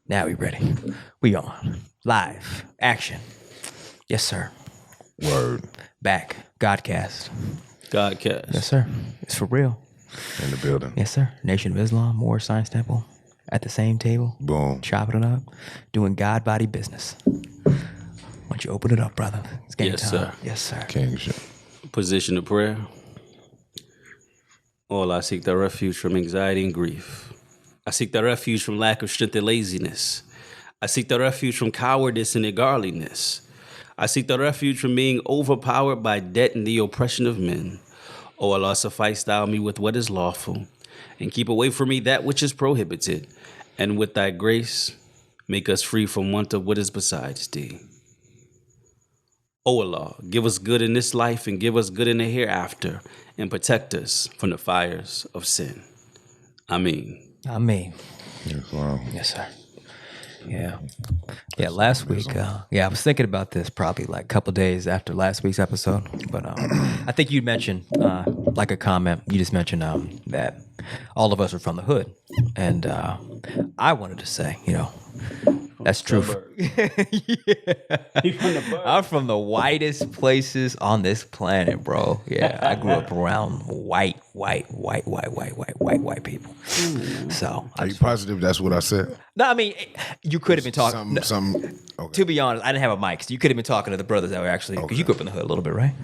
Now we ready. We on. Live. Action. Yes, sir. Word. Back. Godcast. Godcast. Yes, sir. It's for real. In the building. Yes, sir. Nation of Islam, Moore Science Temple. At the same table. Boom. Chopping it up. Doing God body business. Why don't you open it up, brother? It's game Yes, time. sir. Yes, sir. Kingship. Position of prayer. All I seek the refuge from anxiety and grief. I seek the refuge from lack of strength and laziness. I seek the refuge from cowardice and ungodliness. I seek the refuge from being overpowered by debt and the oppression of men. O Allah, suffice thou me with what is lawful, and keep away from me that which is prohibited, and with thy grace make us free from want of what is besides thee. O Allah, give us good in this life and give us good in the hereafter, and protect us from the fires of sin. Ameen. Yes, wow. Yes, sir. Yeah. Yeah, last week, I was thinking about this probably like a couple days after last week's episode. But I think you mentioned, like a comment, you just mentioned that all of us are from the hood. And I wanted to say, that's true. I'm from the whitest places on this planet, bro. Yeah, I grew up around white people. So Are you positive that's what I said? no, I mean, you could have been talking. Okay. To be honest, I didn't have a mic, so you could have been talking to the brothers that were actually. Because you grew up in the hood a little bit, right?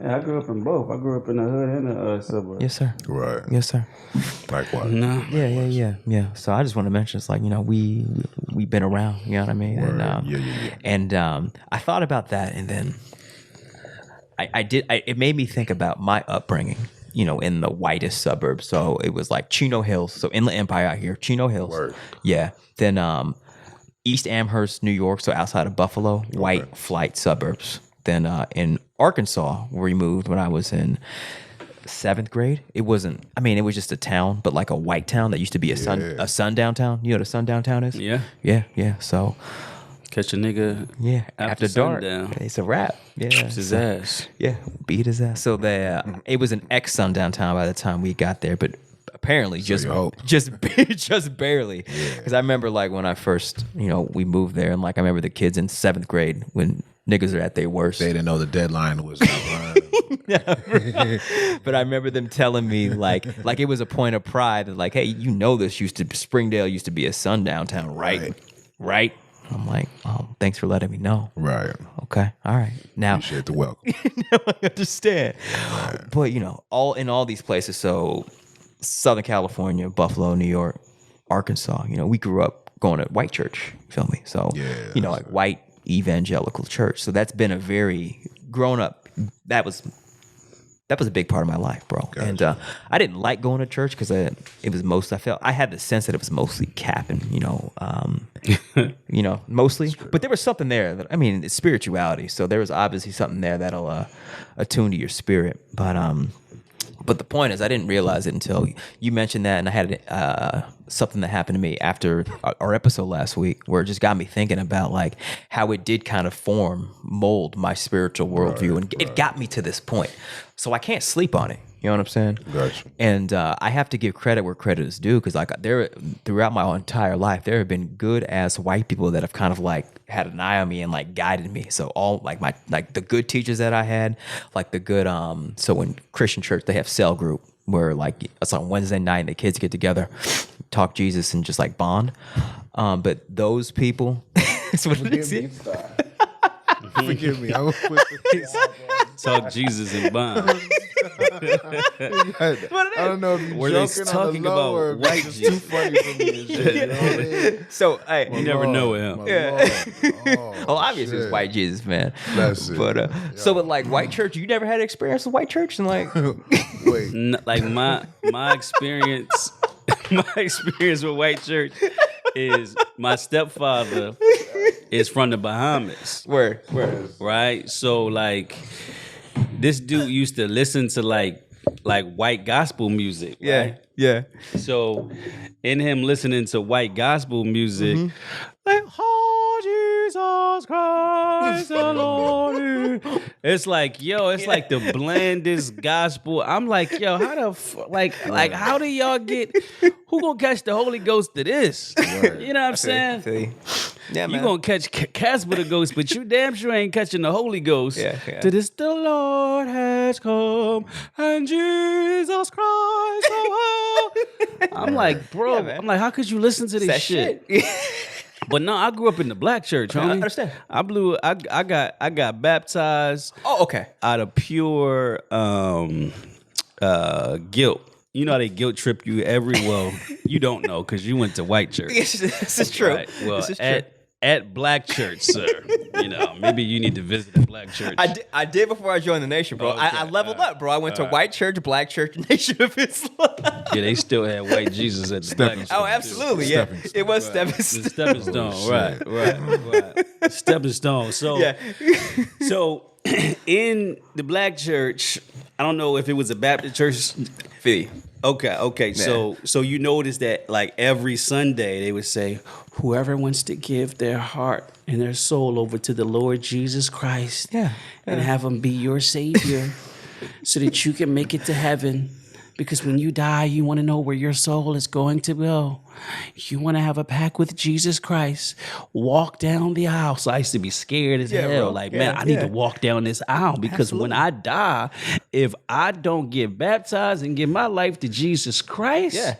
Yeah, I grew up in both. I grew up in the hood and the suburbs. Yes, sir. Right. Yes, sir. Likewise. No. Yeah. So I just want to mention, it's like, we've been around. You know what I mean? Word. And I thought about that, and then it made me think about my upbringing. In the whitest suburbs. So it was like Chino Hills. So Inland Empire out here, Chino Hills. Word. Yeah. Then East Amherst, New York. So outside of Buffalo, white flight suburbs. Then in Arkansas, where we moved when I was in 7th grade. It was just a town, but like a white town that used to be a sundown town. You know what a sundown town is? Yeah. Yeah. So Catch a nigga. yeah, after dark, sundown. it's a wrap. Yeah, It's his ass. yeah, beat his ass. So it was an ex-sundown town by the time we got there, but apparently just barely. Because I remember like when I first, we moved there, and like I remember the kids in 7th grade when niggas are at their worst. They didn't know the deadline was But I remember them telling me like it was a point of pride that like, hey, Springdale used to be a sundown town, right? I'm like, thanks for letting me know. Right. Okay, all right. Now Appreciate the welcome. now I understand. But all these places, so Southern California, Buffalo, New York, Arkansas, we grew up going to white church, you feel me? So like white evangelical church. So that's been a very grown up, that was a big part of my life, bro. Gotcha. And I didn't like going to church because I had the sense that it was mostly capping, mostly. But there was something there that, it's spirituality. So there was obviously something there that'll attune to your spirit. But the point is, I didn't realize it until you mentioned that, and I had something that happened to me after our episode last week, where it just got me thinking about like how it did kind of mold my spiritual worldview, and it got me to this point. So I can't sleep on it. You know what I'm saying? Gotcha. And I have to give credit where credit is due, because like throughout my entire life, there have been good ass white people that have kind of like had an eye on me and like guided me. So all like the good teachers that I had, like the good so in Christian church they have cell group where like it's on Wednesday night and the kids get together, talk Jesus and just like bond. But those people, that's what it is. Forgive me. I will put Talk Jesus and bond. I don't know if you're Were they joking talking on the low about or if white it's just too funny for me and shit. You know what I mean? So You never know with him. My Lord. well, obviously it's shit. white Jesus, man. That's it. But so with like white church, you never had experience with white church, and like Wait. Like my experience, with white church is my stepfather is from the Bahamas. where Right? So like this dude used to listen to like white gospel music. Right? yeah. So in him listening to white gospel music, like, oh Jesus Christ the Lord. It's like, yo, it's like the blandest gospel. I'm like, yo, how the like how do y'all get? Who gonna catch the Holy Ghost to this? You know what I'm saying? See? Yeah, You man. gonna catch Casper the Ghost, but you damn sure ain't catching the Holy Ghost. Yeah. To this the Lord has come, and Jesus Christ. Oh, I'm like, bro. man. I'm like, how could you listen to this that shit? shit. But no, I grew up in the black church, homie. I understand. I got baptized Oh, okay. out of pure guilt. You know how they guilt trip you well. You don't know because you went to white church. This is true. Right. Well, this is true. at black church, sir. You know, maybe you need to visit a black church. I did before I joined the nation, bro. Okay. I leveled up, bro. I went to white church, black church, Nation of Islam. Yeah, they still had white Jesus at the black church. Oh, absolutely, yeah. It was stepping stone. Stepping stone, right. Stepping stone. So, Yeah. so in the black church, I don't know if it was a Baptist church. Fee. Okay. So you notice that like every Sunday they would say, whoever wants to give their heart and their soul over to the Lord Jesus Christ, and have him be your savior, so that you can make it to heaven. Because when you die, you want to know where your soul is going to go. You want to have a pact with Jesus Christ. Walk down the aisle. So I used to be scared as hell. bro. Like, Yeah, man, I need yeah. to walk down this aisle because when I die, if I don't get baptized and give my life to Jesus Christ, Yeah.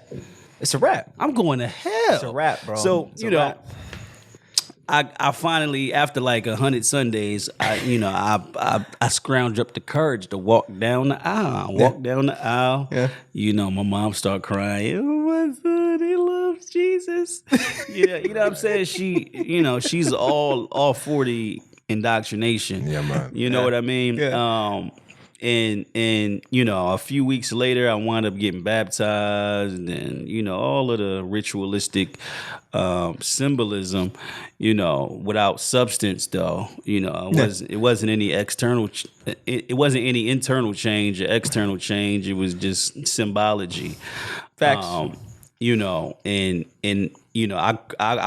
It's a wrap. I'm going to hell. It's a wrap, bro. So, It's a wrap. I finally, after like 100 Sundays, I scrounge up the courage to walk down the aisle. Down the aisle. Yeah. You know, my mom start crying. Oh, my son, he loves Jesus. Yeah, you know what I'm saying? She's all for the indoctrination. Yeah, man. You know what I mean? Yeah. And a few weeks later, I wound up getting baptized, and all of the ritualistic symbolism, without substance, though. It wasn't any external. It wasn't any internal change or external change. It was just symbology. Facts. I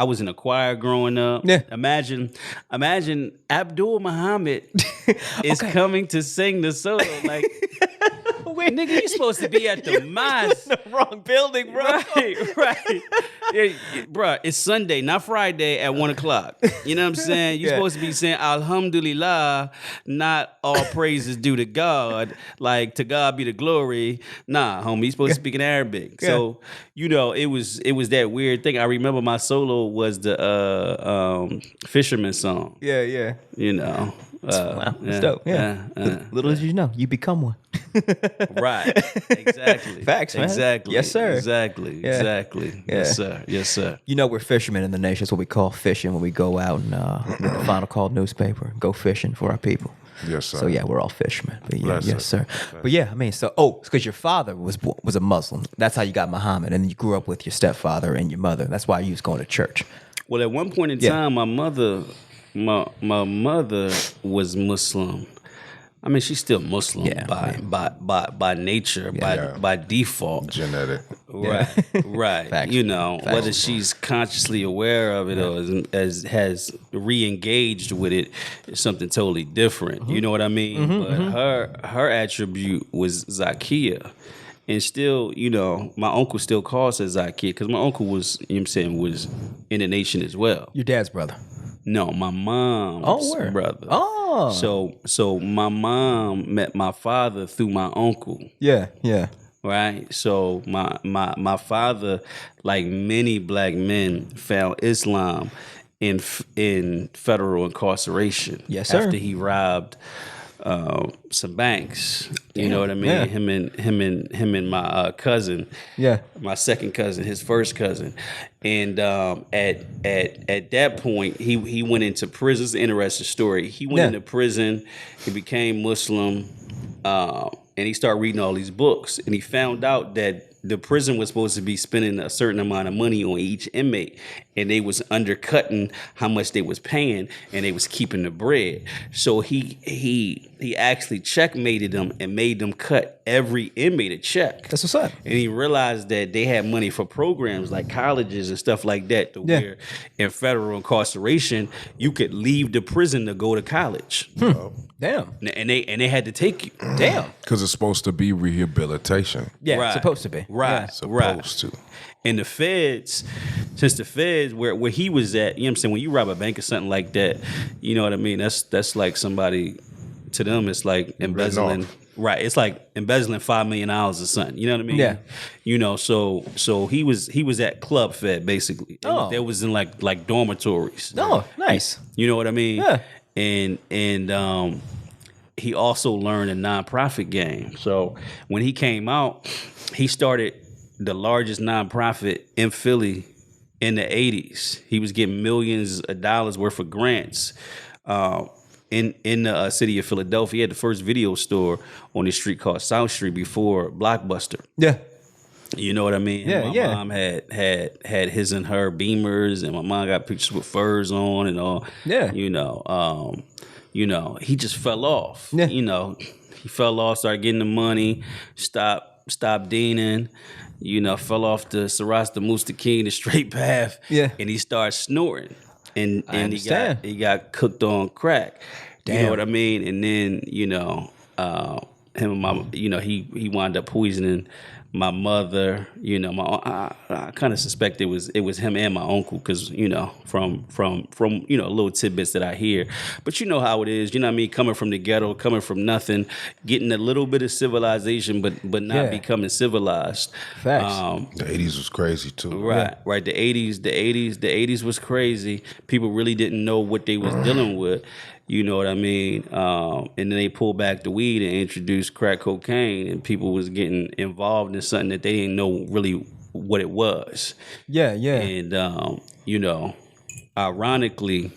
was in a choir growing up. Yeah. Imagine Abdul Muhammad is coming to sing the solo. Like, nigga, you supposed to be at the mosque. The wrong building, bro. Right. Yeah, bruh, it's Sunday, not Friday at 1:00. You know what I'm saying? You're supposed to be saying Alhamdulillah, not all praises due to God. Like, to God be the glory. Nah, homie, you're supposed to speak in Arabic. Yeah. So, it was that weird thing. I remember my solo was the Fisherman song. Yeah. Wow, That's dope. Yeah. Little did you know, you become one. Right. Exactly. Facts, man. Exactly. Yes, sir. Exactly. Yeah. Exactly. Yeah. Yes, sir. Yes, sir. We're fishermen in the nation. That's what we call fishing when we go out and with the Final Call newspaper, go fishing for our people. Yes, sir. So yeah, we're all fishermen. But yeah, Bless yes, it. sir. But yeah, I mean, it's because your father was a Muslim. That's how you got Muhammad, and you grew up with your stepfather and your mother. That's why you was going to church. Well, at one point in Yeah. time, my mother was Muslim. I mean, she's still Muslim by nature, by default. Genetic. Right, right. Facts. Whether she's consciously aware of it or has re-engaged with it is something totally different. You know what I mean? But her attribute was Zakiya. And still, my uncle still calls her Zakiya because my uncle was, was in the nation as well. Your dad's brother. No, my mom's word. brother. Oh. So my mom met my father through my uncle. Yeah. Right. So my father, like many black men, found Islam in federal incarceration. Yes, sir. After he robbed some banks. You know what I mean? Yeah. Him and my cousin. Yeah. My second cousin, his first cousin. And at that point, he went into prison. It's an interesting story. He went into prison. He became Muslim. And he started reading all these books. And he found out that the prison was supposed to be spending a certain amount of money on each inmate, and they was undercutting how much they was paying, and they was keeping the bread. So he actually checkmated them and made them cut every inmate a check. That's what's up. And he realized that they had money for programs like colleges and stuff like that, to where in federal incarceration you could leave the prison to go to college. Damn. And they had to take you. Damn. Because it's supposed to be rehabilitation. Yeah, Right. supposed to be. Right. Supposed to. And the feds, since the feds, where he was at, you know what I'm saying, when you rob a bank or something like that, you know what I mean? That's like somebody, to them, it's like embezzling. Right. It's like embezzling $5 million or something. You know what I mean? Yeah. You know, so he was at Club Fed, basically. There was in like dormitories. Oh, nice. You know what I mean? Yeah. And he also learned a nonprofit game. So when he came out, he started the largest nonprofit in Philly in the 80s. He was getting millions of dollars worth of grants in the city of Philadelphia. He had the first video store on the street called South Street before Blockbuster. Yeah. You know what I mean? Yeah, My mom had his and her Beamers, and my mom got pictures with furs on and all. Yeah. You know, he just fell off. Yeah. You know, he fell off, started getting the money, stopped deaning, you know, fell off the Sarasta Mustaqim, the straight path. Yeah. And he started snorting. And understand. he got cooked on crack. You Damn. know what I mean? And then, you know, him and my, you know, he wound up poisoning my mother. You know, I kind of suspect it was him and my uncle, because, you know, from you know, little tidbits that I hear. But you know how it is, you know what I mean, coming from the ghetto, coming from nothing, getting a little bit of civilization, but not becoming civilized. Facts. The 80s was crazy too. Right. The 80s was crazy. People really didn't know what they was dealing with. You know what I mean? And then they pulled back the weed and introduced crack cocaine, and people was getting involved in something that they didn't know really what it was. Yeah, yeah. And you know, ironically,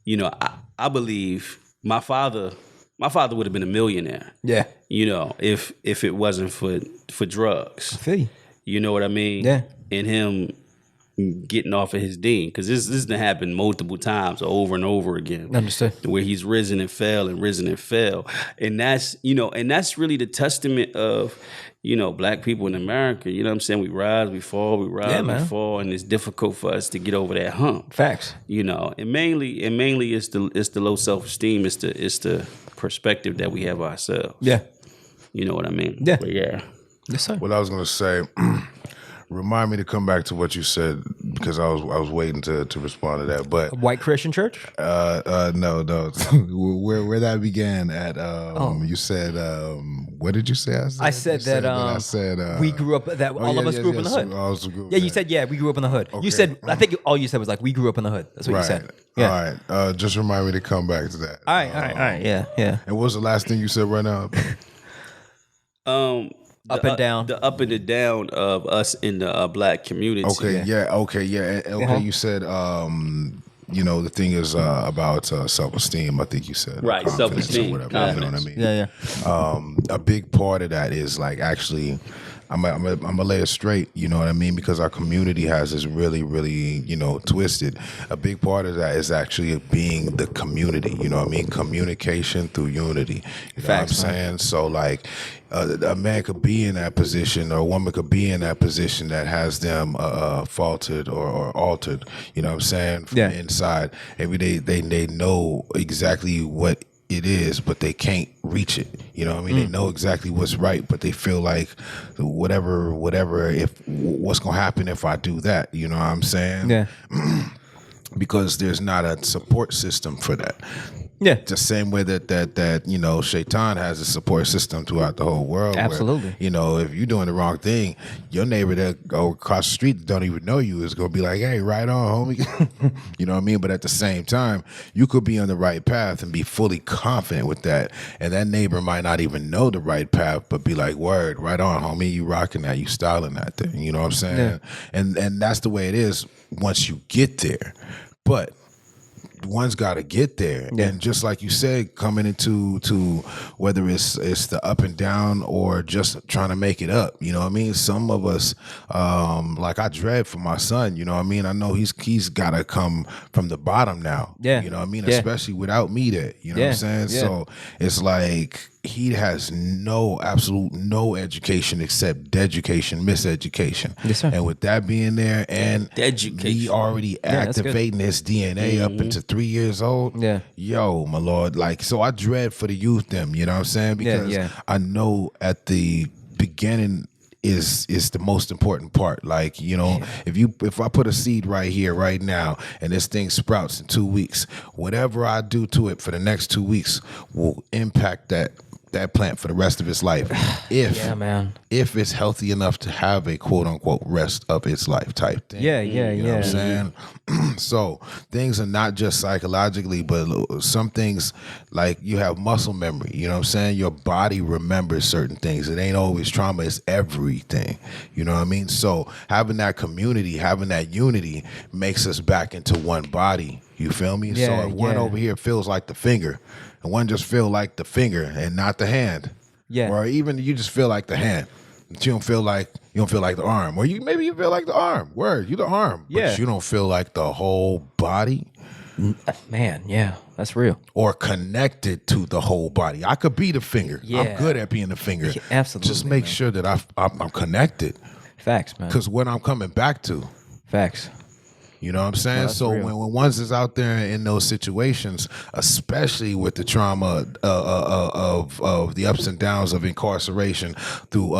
you know, I believe my father would have been a millionaire. Yeah. You know, if it wasn't for drugs. I feel you. You know what I mean? Yeah. And him getting off of his dean, because this done happened multiple times, over and over again. Understood. Where he's risen and fell and risen and fell, and that's, you know, and that's really the testament of, you know, black people in America. You know what I'm saying? We rise, we fall, we rise, we fall, and it's difficult for us to get over that hump. Facts. You know, and mainly it's the low self-esteem, it's the perspective that we have ourselves. Yeah. You know what I mean? Yeah. But yeah. Yes, sir. What I was gonna say, remind me to come back to what you said, because I was waiting to respond to that. But White Christian church? no. where that began at, you said, what did you say? I said that we grew up, that all of us grew up in the hood. Yeah, you said, we grew up in the hood. Okay. You said, I think all you said was like, we grew up in the hood. That's what you said. Yeah. All right. Just remind me to come back to that. All right. Yeah. And what's the last thing you said right now? Up and down. The up and the down of us in the black community. Okay, yeah. You said, you know, the thing is about self-esteem. I think you said Right, confidence or self-esteem, whatever. You know what I mean? Yeah. A big part of that is like, actually, I'm gonna lay it straight. You know what I mean? Because our community has this really, really, you know, twisted. A big part of that is actually being the community. You know what I mean? Communication through unity. You know what I'm saying? So like, a man could be in that position, or a woman could be in that position that has them faltered or altered. You know what I'm saying? From the inside, every day they know exactly what it is, but they can't reach it. You know what I mean? They know exactly what's right, but they feel like whatever, what's gonna happen if I do that? You know what I'm saying? Yeah. Because there's not a support system for that. Yeah. The same way that you know, Shaitan has a support system throughout the whole world. Absolutely. Where, you know, if you're doing the wrong thing, your neighbor that go across the street that don't even know you is gonna be like, "Hey, right on, homie." You know what I mean? But at the same time, you could be on the right path and be fully confident with that, and that neighbor might not even know the right path, but be like, "Word, right on, homie, you rocking that, you styling that thing." You know what I'm saying? Yeah. And that's the way it is once you get there. But one's got to get there. Yeah. And just like you said, coming into whether it's the up and down or just trying to make it up, you know what I mean? Some of us, like I dread for my son, you know what I mean? I know he's got to come from the bottom now, Yeah. you know what I mean? Yeah. Especially without me there, you know what I'm saying? Yeah. So it's like he has absolute no education except deducation, miseducation. Yes, sir. And with that being there, and Deducation. me already that's good. activating his DNA up into 3 years old. Yeah. Yo, my lord. Like, so I dread for the youth them, you know what I'm saying? Because yeah. I know at the beginning is the most important part. Like, you know, if I put a seed right here, right now, and this thing sprouts in 2 weeks, whatever I do to it for the next 2 weeks will impact that plant for the rest of its life. If it's healthy enough to have a quote unquote rest of its life type thing. Yeah. You know what I'm saying? So things are not just psychologically, but some things, like you have muscle memory. You know what I'm saying? Your body remembers certain things. It ain't always trauma. It's everything. You know what I mean? So having that community, having that unity makes us back into one body. You feel me? Yeah, so if one over here feels like the finger, and one just feel like the finger and not the hand. Yeah. Or even you just feel like the hand. But you don't feel like the arm. Or maybe you feel like the arm. Word, you the arm. Yeah. But you don't feel like the whole body. Man, yeah, that's real. Or connected to the whole body. I could be the finger. Yeah. I'm good at being the finger. Yeah, absolutely, Just make man. sure that I'm connected. Facts, man. Because what I'm coming back to. Facts. You know what I'm saying? that's So real. when one's is out there in those situations, especially with the trauma of the ups and downs of incarceration through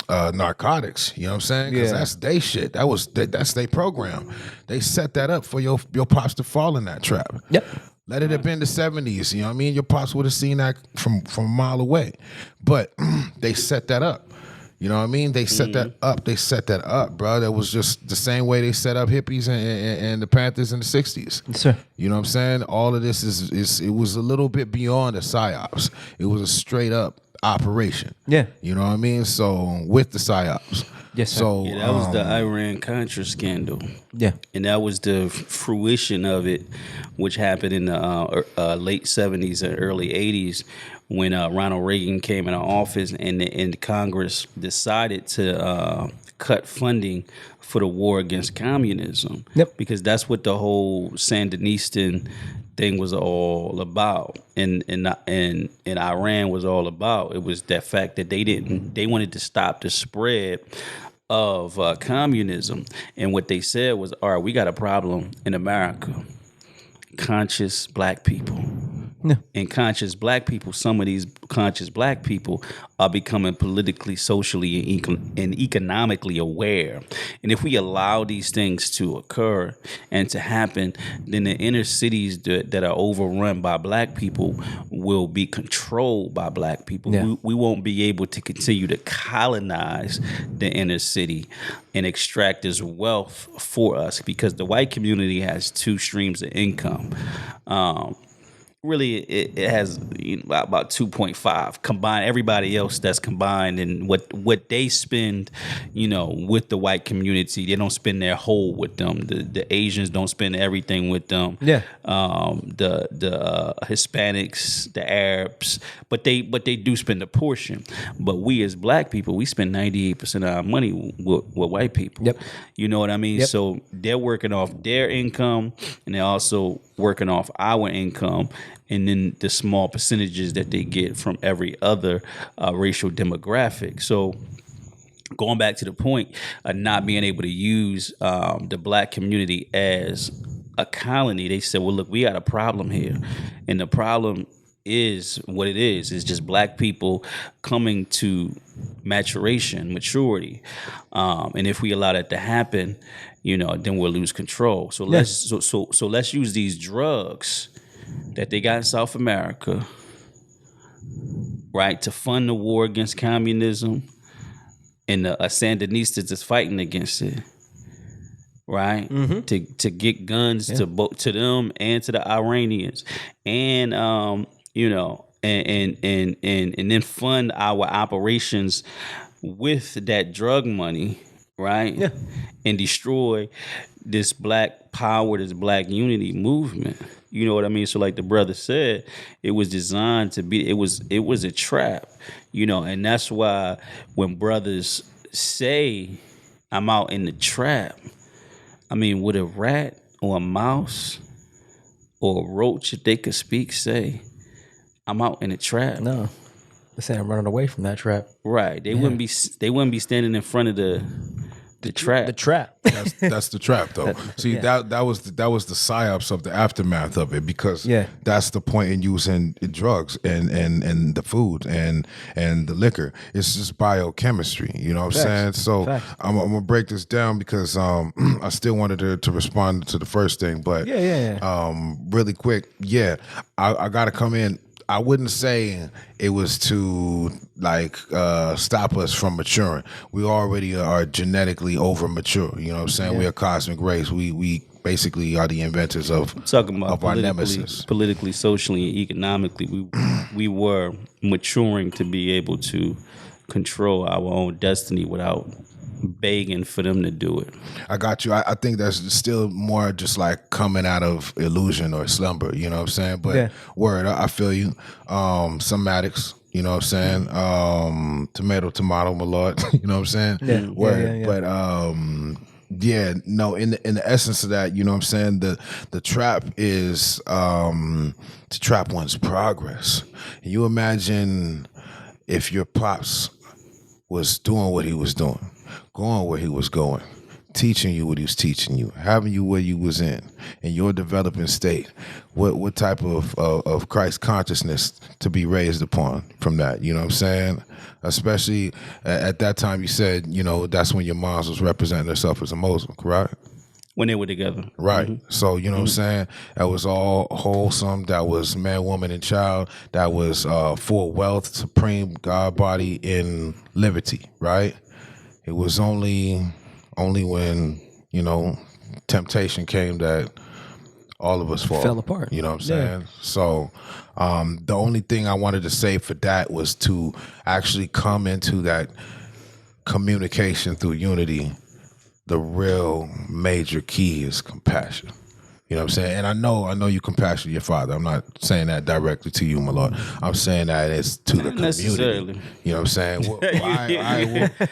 narcotics, you know what I'm saying? Because Yeah. that's they shit. That's their program. They set that up for your pops to fall in that trap. Yep. Let it have been the 70s, you know what I mean? Your pops would have seen that from a mile away. But they set that up. You know what I mean? They set that up. They set that up, bro. That was just the same way they set up hippies and the Panthers in the 60s. Yes, sir. You know what I'm saying? All of this it was a little bit beyond the psyops. It was a straight up operation. Yeah. You know what I mean? So with the psyops. Yes, sir. So Yeah, that was the Iran-Contra scandal. Yeah. And that was the fruition of it, which happened in the late 70s and early 80s when Ronald Reagan came into office and Congress decided to cut funding for the war against communism. Yep. Because that's what the whole Sandinistan thing was all about, and Iran was all about. It was that fact that they wanted to stop the spread of communism, and what they said was, all right, we got a problem in America. Conscious black people. Yeah. And conscious black people, some of these conscious black people are becoming politically, socially, and economically aware. And if we allow these things to occur and to happen, then the inner cities that are overrun by black people will be controlled by black people. Yeah. We won't be able to continue to colonize the inner city and extract this wealth for us, because the white community has two streams of income. Really, it has about 2.5 combined. Everybody else that's combined, and what they spend, with the white community, they don't spend their whole with them. The Asians don't spend everything with them. Yeah. The Hispanics, the Arabs, but they do spend a portion. But we as black people, we spend 98% of our money with white people. Yep. You know what I mean? Yep. So they're working off their income, and they're also working off our income, and then the small percentages that they get from every other racial demographic. So going back to the point of not being able to use the black community as a colony, they said, well, look, we got a problem here. And the problem is what it is. It's just black people coming to maturity. And if we allow that to happen, then we'll lose control. So let's use these drugs that they got in South America, right, to fund the war against communism, and the Sandinistas is fighting against it, right? Mm-hmm. To get guns to both to them and to the Iranians, and and then fund our operations with that drug money, right? Yeah. And destroy this black power, this black unity movement. You know what I mean? So like the brother said, it was designed to be, it was a trap, and that's why when brothers say I'm out in the trap, I mean, would a rat or a mouse or a roach, if they could speak, say, I'm out in the trap? No. They say I'm running away from that trap. Right. They wouldn't be standing in front of the trap. The trap. That's the trap, though. See, that was the psyops of the aftermath of it, because that's the point in using drugs and the food and the liquor. It's just biochemistry. You know what I'm saying? So I'm gonna break this down because I still wanted to respond to the first thing, but really quick, I gotta come in. I wouldn't say it was to stop us from maturing. We already are genetically over mature. You know what I'm saying? We are cosmic race. We basically are the inventors of our nemesis. Politically, socially, and economically, we were maturing to be able to control our own destiny without begging for them to do it. I got you. I think that's still more just like coming out of illusion or slumber, you know what I'm saying? But word, I feel you. Some addicts, you know what I'm saying? Tomato, my lord, you know what I'm saying? Yeah. Word. But no, in the essence of that, you know what I'm saying? The trap is to trap one's progress. And you imagine if your pops was doing what he was doing, going where he was going, teaching you what he was teaching you, having you where you was in your developing state, what type of Christ consciousness to be raised upon from that, you know what I'm saying? Especially at that time, you said, that's when your mom was representing herself as a Muslim, correct? When they were together. Right. Mm-hmm. So, you know what I'm saying? That was all wholesome. That was man, woman, and child. That was full wealth, supreme God, body, in liberty, right? It was only when, temptation came that all of us fell apart. You know what I'm saying? Yeah. So the only thing I wanted to say for that was to actually come into that communication through unity. The real major key is compassion. You know what I'm saying? And I know you compassion your father. I'm not saying that directly to you, my lord. I'm saying that it's to the community. You know what I'm saying?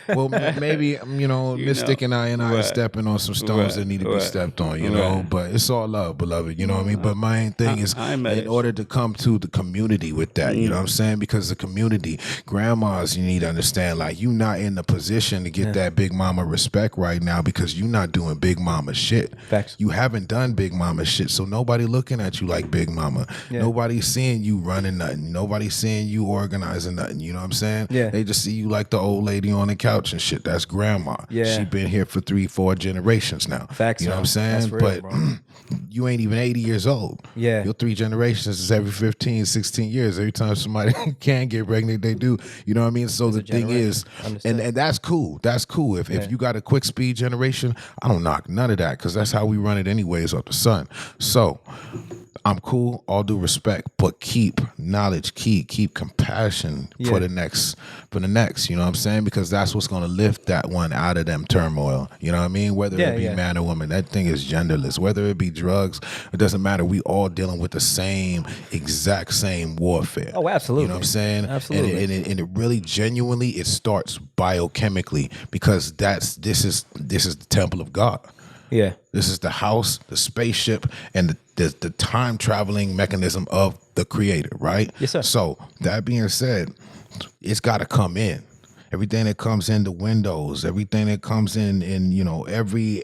Well, maybe, Mystic and I are stepping on some stones that need to be stepped on, you know? But it's all love, beloved, you know what I mean? But my main thing is in order to come to the community with that, you know what I'm saying? Because the community, grandmas, you need to understand, like, you not in the position to get that big mama respect right now because you not doing big mama shit. Facts. You haven't done big mama shit, so nobody looking at you like big mama. Nobody's seeing you running nothing. Nobody's seeing you organizing nothing. You know what I'm saying? They just see you like the old lady on the couch and shit. That's grandma. She been here for 3-4 generations now. Facts. You know what I'm saying? That's real, but you ain't even 80 years old. Your 3 generations is every 15, 16 years. Every time somebody can get pregnant, they do. You know what I mean? So the thing is, and that's cool. That's cool. If you got a quick speed generation, I don't knock none of that because that's how we run it anyways up the sun. So I'm cool, all due respect, but keep knowledge, keep compassion for the next, you know what I'm saying? Because that's what's going to lift that one out of them turmoil, you know what I mean? Whether it be man or woman, that thing is genderless. Whether it be drugs, it doesn't matter. We all dealing with the exact same warfare. Oh, absolutely. You know what I'm saying? Absolutely. And it really genuinely, it starts biochemically because this is the temple of God. Yeah. This is the house, the spaceship, and the time traveling mechanism of the creator, right? Yes, sir. So that being said, it's got to come in. Everything that comes in the windows, everything that comes in every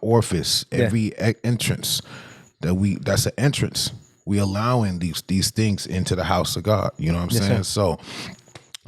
orifice, every entrance that's an entrance. We allowing these things into the house of God. You know what I'm saying? Sir. So,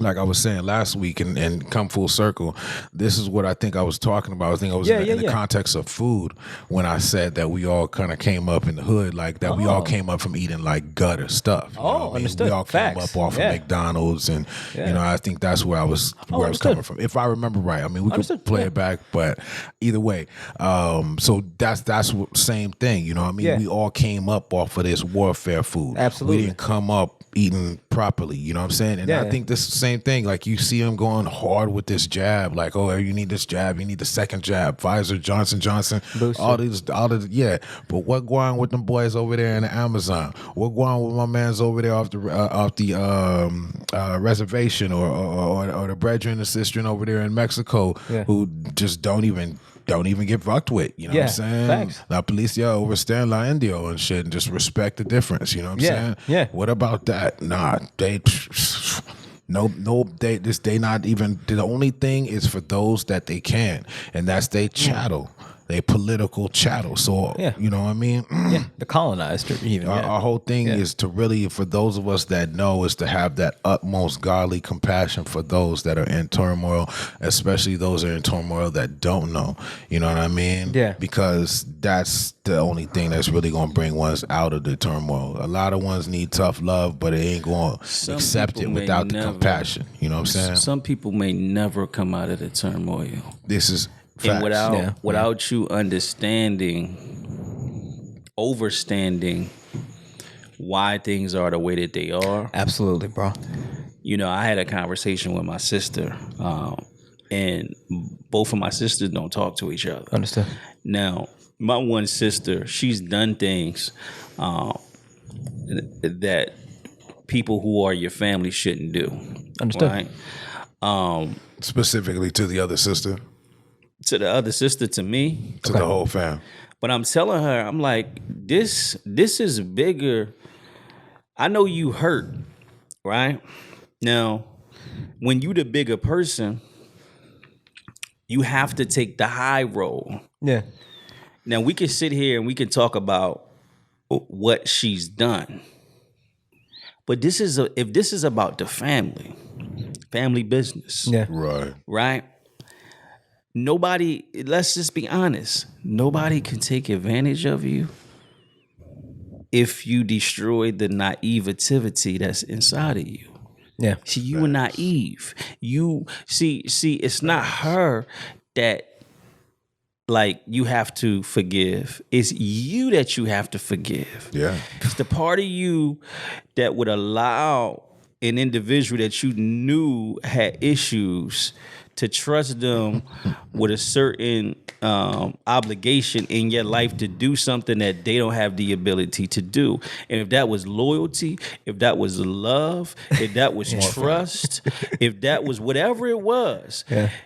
like I was saying last week and come full circle, this is what I think I was talking about. I think I was in the context of food when I said that we all kind of came up in the hood, like that we all came up from eating like gutter stuff. You know what I mean? Understood. We all came Facts. up off of McDonald's and, I think that's where I was coming from. If I remember right. I mean, we could play it back, but either way. So that's what, same thing, you know what I mean? We all came up off of this warfare food. Absolutely. We didn't come up eating properly, you know what I'm saying? And I think this is the same thing. Like you see him going hard with this jab. Like, oh, you need this jab. You need the second jab. Pfizer, Johnson, Booster. all these, yeah. But what going on with them boys over there in the Amazon? What going on with my man's over there off the reservation or the brethren and sister over there in Mexico who just don't even get fucked with, you know what I'm saying? Facts. La Policia overstand La Indio and shit, and just respect the difference, you know what I'm saying? Yeah. What about that? Nah, they not even, the only thing is for those that they can, and that's they chattel. They political chattel. So, you know what I mean? Yeah, the colonized even. Our whole thing is to really, for those of us that know, is to have that utmost godly compassion for those that are in turmoil, especially those that are in turmoil that don't know. You know what I mean? Yeah. Because that's the only thing that's really going to bring ones out of the turmoil. A lot of ones need tough love, but it ain't going to accept it without the compassion. You know what I'm saying? Some people may never come out of the turmoil. This is and facts. without you understanding, overstanding why things are the way that they are. Absolutely, bro. You know, I had a conversation with my sister, and both of my sisters don't talk to each other. Understood. Now, my one sister, she's done things that people who are your family shouldn't do. Understood. Right? Specifically to the other sister? To the other sister, to me. To the whole fam. But I'm telling her, I'm like, this is bigger. I know you hurt, right? Now, when you the bigger person, you have to take the high road. Yeah. Now, we can sit here and we can talk about what she's done. But if this is about the family business. Yeah. Right? Nobody, let's just be honest, nobody can take advantage of you if you destroy the naivety that's inside of you. Yeah. See, you were naive. You see, it's not her that like you have to forgive. It's you that you have to forgive. Yeah. It's the part of you that would allow an individual that you knew had issues to trust them with a certain obligation in your life to do something that they don't have the ability to do. And if that was loyalty, if that was love, if that was trust, if that was whatever it was,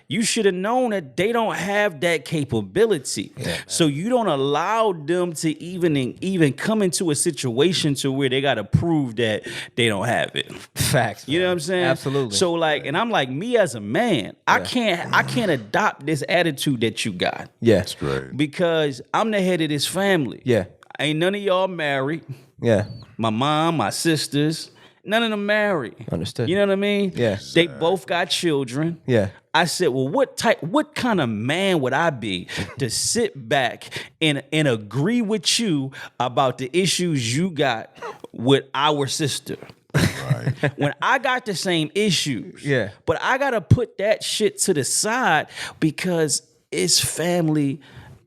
you should have known that they don't have that capability. Yeah, so you don't allow them to even come into a situation to where they got to prove that they don't have it. Facts. You know what I'm saying? Absolutely. So like, and I'm like, me as a man, I can't adopt this attitude that you got. Yeah. That's great. Because I'm the head of this family. Yeah. Ain't none of y'all married. Yeah. My mom, my sisters, none of them married. Understood. You know what I mean? Yeah. They both got children. Yeah. I said, well, what kind of man would I be to sit back and agree with you about the issues you got with our sister? Right. When I got the same issues. Yeah. But I gotta put that shit to the side because it's family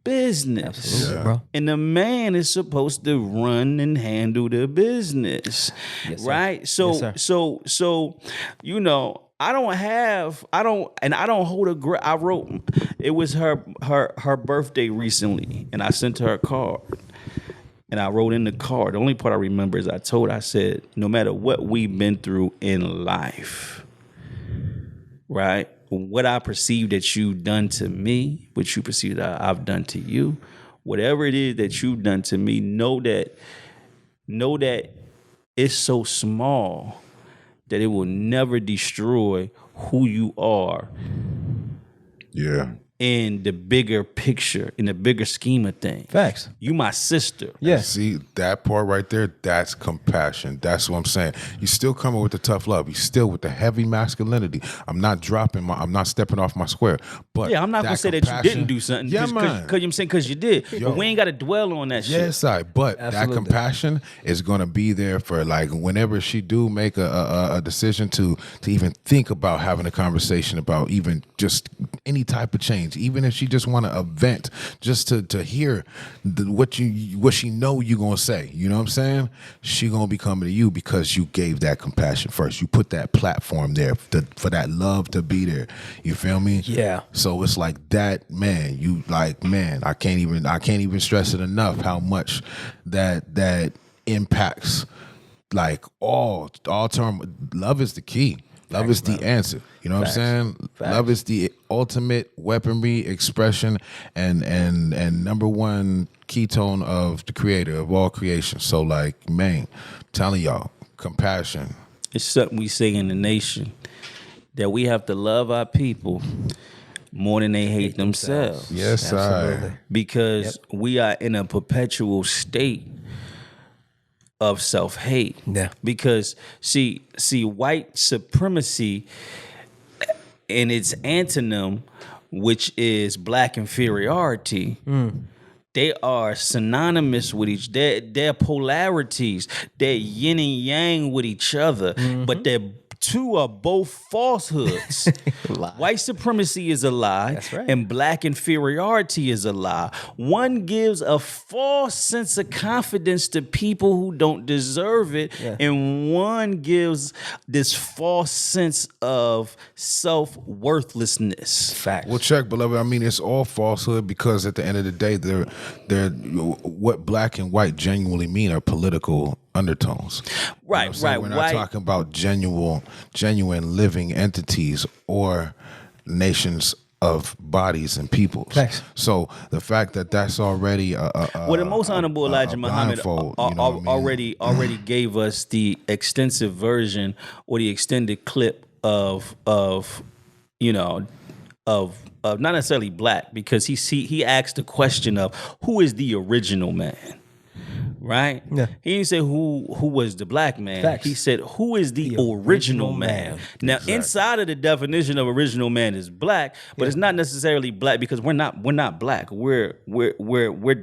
business. Absolutely, bro. And the man is supposed to run and handle the business. Yes, sir. Right? So Yes, sir. so you know, I don't hold a I wrote, it was her birthday recently, and I sent her a card. And I wrote in the card, the only part I remember is I said, no matter what we've been through in life, right? What I perceive that you've done to me, what you perceive that I've done to you, whatever it is that you've done to me, know that it's so small that it will never destroy who you are. Yeah. In the bigger picture, in the bigger scheme of things. Facts. You my sister. Yeah. See, that part right there, that's compassion. That's what I'm saying. You still coming with the tough love. You still with the heavy masculinity. I'm not stepping off my square. But yeah, I'm not gonna say that you didn't do something. Yeah, man. Because you did. Yo. But we ain't gotta dwell on that shit. Yes, but Absolutely. that compassion is gonna be there for like whenever she do make a decision to even think about having a conversation about even just any type of change. change, even if she just want to vent, just to hear what she know you gonna say. You know what I'm saying? She gonna be coming to you because you gave that compassion first. You put that platform there for that love to be there. You feel me? Yeah. So it's like that, man. You like, man. I can't even stress it enough how much that impacts. Like all term, love is the key. Love is the answer. You know what I'm saying? Love is the ultimate weaponry, expression, and number one ketone of the creator of all creation. So like, man, I'm telling y'all, compassion. It's something we say in the nation, that we have to love our people more than they hate themselves. Yes, Absolutely. sir. Because we are in a perpetual state of self-hate. Yeah. Because see white supremacy and its antonym, which is black inferiority, they are synonymous with they're polarities. They're yin and yang with each other, but they're two are both falsehoods. White supremacy is a lie, That's right. and black inferiority is a lie. One gives a false sense of confidence to people who don't deserve it, and one gives this false sense of self-worthlessness. Facts. Well, check, beloved. I mean, it's all falsehood because at the end of the day, they're what black and white genuinely mean are political undertones. Right, right. We're not talking about genuine living entities or nations of bodies and peoples. Facts. So the fact that that's already Well, the most honorable Elijah Muhammad blindfold, you know what I mean? already gave us the extensive version or the extended clip of not necessarily black, because he asked the question of who is the original man. Right? Yeah. He didn't say who was the black man. Facts. He said who is the original man. Now, inside of the definition of original man is black, but it's not necessarily black because we're not black. We're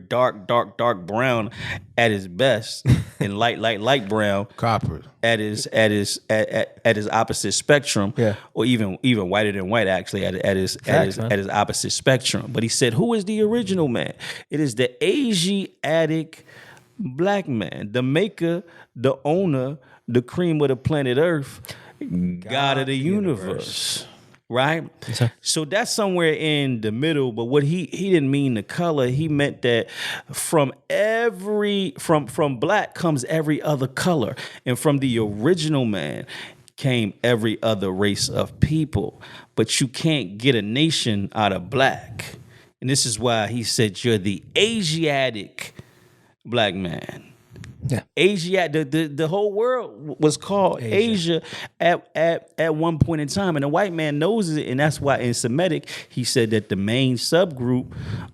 dark brown at his best and light brown copper at his opposite spectrum. Yeah. Or even whiter than white actually at his opposite spectrum. But he said, who is the original man? It is the Asiatic black man, the maker, the owner, the cream of the planet Earth, God of the universe. Right? Yes, sir. So that's somewhere in the middle, but what he didn't mean the color, he meant that from black comes every other color, and from the original man came every other race of people. But you can't get a nation out of black. And this is why he said you're the Asiatic black man. Yeah. Asia, the whole world was called Asia at one point in time, and the white man knows it, and that's why in Semitic he said that the main subgroup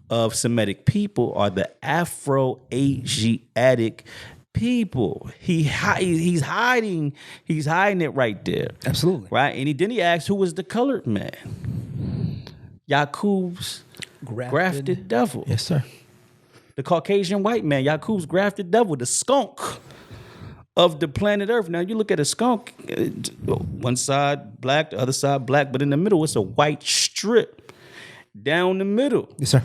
of Semitic people are the Afro-Asiatic people. He's hiding it right there. Absolutely. Right, and then he asked who was the colored man. Yaqub's grafted devil. Yes, sir. The Caucasian white man, Yaqub's grafted devil, the skunk of the planet Earth. Now, you look at a skunk, one side black, the other side black, but in the middle, it's a white strip down the middle. Yes, sir.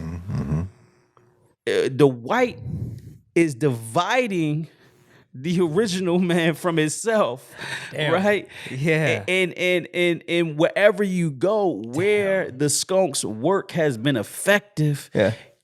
The white is dividing the original man from itself. Damn. Right? Yeah. And wherever you go, where the skunk's work has been effective,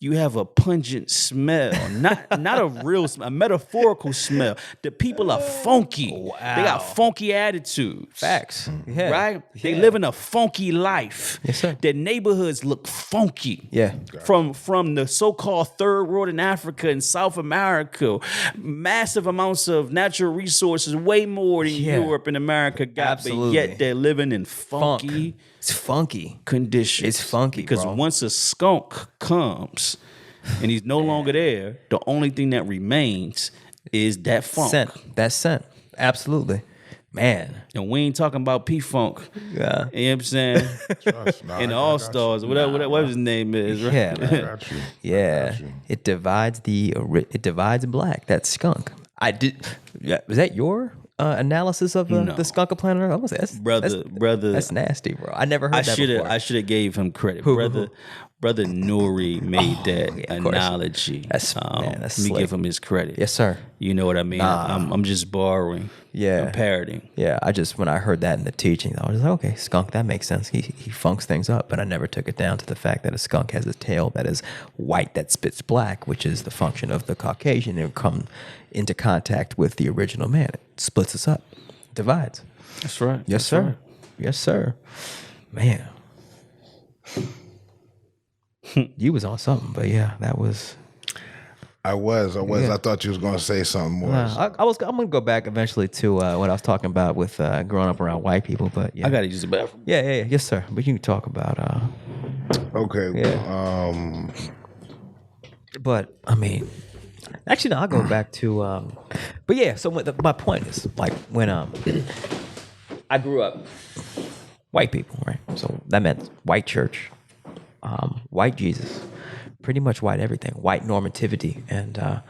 you have a pungent smell, not a real smell, a metaphorical smell. The people are funky. Wow. They got funky attitudes. Facts. Yeah. Right? They live in a funky life. Yes, sir. Their neighborhoods look funky. Yeah. From the so-called third world in Africa and South America, massive amounts of natural resources, way more than Europe and America got, Absolutely. but yet they're living in funky. It's funky. Conditions. It's funky, because bro. once a skunk comes and he's no longer there, the only thing that remains is that funk. Scent. That scent. Absolutely. Man. And we ain't talking about P-Funk. Yeah. You know what I'm saying? And the All-Stars, whatever his name is. Right? Yeah, man. Got you. Yeah. Got you. It divides black. That skunk. I did. Yeah. Was that your analysis of the skunk of planet Earth? Brother. That's nasty, bro. I never heard that before. I should have gave him credit. Who? Brother Brother Nuri made that yeah, of course. analogy. That's Let me slick. give him his credit. Yes, sir. You know what I mean? I'm just borrowing. Yeah. I'm parroting. Yeah, when I heard that in the teaching, I was like, okay, skunk, that makes sense. He funks things up, but I never took it down to the fact that a skunk has a tail that is white that spits black, which is the function of the Caucasian, and come into contact with the original man. It splits us up, divides. That's right. Yes, sir. Right. Yes, sir. Man. You was on something, but yeah, that was... I was. Yeah. I thought you was going to say something more. I'm going to go back eventually to what I was talking about with growing up around white people, but yeah. I got to use the bathroom. Yeah. Yes, sir. But you can talk about... Okay. Yeah. But, I mean... Actually, no, I'll go back to... but yeah, so my point is, like, when I grew up, white people, right? So that meant white church, white Jesus, pretty much white everything, white normativity. And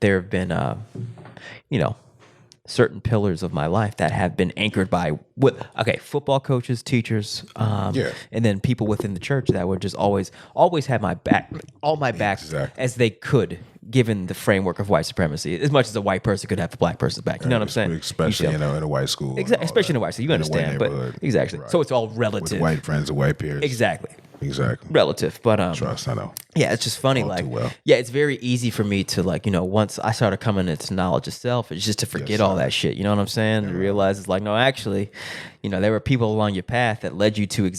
there have been, certain pillars of my life that have been anchored by football coaches, teachers, and then people within the church that would just always have my back, Exactly. as they could, given the framework of white supremacy, as much as a white person could have a black person's back. You know what I'm saying? Especially in a white school. Especially in a white school. You understand, but exactly. Right. So it's all relative. With white friends and white peers. Exactly. Relative, but trust, I know. Yeah, it's just funny. All like, too well. yeah, it's very easy for me to once I started coming into knowledge of self, it's just to forget all that shit. You know what I'm saying? To realize it's like, no, actually, there were people along your path that led you to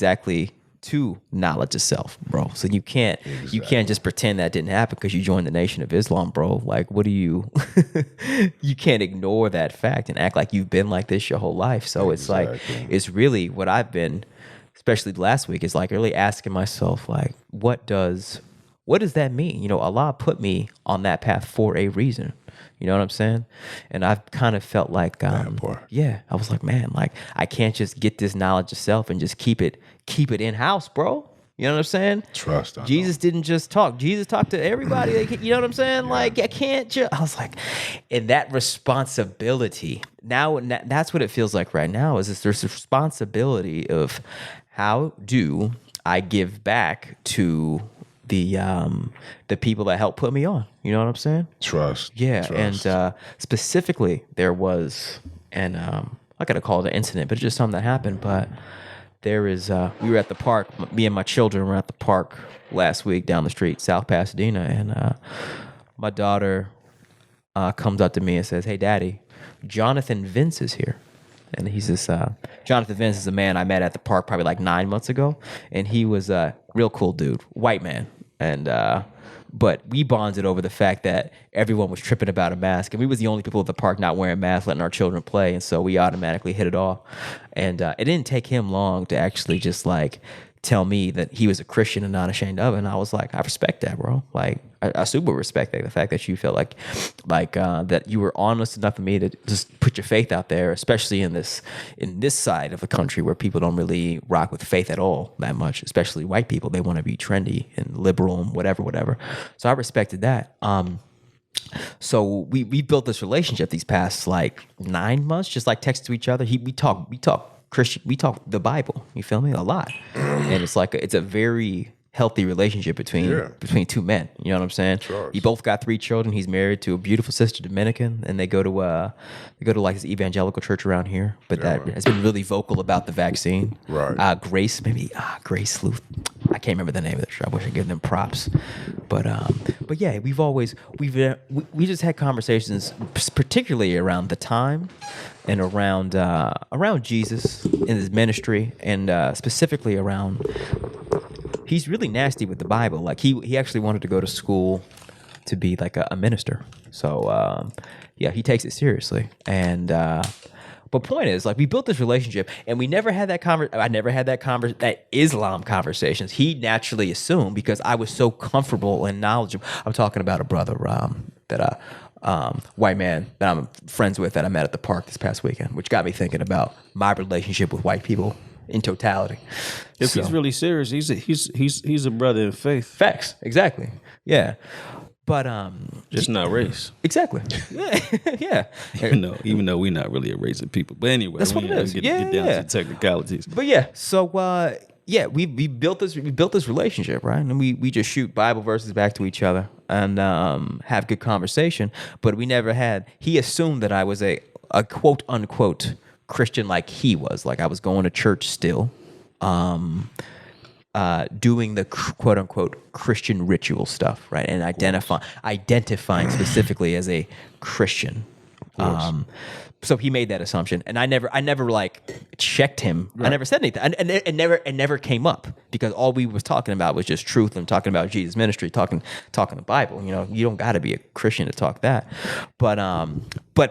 knowledge of self, bro. So you can't just pretend that didn't happen because you joined the Nation of Islam, bro. Like, what do you? You can't ignore that fact and act like you've been like this your whole life. So it's like, it's really what I've been. Especially last week, is like really asking myself, like, what does that mean? Allah put me on that path for a reason. You know what I'm saying? And I've kind of felt like, I was like, man, like I can't just get this knowledge of self and just keep it in house, bro. You know what I'm saying? Trust. Jesus didn't just talk. Jesus talked to everybody. You know what I'm saying? Yeah. Like, I can't just... I was like... And that responsibility... Now, that's what it feels like right now, is there's a responsibility of how do I give back to the people that helped put me on. You know what I'm saying? Trust. Yeah. Trust. And specifically, there was... And I got to call it an incident, but it's just something that happened, but... There is, we were at the park, me and my children were at the park last week down the street, South Pasadena, and my daughter comes up to me and says, "Hey, Daddy, Jonathan Vince is here." And he's this, Jonathan Vince is a man I met at the park probably like 9 months ago, and he was a real cool dude, white man, and but we bonded over the fact that everyone was tripping about a mask, and we was the only people at the park not wearing masks, letting our children play, and so we automatically hit it off. And it didn't take him long to actually just like tell me that he was a Christian and not ashamed of it. And I was like, I respect that, bro. Like, I super respect that. The fact that you felt like that you were honest enough for me to just put your faith out there, especially in this side of the country where people don't really rock with faith at all that much, especially white people. They want to be trendy and liberal and whatever. So I respected that. So we built this relationship these past like 9 months, just like text to each other. We talk Christian, we talk the Bible, you feel me, a lot. And it's like it's a very healthy relationship between two men. You know what I'm saying? Sure. He both got 3 children. He's married to a beautiful sister, Dominican, and they go to like this evangelical church around here. But that has been really vocal about the vaccine. Right. Grace Luth. I can't remember the name of the church. I wish I could give them props. But yeah, we just had conversations, particularly around the time and around Jesus in his ministry, and specifically around. He's really nasty with the Bible. Like he actually wanted to go to school to be like a minister. So he takes it seriously. And but point is, like, we built this relationship, and we never had that I never had that Islam conversations. He naturally assumed, because I was so comfortable and knowledgeable. I'm talking about a brother white man that I'm friends with that I met at the park this past weekend, which got me thinking about my relationship with white people in totality. If he's really serious, he's a brother in faith. Facts, exactly. Yeah, but just not race. Exactly. Yeah. Even though we're not really a race of people, but anyway, that's what it is. Get down to technicalities. But yeah, so yeah, we built this relationship, right? And we just shoot Bible verses back to each other and have good conversation. But we never had. He assumed that I was a quote unquote Christian, like he was. Like I was going to church still, doing the quote unquote Christian ritual stuff, right? And identifying specifically as a Christian. So he made that assumption, and I never like checked him. Right. I never said anything, and it never came up because all we was talking about was just truth and talking about Jesus' ministry, talking the Bible. You know, you don't got to be a Christian to talk that. But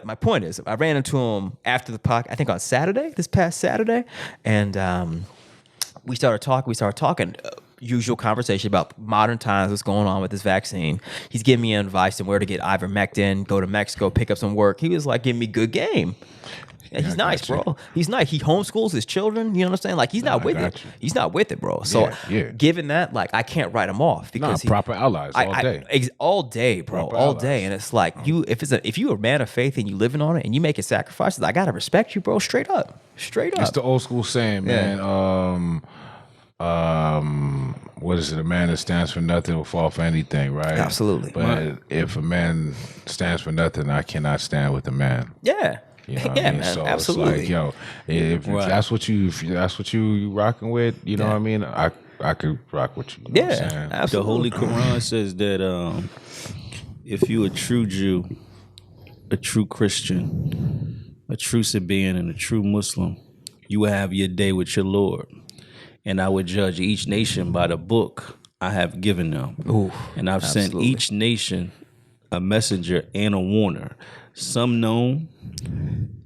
my point is, I ran into him after the podcast, I think on this past Saturday, and we started talking. Usual conversation about modern times, what's going on with this vaccine. He's giving me advice on where to get ivermectin, go to Mexico, pick up some work. He was like giving me good game. And he's nice, bro. He's nice. He homeschools his children. You know what I'm saying? Like he's not with it. He's not with it, bro. So given that, like I can't write him off because proper allies all day. All day, bro. Proper all day. And it's like if you're a man of faith and you living on it and you making sacrifices, I gotta respect you, bro. Straight up. It's the old school saying, man. What is it? A man that stands for nothing will fall for anything, right? Absolutely. But if a man stands for nothing, I cannot stand with a man. Yeah. You know yeah, I mean? man. So absolutely. It's like, if that's what you rocking with, you know what I mean? I could rock with you. You know what I'm saying? Absolutely. The Holy Quran says that if you a true Jew, a true Christian, a true Sabaean, and a true Muslim, you will have your day with your Lord. And I would judge each nation by the book I have given them. Ooh, and I've sent each nation a messenger and a warner, some known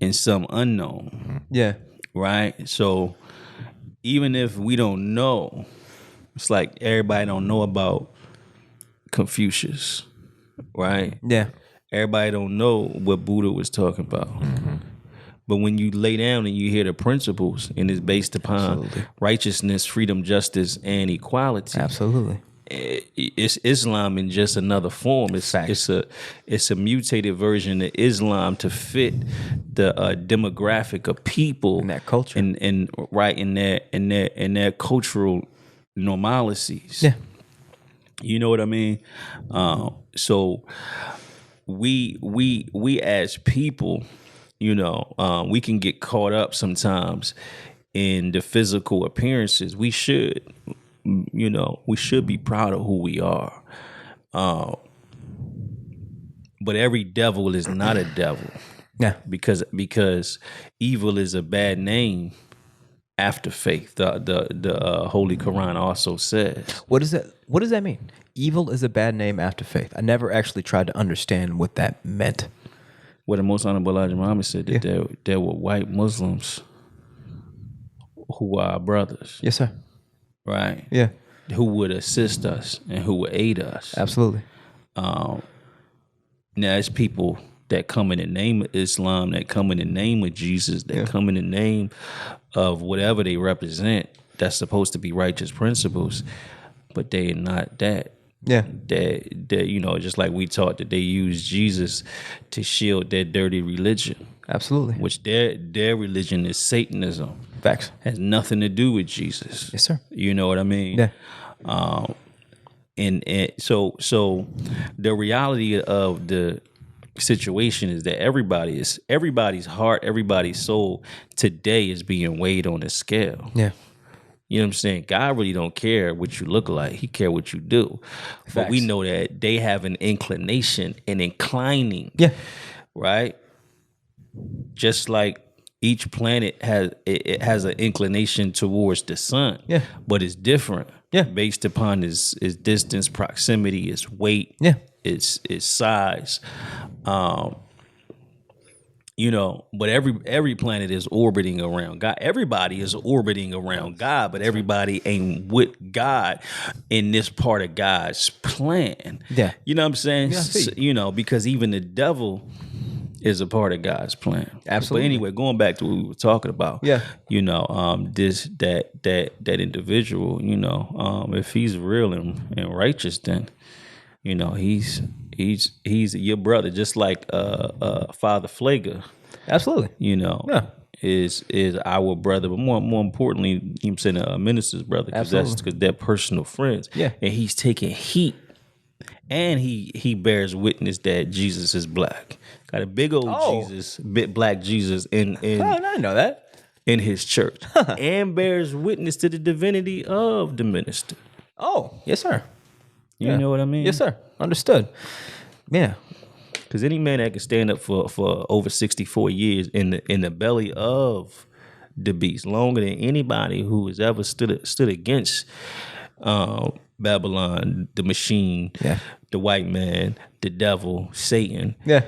and some unknown. Yeah. Right? So even if we don't know, it's like everybody don't know about Confucius, right? Yeah. Everybody don't know what Buddha was talking about. Mm-hmm. But when you lay down and you hear the principles and it's based upon righteousness, freedom, justice, and equality. Absolutely. It's Islam in just another form. It's a mutated version of Islam to fit the demographic of people and that culture and in their cultural normalities. Yeah. You know what I mean? So we as people, you know, we can get caught up sometimes in the physical appearances. We should be proud of who we are. But every devil is not a devil. Yeah. Because evil is a bad name after faith. The Holy Quran also says. What does that mean? Evil is a bad name after faith. I never actually tried to understand what that meant. Well, the Most Honorable Elijah Muhammad said that there were white Muslims who are our brothers. Yes, sir. Right? Yeah. Who would assist us and who would aid us. Absolutely. Now, it's people that come in the name of Islam, that come in the name of Jesus, that come in the name of whatever they represent, that's supposed to be righteous principles, but they are not that. Yeah. That you know, just like we taught that they use Jesus to shield their dirty religion. Absolutely. Which their religion is Satanism. Facts. Has nothing to do with Jesus. Yes, sir. You know what I mean? Yeah. And so the reality of the situation is that everybody's heart, everybody's soul today is being weighed on a scale. Yeah. You know what I'm saying? God really don't care what you look like. He care what you do. Facts. But we know that they have an inclination, an inclining. Yeah. Right? Just like each planet has an inclination towards the sun. Yeah. But it's different. Yeah. Based upon its distance, proximity, its weight, its size. You know, but every planet is orbiting around God. Everybody is orbiting around God, but everybody ain't with God in this part of God's plan. Yeah. You know what I'm saying? You know, because even the devil is a part of God's plan. Absolutely. But anyway, going back to what we were talking about. Yeah. You know, that individual, you know, if he's real and righteous, then, you know, he's your brother, just like Father Flager. Absolutely. You know. Yeah. is our brother, but more importantly, you know what I'm saying, a minister's brother, because they're personal friends. Yeah. And he's taking heat, and he bears witness that Jesus is black. Got a big old Jesus, black Jesus in I didn't know that. in his church, and bears witness to the divinity of the minister. Oh, yes, sir. You know what I mean? Yes, sir. Understood. Yeah. Because any man that can stand up for over 64 years in the belly of the beast, longer than anybody who has ever stood against Babylon, the machine, the white man, the devil, Satan. Yeah.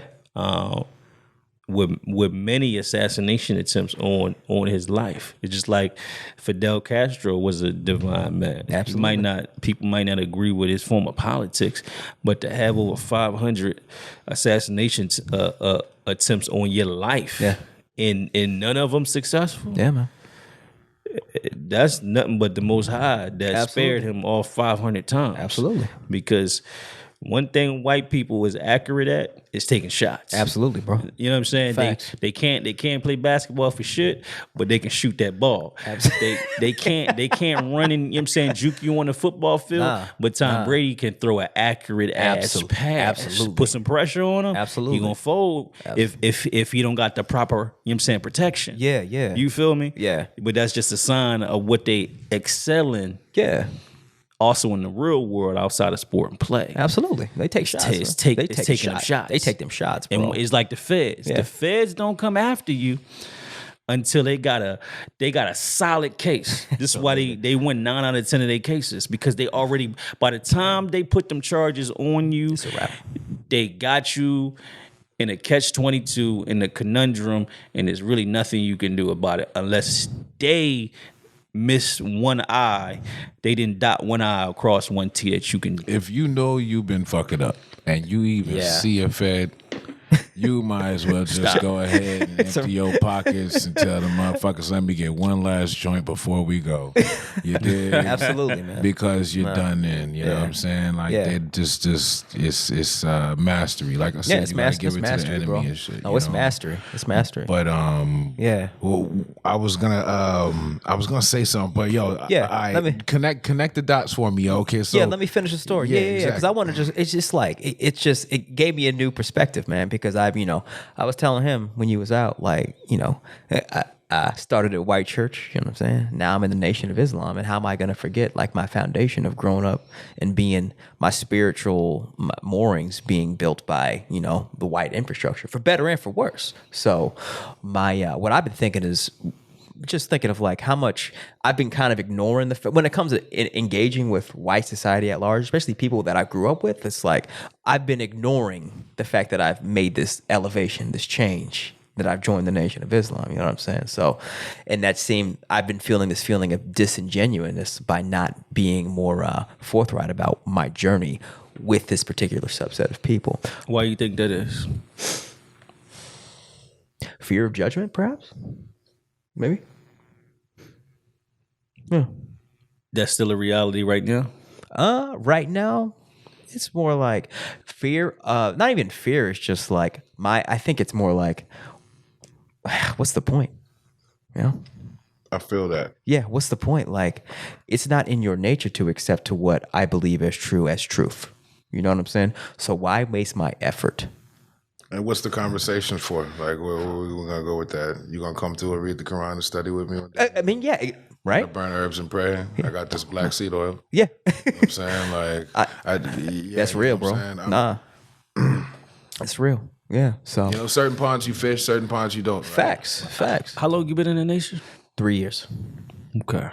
With many assassination attempts on his life. It's just like Fidel Castro was a divine man. Absolutely. People might not agree with his form of politics, but to have over 500 assassination attempts on your life, and none of them successful. Yeah, man. That's nothing but the Most High that spared him all 500 times. Absolutely. Because one thing white people is accurate at is taking shots. Absolutely, bro. You know what I'm saying? Facts. They can't play basketball for shit, but they can shoot that ball. They can't run in, you know what I'm saying, juke you on the football field, but Tom Brady can throw an accurate ass pass. Absolutely. Put some pressure on him. Absolutely. He gonna fold if he don't got the proper, you know what I'm saying, protection. Yeah, yeah. You feel me? Yeah. But that's just a sign of what they excel in. Yeah. Also in the real world outside of sport and play. Absolutely. They take shots. It's They taking them shots. They take them shots, bro. And it's like the feds. Yeah. The feds don't come after you until they got a solid case. This is why they win 9 out of 10 of their cases, because they already, by the time they put them charges on you, It's a wrap. they got you in a catch-22, in a conundrum, and there's really nothing you can do about it unless they miss one I. They didn't dot one I across one T that you can. If you know you've been fucking up and you even see a Fed, you might as well just go ahead and empty your pockets and tell the motherfuckers, let me get one last joint before we go. You did? Absolutely, man. Because you're done in, you know what I'm saying? Like, they just it's mastery. Like I said, it's you gotta mastery, give it to the enemy bro. and shit. No, you it's know? mastery. It's mastery. But yeah. well, I was gonna say something, but yo, let me connect the dots for me, yo. Okay, so let me finish the story. Yeah. Because I want to it's just like it gave me a new perspective, man. Because I was telling him when you was out, like, I started at white church, you know what I'm saying? Now I'm in the Nation of Islam, and how am I going to forget, like, my foundation of growing up and being my spiritual moorings being built by, the white infrastructure, for better and for worse. So what I've been thinking is just thinking of like how much I've been kind of ignoring when it comes to engaging with white society at large, especially people that I grew up with. It's like I've been ignoring the fact that I've made this elevation, this change, that I've joined the Nation of Islam. You know what I'm saying? So, and I've been feeling this feeling of disingenuousness by not being more forthright about my journey with this particular subset of people. Why do you think that is? Fear of judgment, perhaps? Maybe. Yeah. That's still a reality right now? Right now, it's more like fear. Not even fear. It's just like I think it's more like, what's the point? I feel that. Yeah, what's the point? Like, it's not in your nature to accept to what I believe as true as truth. You know what I'm saying? So why waste my effort? And what's the conversation for? Like, where we're gonna go with that? You gonna come to and read the Quran and study with me? I mean, yeah, right. Burn herbs and pray. I got this black seed oil. Yeah, You know what I'm saying, like, that's real, bro. Nah, it's real. Yeah. So certain ponds you fish, certain ponds you don't. Right? Facts. How long you been in the nation? 3 years. Okay.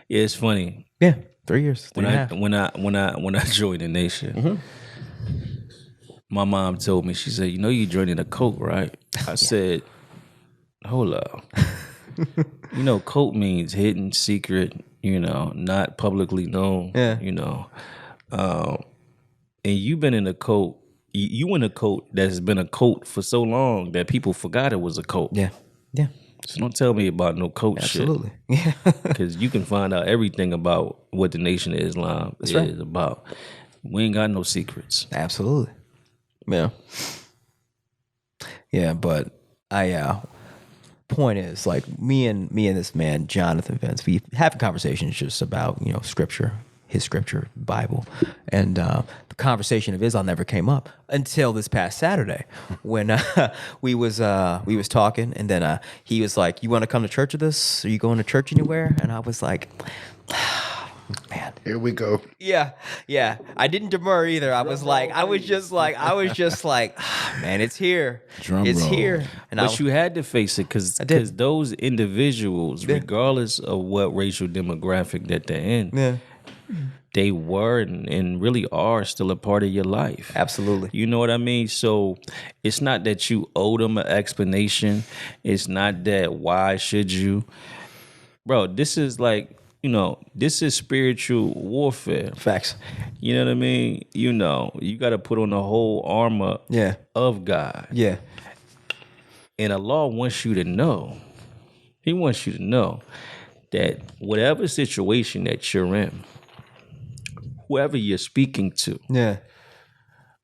Yeah, it's funny. Yeah, 3 years. When I joined the nation, my mom told me, she said, you joining a cult, right? I said, hold up. Cult means hidden, secret, not publicly known. Yeah. And you've been in a cult. You in a cult that's been a cult for so long that people forgot it was a cult. Yeah. So don't tell me about no cult Absolutely. shit. Because you can find out everything about what the Nation of Islam is about. We ain't got no secrets. Absolutely. Yeah. Yeah, but point is, like, me and this man Jonathan Vince, we have conversations just about scripture, his scripture, Bible, and the conversation of Islam never came up until this past Saturday when we was talking, and then he was like, "You want to come to church with us? Are you going to church anywhere?" And I was like, man, Here we go. yeah. I didn't demur either. I was just like, man, it's here. Drum it's roll. here. And But you had to face it because those individuals, regardless of what racial demographic that they're in, yeah, they were and really are still a part of your life. absolutely. You know what I mean? So it's not that you owe them an explanation. It's not that why should you? Bro, this is like, this is spiritual warfare. Facts. You know what I mean? You got to put on the whole armor of God. Yeah. And Allah wants you to know. He wants you to know that whatever situation that you're in, whoever you're speaking to, Yeah.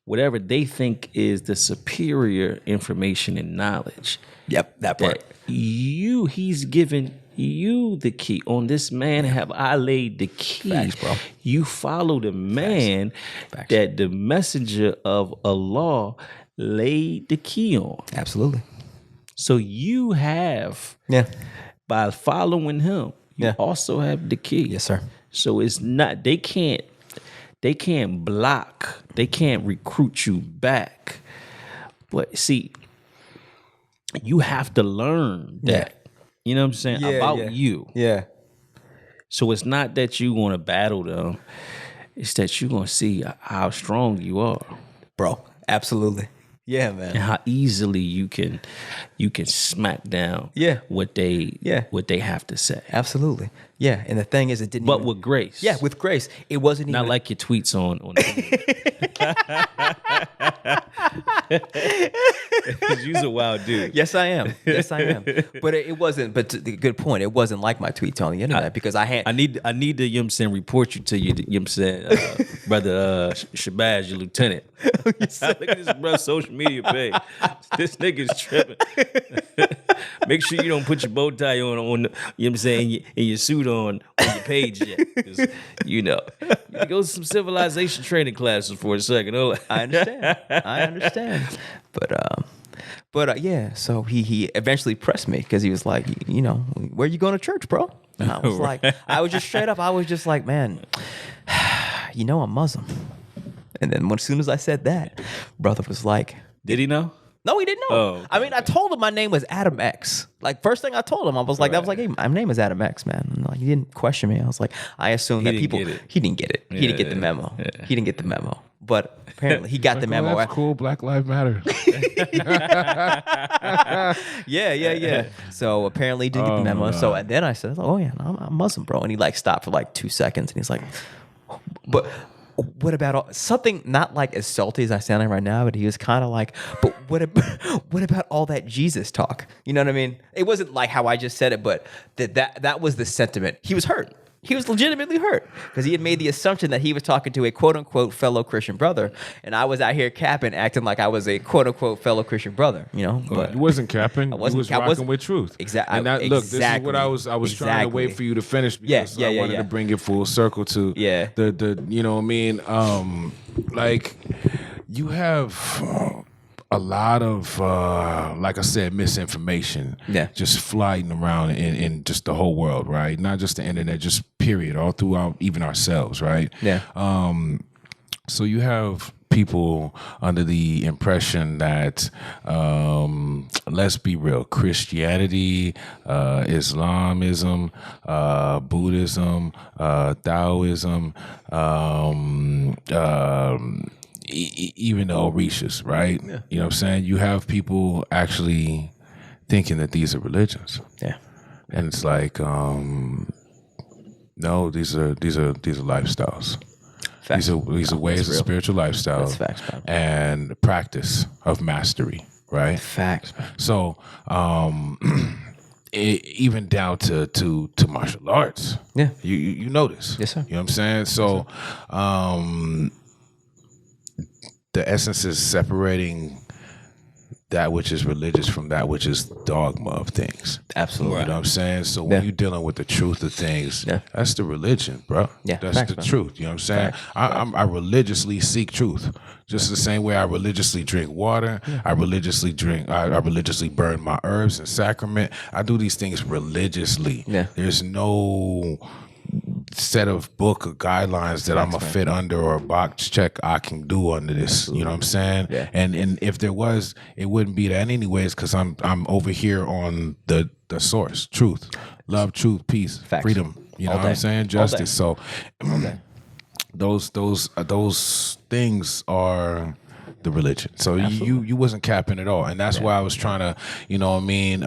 whatever they think is the superior information and knowledge, Yep. That part. that he's given you the key. On this man have I laid the key. Facts, bro. You follow the man Facts. that the messenger of Allah laid the key on. Absolutely. So you have, Yeah. by following him, you Yeah. also have the key. Yes, sir. So it's not, they can't block, they can't recruit you back. But see, you have to learn that. You know what I'm saying? About you. Yeah. So it's not that you want to battle them. It's that you're going to see how strong you are. Bro. Absolutely. Yeah, man. And how easily you can smack down what they have to say. Absolutely. Yeah. And the thing is, it didn't. But even, with grace. yeah, with grace, it wasn't Not even like your tweets on Because you's a wild dude. Yes, I am. But it wasn't. But the good point. It wasn't like my tweets on the internet because I had. I need to, you know what I'm saying, report you to you, you know what I'm saying, brother Shabazz, your lieutenant. Look at this brother's social media page. This nigga's tripping. Make sure you don't put your bow tie on you know what I'm saying, in your suit on your page yet. 'Cause, you go to some civilization training classes for a second. I understand. But yeah, so he eventually pressed me because he was like, where you going to church, bro? And I was like, I was just straight up, I was just like, man, I'm Muslim. And then as soon as I said that, brother was like, did he know? No, he didn't know. Oh, okay. I mean, I told him my name was Adam X. Like, first thing I told him, I was like, hey, my name is Adam X, man. And like, he didn't question me. I was like, I assumed that people. He didn't get it. He didn't get the memo. Yeah. He didn't get the memo. But apparently, he got the memo. That's cool. Black Lives Matter. Yeah. So apparently, he didn't get the memo. no. So and then I said, oh yeah, I'm Muslim, bro. And he like stopped for like 2 seconds, and he's like, but. What about something not like as salty as I sound right now, but he was kind of like, but what about all that Jesus talk? You know what I mean? It wasn't like how I just said it, but that was the sentiment. He was hurt. He was legitimately hurt because he had made the assumption that he was talking to a quote unquote fellow Christian brother, and I was out here capping, acting like I was a quote unquote fellow Christian brother. But You wasn't capping. I wasn't- You was rocking with truth. Exactly. And look, this is what I was trying to wait for you to finish because I wanted to bring it full circle to the you know what I mean? Like you have a lot of like I said, misinformation just flying around in just the whole world, right? Not just the internet, just period, all throughout even ourselves, right? Yeah. So you have people under the impression that, let's be real, Christianity, Islamism, Buddhism, Taoism, even the Orishas, right? Yeah. You know what I'm saying? You have people actually thinking that these are religions. Yeah. And it's like, no, these are lifestyles. Facts. These are ways of spiritual lifestyles. That's facts, man. And practice of mastery, right? Facts, man. So, even down to martial arts. Yeah. You notice. Yes, sir. You know what I'm saying? So, the essence is separating that which is religious from that which is dogma of things. Absolutely. You know what I'm saying? So when you're dealing with the truth of things, that's the religion, bro. Yeah, that's facts, the man. truth. You know what I'm saying? I religiously seek truth, just the same way I religiously drink water. I religiously burn my herbs and sacrament. I do these things religiously. Yeah. There's no set of book or guidelines that I'm gonna fit under or a box check I can do under this. You know what I'm saying? Yeah. And if there was, it wouldn't be that anyways, because I'm over here on the source, truth, love, truth, peace, Facts. freedom. You know All what I'm day. saying? All day. Justice. So those things are the religion. So you wasn't capping at all, and that's why I was trying to, you know what I mean,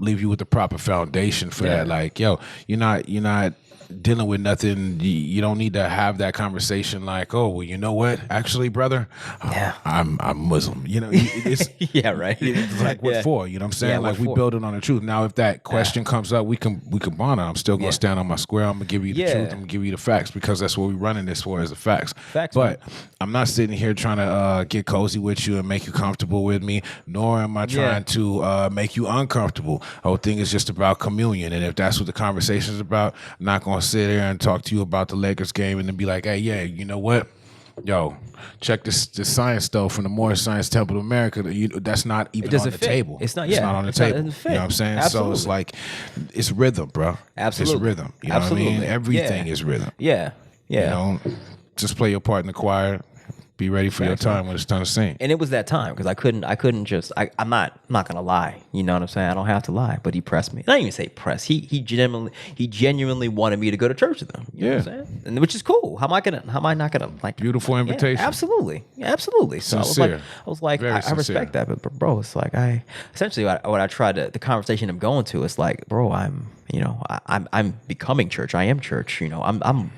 leave you with the proper foundation for that. Like, yo, you're not dealing with nothing. You don't need to have that conversation like, oh, well, you know what? Actually, brother, I'm Muslim. You know, it's Yeah, right. it's like what for? You know what I'm saying? Yeah, like what we for? build it on the truth. Now, if that question comes up, we can bond. I'm still gonna stand on my square. I'm gonna give you the truth. I'm gonna give you the facts because that's what we're running this for, is the facts. Facts, But I'm not sitting here trying to get cozy with you and make you comfortable with me, nor am I trying to make you uncomfortable. The whole thing is just about communion, and if that's what the conversation is about, I'm not gonna sit here and talk to you about the Lakers game and then be like, hey, yeah, you know what? Yo, check this science stuff from the Moore Science Temple of America. That's not even on the table. It's not. It's Yeah, not on the it's not- table. it You doesn't fit. know what I'm saying? Absolutely. So it's like, it's rhythm, bro. Absolutely. It's rhythm. You know Absolutely. what I mean? Everything Yeah. is rhythm. Yeah. Yeah. You know, just play your part in the choir. Be ready for your time when it's time to sing. And it was that time because I couldn't just. I'm not gonna lie. You know what I'm saying? I don't have to lie. But he pressed me. I didn't even say press. He genuinely wanted me to go to church with him. You know what I'm saying? And which is cool. How am I not gonna like? Beautiful invitation. Yeah, absolutely. So Sincere. I was like, Very I sincere. respect that, but bro, it's like essentially what I tried to, the conversation I'm going to is like, bro, I'm becoming church. I am church. You know, I'm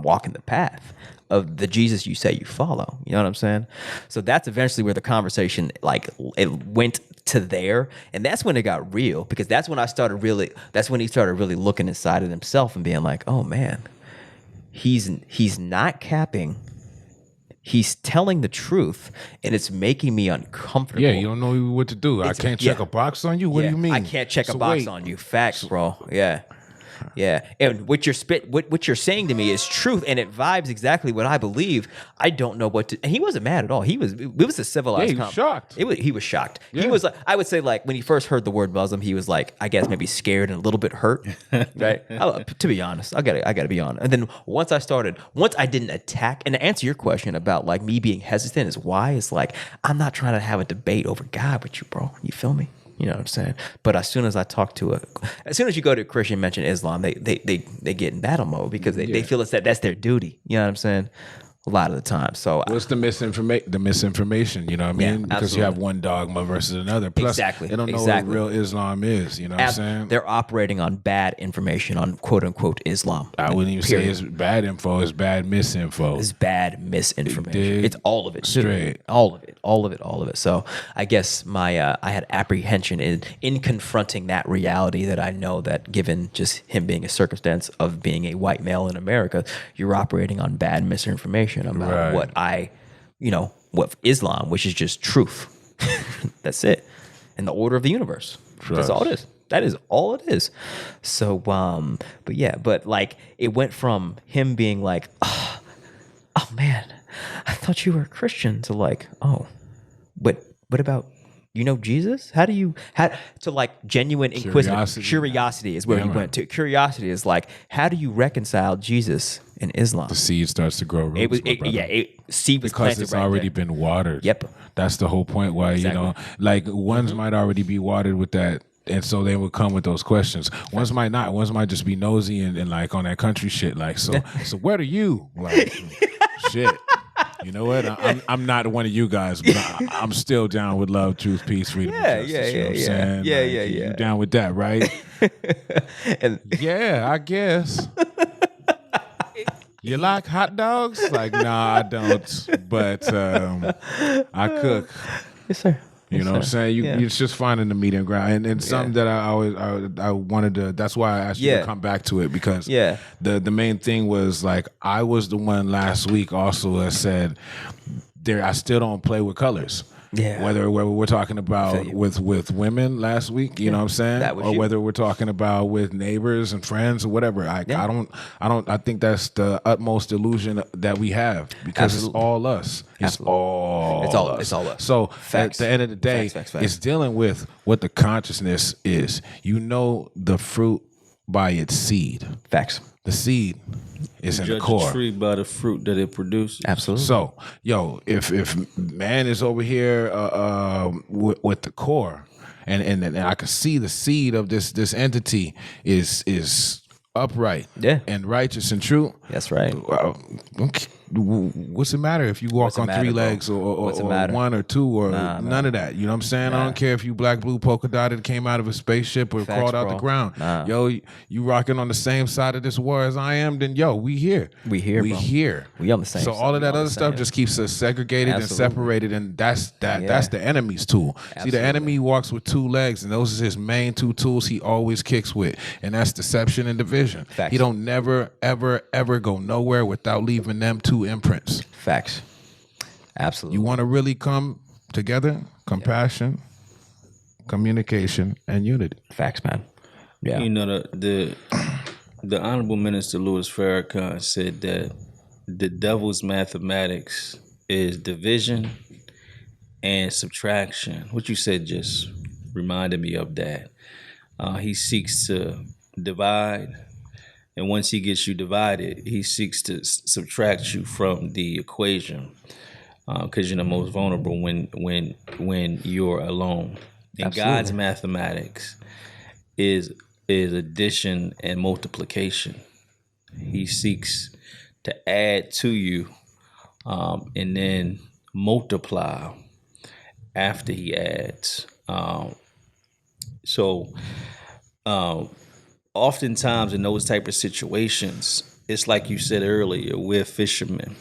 walking the path of the Jesus you say you follow. You know what I'm saying? So that's eventually where the conversation, like, it went to there. And that's when it got real, because that's when he started really looking inside of himself and being like, oh man, he's not capping. He's telling the truth, and it's making me uncomfortable. Yeah, you don't know what to do. I can't check a box on you? What do you mean? I can't check a So box wait. on you. Facts, bro. Yeah. Yeah, and what you're saying to me is truth, and it vibes exactly what I believe. I don't know what to. And he wasn't mad at all. It was a civilized. Yeah, he was shocked. He was shocked. Yeah. He was like, I would say, like, when he first heard the word Muslim, he was like, I guess maybe scared and a little bit hurt. Right? To be honest, I gotta be honest. And then once I didn't attack, and to answer your question about like me being hesitant is why, it's like, I'm not trying to have a debate over God with you, bro. You feel me? You know what I'm saying? But as soon as you go to a Christian, mention Islam, they get in battle mode because they feel that's their duty. You know what I'm saying? A lot of the time. So what's the misinformation? You know what I mean? Yeah, because you have one dogma versus another. Plus, Exactly, they don't know exactly. what real Islam is. You know what I'm saying? they're operating on bad information, on quote unquote Islam. I wouldn't even say it's bad info. It's bad misinfo. It's bad misinformation. Dig? It's all of it. Straight. All of it. So I guess I had apprehension in confronting that reality, that I know that given just him being a circumstance of being a white male in America, you're operating on bad misinformation about Right. what Islam, which is just truth. That's it. And the order of the universe. That's all it is. That is all it is. So, but like, it went from him being like, oh man, I thought you were a Christian, to like, oh, but what about, Jesus? How to like genuine curiosity is where he went to. Curiosity is like, how do you reconcile Jesus and Islam? The seed starts to grow roots. Seed was because planted it's right already there. been watered. Yep. That's the whole point. Why Exactly. like ones might already be watered with that. And so they would come with those questions. Ones might not. Ones might just be nosy and like on that country shit. Like, so what are you? Like, shit. You know what? I'm not one of you guys, but I'm still down with love, truth, peace, freedom, and justice. You know what I'm saying? Yeah. You down with that, right? And Yeah, I guess. You like hot dogs? Like, nah, I don't. But I cook. yes, sir. You know what I'm saying? Yeah. It's just finding the meat and ground. And something that I wanted to, that's why I asked you to come back to it, because the main thing was like, I was the one last week also that said, I still don't play with colors. Yeah. Whether we're talking about you. with women last week, you know what I'm saying, That was or you. whether we're talking about with neighbors and friends or whatever. I think that's the utmost illusion that we have because Absolutely. it's all us. It's Absolutely. all us. It's all us. So Facts. at the end of the day, Facts. it's dealing with what the consciousness is. You know the fruit by its seed. Facts. The seed is in the Judge core. a tree by the fruit that it produces. Absolutely. So, if man is over here with the core, and I can see the seed of this entity is upright, and righteous and true. That's right. What's the matter if you walk on three legs or one or two or none of that? You know what I'm saying? I don't care if you black, blue, polka dotted, came out of a spaceship or crawled out the ground. Yo, you rocking on the same side of this war as I am, then we here. We here, We bro. here. We on the same So side. all of We that on other the stuff same. just keeps us segregated Absolutely. and separated, and that's the enemy's tool. See, Absolutely. the enemy walks with two legs, and those are his main two tools he always kicks with, and that's deception and division. Facts. He don't never, ever, ever go nowhere without leaving them two imprints. Facts. Absolutely. You want to really come together, compassion, communication, and unity. Facts, man. Yeah. You know, the Honorable Minister Louis Farrakhan said that the devil's mathematics is division and subtraction. What you said just reminded me of that. He seeks to divide, and once he gets you divided, he seeks to subtract you from the equation, because you're the most vulnerable when you're alone. And Absolutely. God's mathematics is addition and multiplication. He seeks to add to you, and then multiply after he adds. Oftentimes in those type of situations, it's like you said earlier, we're fishermen.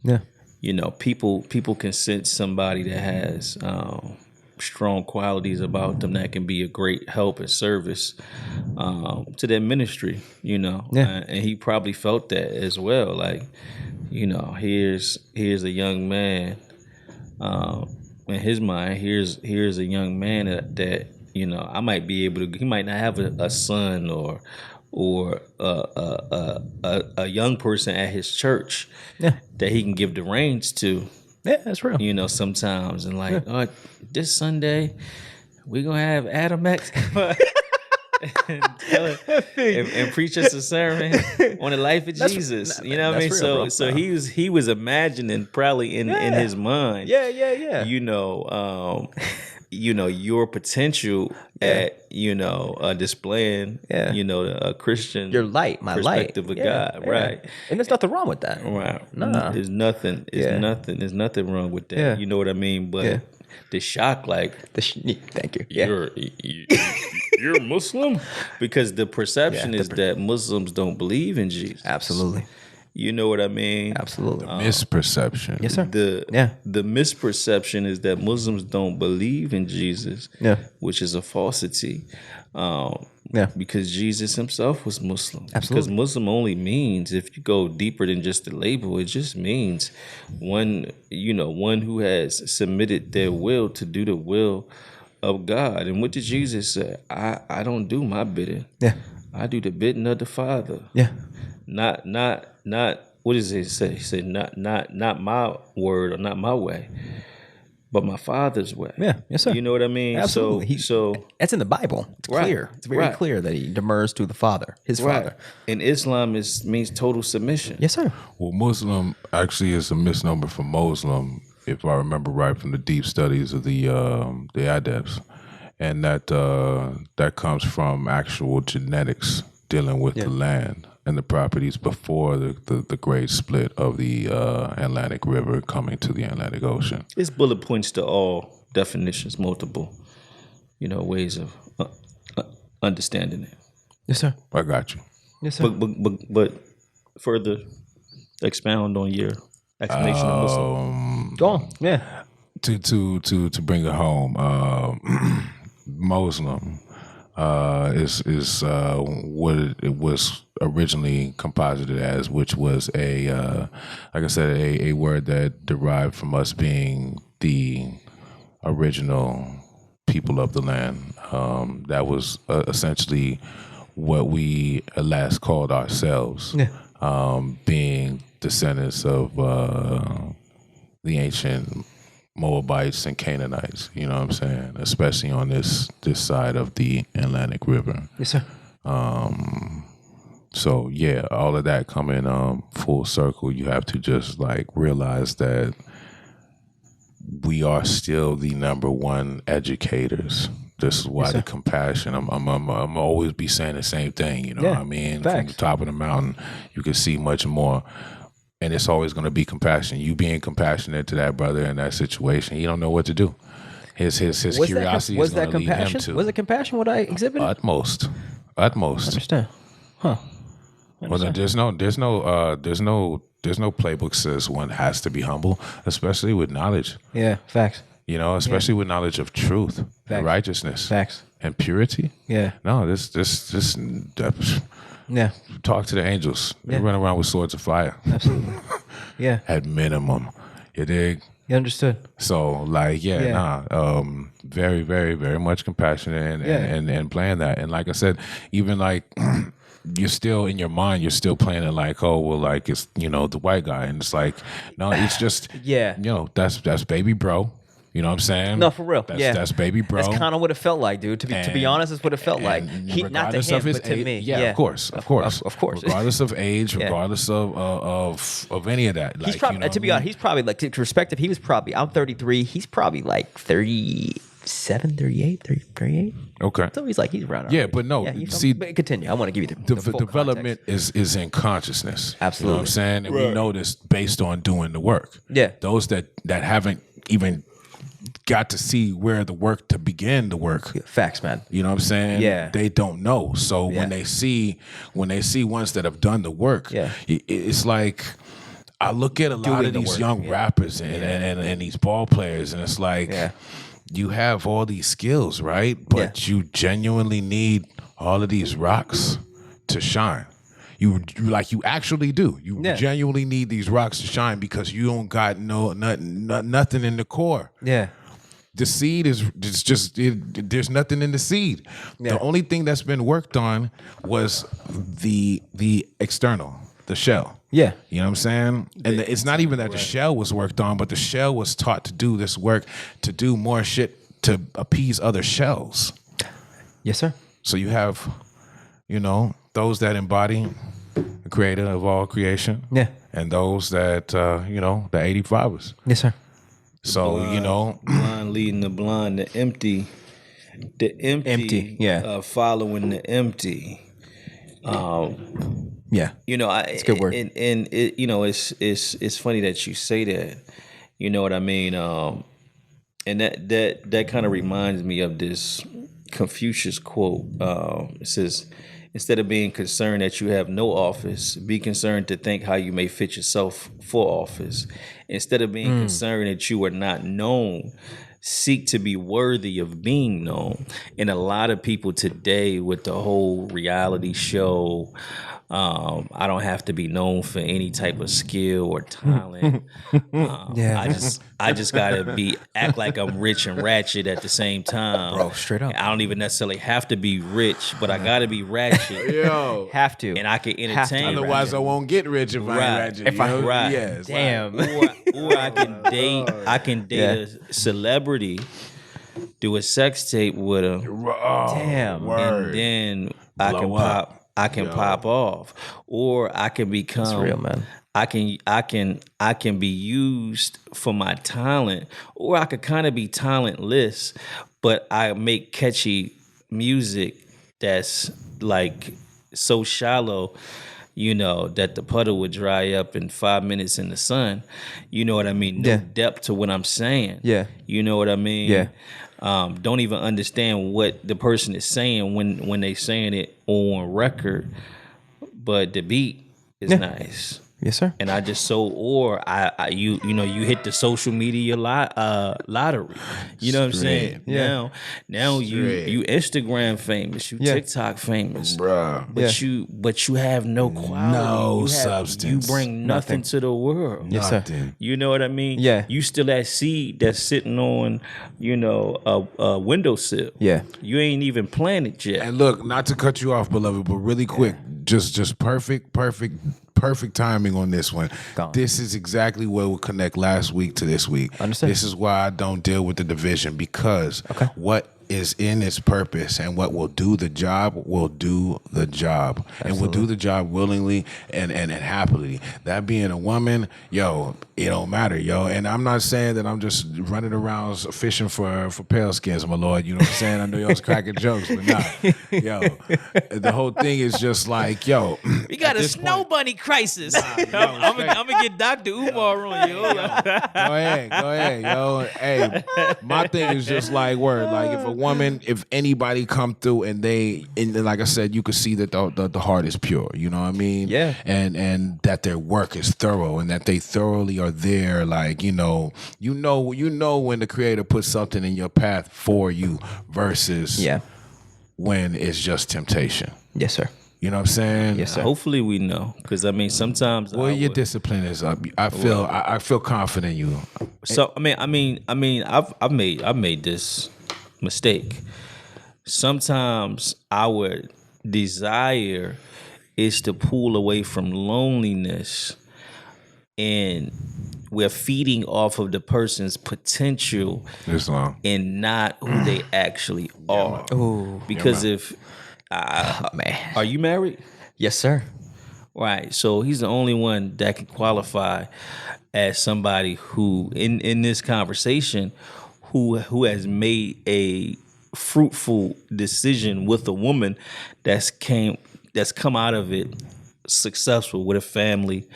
Yeah. You know, people can sense somebody that has strong qualities about them that can be a great help and service to their ministry, you know. Yeah. And he probably felt that as well. Like, you know, here's a young man, in his mind, here's a young man that you know, I might be able to. He might not have a son or a young person at his church that he can give the reins to. Yeah, that's real. You know, sometimes, and like, oh, this Sunday we're gonna have Adam X and preach us a sermon on the life of Jesus. You know what I mean? Real, So he was imagining probably in his mind. Yeah. You know, your potential at, displaying, a Christian Your light, my perspective light. of God, right? And there's nothing wrong with that. Right. Nah. There's nothing. There's nothing wrong with that. Yeah. You know what I mean? But the shock, like, Thank you. Yeah. you're Muslim, because the perception is that Muslims don't believe in Jesus. Absolutely. You know what I mean? Absolutely. Misperception. Yes, sir. The misperception is that Muslims don't believe in Jesus, which is a falsity. Because Jesus himself was Muslim. Absolutely. Because Muslim only means, if you go deeper than just the label, it just means one who has submitted their will to do the will of God. And what did Jesus say? I don't do my bidding. Yeah. I do the bidding of the Father. Yeah. Not what does it say? He said not my word or not my way, but my Father's way. Yeah. Yes, sir. You know what I mean? Absolutely. So That's in the Bible. It's Right. clear. It's very Right. clear that he demurs to the Father, his Father. And Islam means total submission. Yes, sir. Well, Muslim actually is a misnomer for Muslim, if I remember right from the deep studies of the adepts, and that comes from actual genetics dealing with the land and the properties before the great split of the Atlantic River coming to the Atlantic Ocean. It's bullet points to all definitions, multiple, ways of understanding it. Yes, sir. I got you. Yes, sir. But further expound on your explanation of Muslim. Go on. Yeah. To bring it home, Muslim is what it was originally composited as, which was like I said, a word that derived from us being the original people of the land. That was essentially what we at last called ourselves, being descendants of the ancient Moabites and Canaanites. You know what I'm saying? Especially on this side of the Atlantic River. Yes, sir. So yeah, all of that coming full circle. You have to just like realize that we are still the number one educators. This is why the compassion. I'm always be saying the same thing. You know what I mean? Facts. From the top of the mountain, you can see much more. And it's always going to be compassion. You being compassionate to that brother in that situation, he don't know what to do. His curiosity is going to lead him to. Was it compassion what I exhibited? Utmost. I understand. Huh. Well, there's no playbook says one has to be humble, especially with knowledge. Yeah, facts. You know, especially with knowledge of truth, and righteousness, facts, and purity. Yeah. No, this. Yeah. Talk to the angels. They run around with swords of fire. Absolutely. Yeah. At minimum, you dig? You understood. So, like, very, very, very much compassionate and playing that. And like I said, even like. You're still in your mind. You're still playing it like, oh well, like it's the white guy, and it's like, no, it's just that's baby bro. You know what I'm saying? No, for real. That's baby bro. That's kind of what it felt like, dude. To be honest, that's what it felt like. Not to him, but to me. Yeah, of course. Regardless of age, regardless of any of that. He's probably, to be honest, he's probably like, to perspective, he was probably, I'm 33. He's probably like 37, 38, 38. Okay. So he's around. Yeah, but no. See, but continue. I want to give you the full development context. is in consciousness. Absolutely. You know what I'm saying? And we know this based on doing the work. Yeah. Those that haven't even got to see where the work to begin the work. Facts, man. You know what I'm saying? Yeah. They don't know. So when they see ones that have done the work, it's like I look at a lot of these young rappers and these ball players, and it's like you have all these skills, right? But you genuinely need all of these rocks to shine. You actually do. You genuinely need these rocks to shine because you don't got nothing in the core. Yeah. The seed is just there's nothing in the seed. Yeah. The only thing that's been worked on was the external, the shell. Yeah. You know what I'm saying? And it's not even that the shell was worked on, but the shell was taught to do this work, to do more shit to appease other shells. Yes, sir. So you have, those that embody the creator of all creation. Yeah. And those that, the 85ers. Yes, sir. So, blind leading the blind, the empty, following the empty. It's a good word. And it, it's funny that you say that. You know what I mean? And that kind of reminds me of this Confucius quote. It says, instead of being concerned that you have no office, be concerned to think how you may fit yourself for office. Instead of being concerned that you are not known, seek to be worthy of being known. And a lot of people today with the whole reality show, I don't have to be known for any type of skill or talent. I just gotta act like I'm rich and ratchet at the same time. Bro, straight up. I don't even necessarily have to be rich, but I gotta be ratchet. Yo, have to, and I can entertain. Otherwise, I won't get rich if I ain't ratchet. Yes. Damn. Or I can date. I can date a celebrity, do a sex tape with her. Damn. And then I can pop off, or I can become. That's real, man. I can be used for my talent, or I could kind of be talentless, but I make catchy music that's like so shallow, that the puddle would dry up in 5 minutes in the sun. You know what I mean? No depth to what I'm saying. Yeah. You know what I mean? Yeah. Don't even understand what the person is saying when they saying it on record, but the beat is nice. Yes, sir. And I just sold, or you hit the social media lottery. You know what I'm saying? Yeah. Now Straight. you Instagram famous, you Yeah. TikTok famous, Bruh. but you have no quality, No substance. You bring nothing to the world. Yes, sir. Nothing. You know what I mean? Yeah. You still that seed that's sitting on, a windowsill. Yeah. You ain't even planted yet. And look, not to cut you off, beloved, but really quick, just perfect timing on this one. Go on. This is exactly what will connect last week to this week. Understand. This is why I don't deal with the division, because Okay. what is in its purpose and what will do the job will do the job. And will do the job willingly and happily. That being a woman, yo, it don't matter, yo. And I'm not saying that I'm just running around fishing for pale skins, my lord. You know what I'm saying? I know y'all's cracking jokes, but nah. Yo, the whole thing is just like, yo. We got at a this snow point- bunny crisis. yo, I'm gonna get Dr. Umar on you. Go ahead, yo. Hey, my thing is just like, word, like if anybody come through and like I said, you could see that the heart is pure, you know what I mean? Yeah. And that their work is thorough and that they thoroughly are there, like, you know when the creator puts something in your path for you versus when it's just temptation. Yes, sir. You know what I'm saying? Yes, sir. Hopefully we know, because I mean sometimes. Well, your discipline is up. I feel confident in you. So I mean, I've made this mistake. Sometimes our desire is to pull away from loneliness, and we're feeding off of the person's potential Islam. and not who they actually are. Ooh. Because if Man. are you married? Yes, sir. Right. So he's the only one that can qualify as somebody who in this conversation who has made a fruitful decision with a woman that's come out of it successful with a family,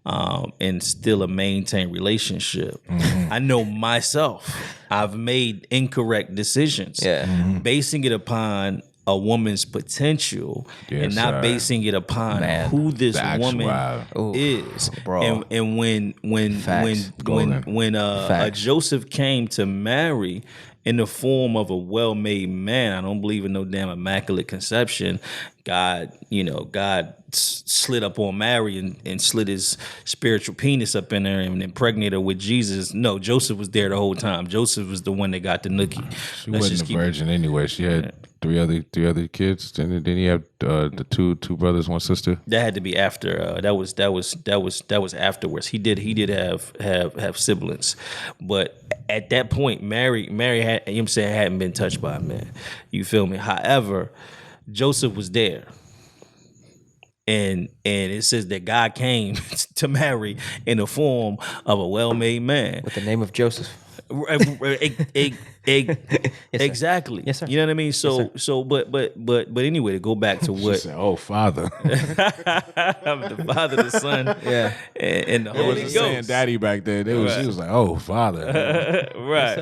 and still a maintained relationship. Mm-hmm. I know myself, I've made incorrect decisions, basing it upon a woman's potential and not basing it upon who this woman is. Bro. And when Joseph came to marry in the form of a well-made man, I don't believe in no damn immaculate conception. God slid up on Mary and slid his spiritual penis up in her and impregnated her with Jesus. No, Joseph was there the whole time. Joseph was the one that got the nookie. She wasn't a virgin anyway. She had three other kids. Didn't he have the two brothers, one sister? That had to be after. That was afterwards. He did have siblings, but at that point, Mary had, you know what I'm saying, hadn't been touched by a man. You feel me? However, Joseph was there. And it says that God came to Mary in the form of a well-made man. With the name of Joseph. Exactly. Yes, sir. You know what I mean? But anyway, to go back to what Said, oh, Father. the Father, the Son, and the They Holy wasn't Ghost. saying daddy back then. He was like, oh, Father. right.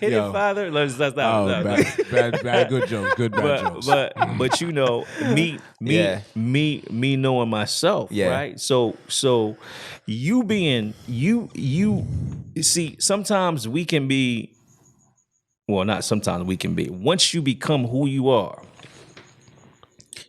Hit it, Father. Let's stop. Bad, good jokes. Good bad jokes. But you know, me knowing myself, right? So you being you see, sometimes we can be, well, not sometimes we can be. Once you become who you are,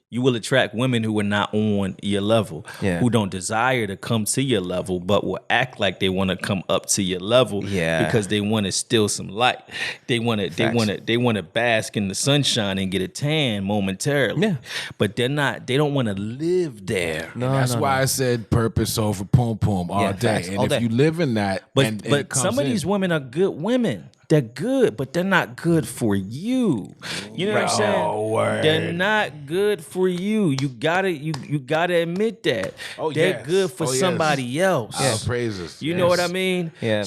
you will attract women who are not on your level, who don't desire to come to your level, but will act like they want to come up to your level because they want to steal some light. They want to bask in the sunshine and get a tan momentarily. Yeah. But they don't want to live there. That's why I said purpose over pom pom all day. And if you live in that, but some of these women are good women. They're good, but they're not good for you. You know what I'm saying? Word. They're not good for you. You gotta admit that. They're good for somebody else. Yes. Praises. You know what I mean? Yeah, man.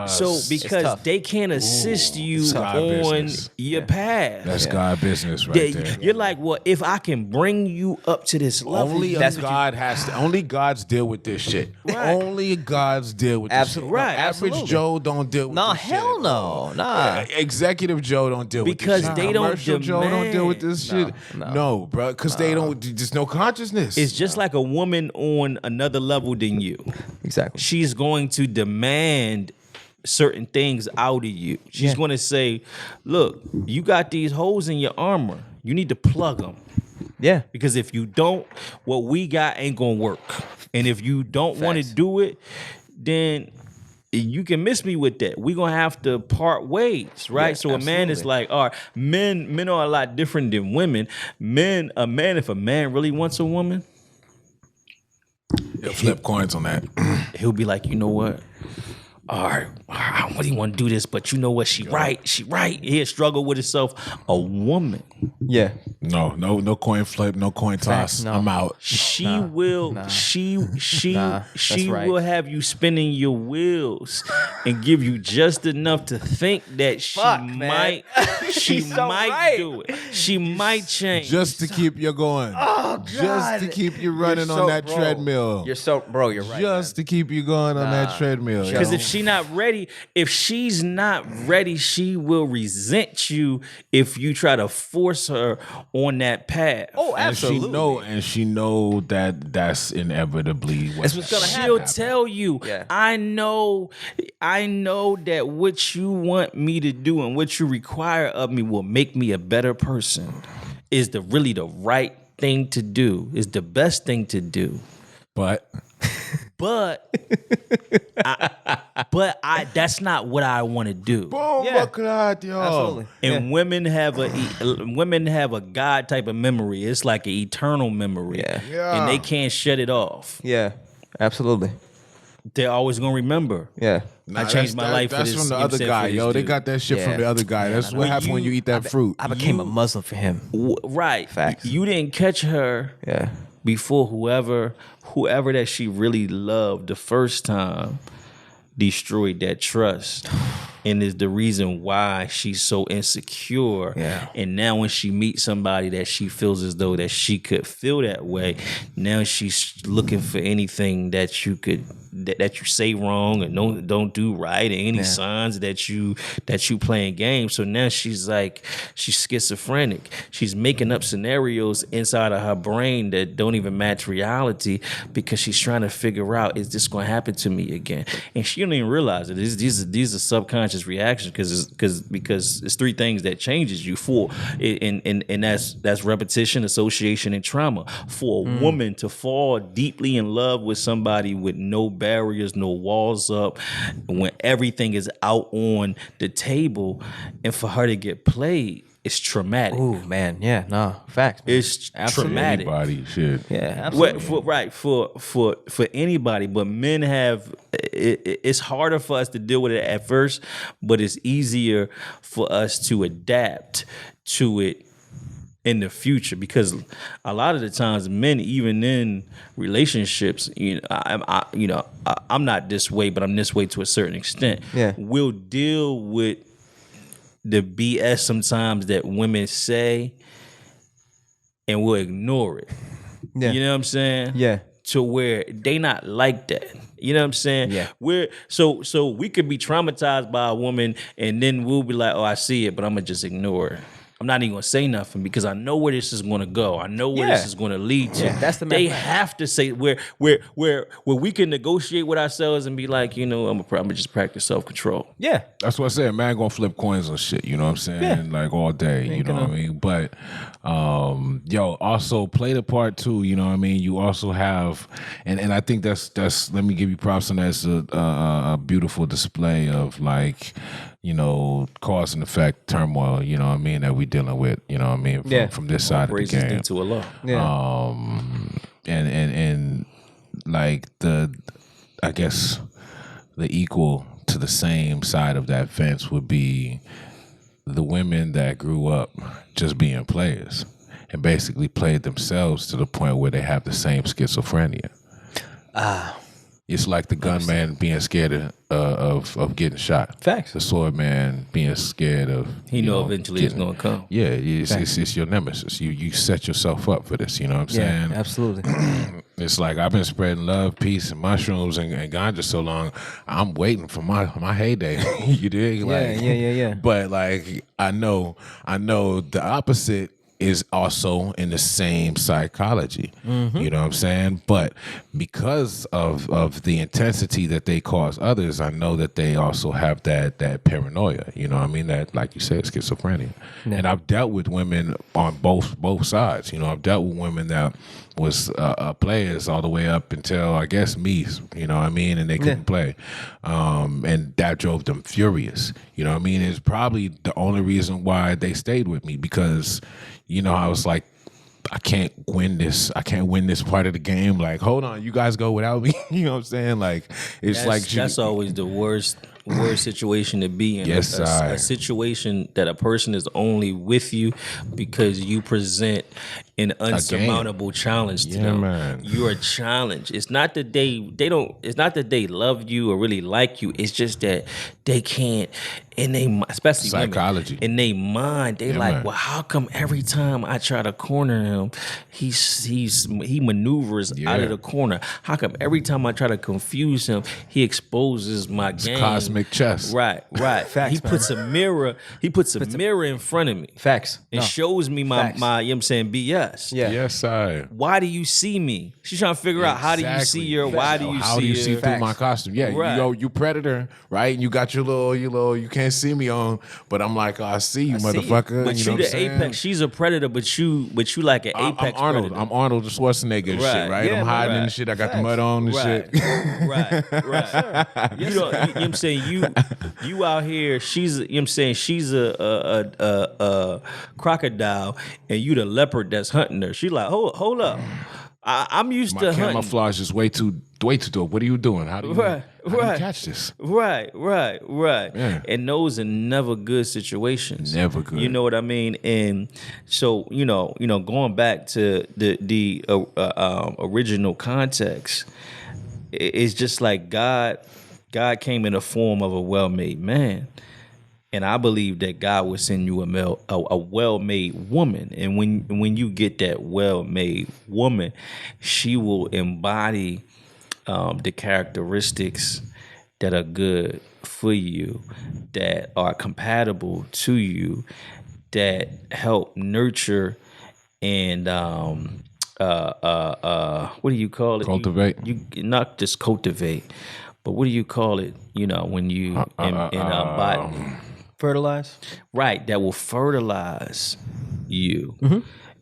So because they can't assist you on your path. That's God business right there. You're like, well, if I can bring you up to this level, only God's deal with this shit. Right. Only God's deal with this shit. Right. Average Joe don't deal with this shit. Hell no. No, nah. Executive Joe don't deal Because with this shit. they don't Commercial Joe don't deal with this shit. No, bro, because they don't. There's no consciousness. It's just like a woman on another level than you. Exactly. She's going to demand certain things out of you. She's going to say, look, you got these holes in your armor. You need to plug them. Yeah. Because if you don't, what we got ain't going to work. And if you don't want to do it, then you can miss me with that. We're going to have to part ways, right? Yeah, so a man is like, all right, men are a lot different than women. If a man really wants a woman, He'll flip coins on that. he'll be like, you know what? All right, I really want to do this, but you know what? She right. He'll struggle with himself. A woman, Yeah. No coin flip, no coin toss. no. I'm out. she will right. will have you spinning your wheels and give you just enough to think that she Fuck, man. might She's so right. do it. She might change. Just to keep you going. Oh, God. Just to keep you running on that treadmill. You're right. Just to keep you going on that treadmill. Because yo. if she's not ready, she will resent you if you try to force her on that path. Oh, absolutely. And she know that that's inevitably That's what's gonna She'll happen. tell you, Yeah. I know that what you want me to do and what you require of me will make me a better person. Is really the right thing to do. Is the best thing to do. But I that's not what I want to do. boom, Yeah. God, yo. Absolutely. And women have a God type of memory. It's like an eternal memory. Yeah. And they can't shut it off. Yeah. Absolutely. They're always gonna remember. Yeah. I changed my life for That's this. from the you know what I'm other saying, guy, for this yo. They dude. got that shit Yeah. from the other guy. That's what When happens when you- you eat that fruit. I became a Muslim for him. Right. Facts. You didn't catch her Yeah. before whoever that she really loved the first time destroyed that trust. And is the reason why she's so insecure. Yeah. And now when she meets somebody that she feels as though that she could feel that way, now she's looking for anything that you could that you say wrong and don't do right, and any signs that you playing games. So now she's schizophrenic. She's making up scenarios inside of her brain that don't even match reality because she's trying to figure out, is this going to happen to me again? And she don't even realize it. These are subconscious reactions because it's three things that changes you for, and that's repetition, association, and trauma. For a woman to fall deeply in love with somebody with no barriers, no walls up, when everything is out on the table, and for her to get played, it's traumatic. Ooh, man. Yeah. No. Facts. Man. It's traumatic. Anybody, shit. Yeah. Absolutely. For anybody, but men have it's harder for us to deal with it at first, but it's easier for us to adapt to it in the future, because a lot of the times men, even in relationships, I'm not this way, but I'm this way to a certain extent. Yeah. We'll deal with the BS sometimes that women say, and we'll ignore it. Yeah. You know what I'm saying? Yeah. To where they not like that. You know what I'm saying? Yeah. So we could be traumatized by a woman, and then we'll be like, oh, I see it, but I'm gonna just ignore it. I'm not even gonna say nothing because I know where this is gonna go. I know where this is gonna lead to. Yeah, that's the they main thing. have to say where we can negotiate with ourselves and be like, I'm gonna just practice self-control. Yeah. That's what I said. Man gonna flip coins and shit. You know what I'm saying? Yeah. Like all day. You know what I mean? But also play the part too. You know what I mean? You also have, and I think that's. Let me give you props on that. It's a beautiful display of like, cause and effect turmoil. You know what I mean? That we dealing with. You know what I mean? From this side of the Praises game. due to Allah. Yeah. And like I guess the equal to the same side of that fence would be the women that grew up just being players and basically played themselves to the point where they have the same schizophrenia. It's like the gunman being scared of getting shot. Facts. The sword man being scared of He know eventually it's gonna come. Yeah, it's your nemesis. You set yourself up for this. You know what I'm saying? Yeah. Absolutely. It's like I've been spreading love, peace, and mushrooms and ganja so long. I'm waiting for my heyday. You dig? Like, yeah. But like I know the opposite is also in the same psychology. You know what I'm saying? But because of the intensity that they cause others, I know that they also have that paranoia. You know what I mean? That, like you said, schizophrenia. And I've dealt with women on both sides. You know, I've dealt with women that was players all the way up until, I guess, me, you know what I mean? And they couldn't play. And that drove them furious. You know what I mean? It's probably the only reason why they stayed with me, because, you know, I was like, I can't win this. I can't win this part of the game. Like, hold on, you guys go without me. You know what I'm saying? Like, That's always the worst situation to be in. Yes, a situation that a person is only with you because you present an unsurmountable challenge to them. Man. You're a challenge. It's not that they don't. It's not that they love you or really like you. It's just that they can't. In they, especially psychology, women, in their mind, they like, well, how come every time I try to corner him, he maneuvers out of the corner? How come every time I try to confuse him, he exposes my game? Cosmic chess. Right. Facts, He puts a mirror. He puts a mirror in front of me. Facts. And shows me my you know what I'm saying, BS. Yeah. Yes, I. Why do you see me? She's trying to figure out, how do you see her? Why do you see her? How do you see through my costume? Yeah, Right. you predator, right? And you got your little, you can't see me on, but I'm like, oh, I see you, motherfucker. But you know you what I'm the saying? apex. She's a predator, but you like an apex I'm Arnold. predator. I'm Arnold Schwarzenegger and shit, right? Yeah, I'm hiding in right. the shit. I got the mud on and shit. Right. You know what I'm saying? You out here, she's, you know what I'm saying, she's a crocodile and you the leopard that's hunting her. She like, hold up. I'm used My to hunting. camouflage is way too dope. What are you doing? How do you catch this? Right. Yeah. And those are never good situations. Never good. You know what I mean? And so, you know, going back to the original context, it's just like God came in the form of a well-made man. And I believe that God will send you a well-made woman. And when you get that well-made woman, she will embody the characteristics that are good for you, that are compatible to you, that help nurture and what do you call it? Cultivate. You not just cultivate, but what do you call it? You know, when you in body. Fertilize. Right, that will fertilize you.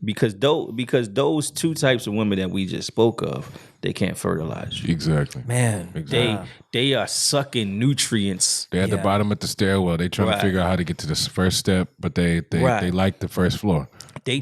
Because those two types of women that we just spoke of, they can't fertilize you. Exactly. Man. Exactly. They are sucking nutrients. They're at the bottom of the stairwell. They trying Right. to figure out how to get to this first step, but they Right. like the first floor. They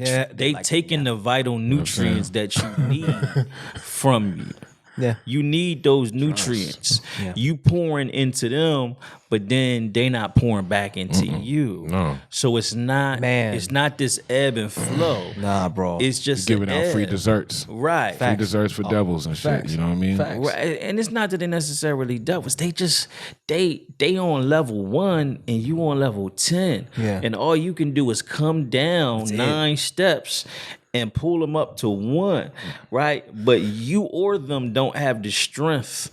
like- taking the vital nutrients that you need from you. Yeah. You need those nutrients. Yeah. You pouring into them, but then they not pouring back into you. No. So it's not Man. it's not this ebb and flow. Nah, bro. It's just Giving an out free ebb. desserts. Right. Free desserts for devils and shit. facts. You know what I mean? Facts. Right. And it's not that they're necessarily devils. They just they on level 1 and you on level 10. Yeah. And all you can do is come down 9 steps and pull them up to 1, right? But you or them don't have the strength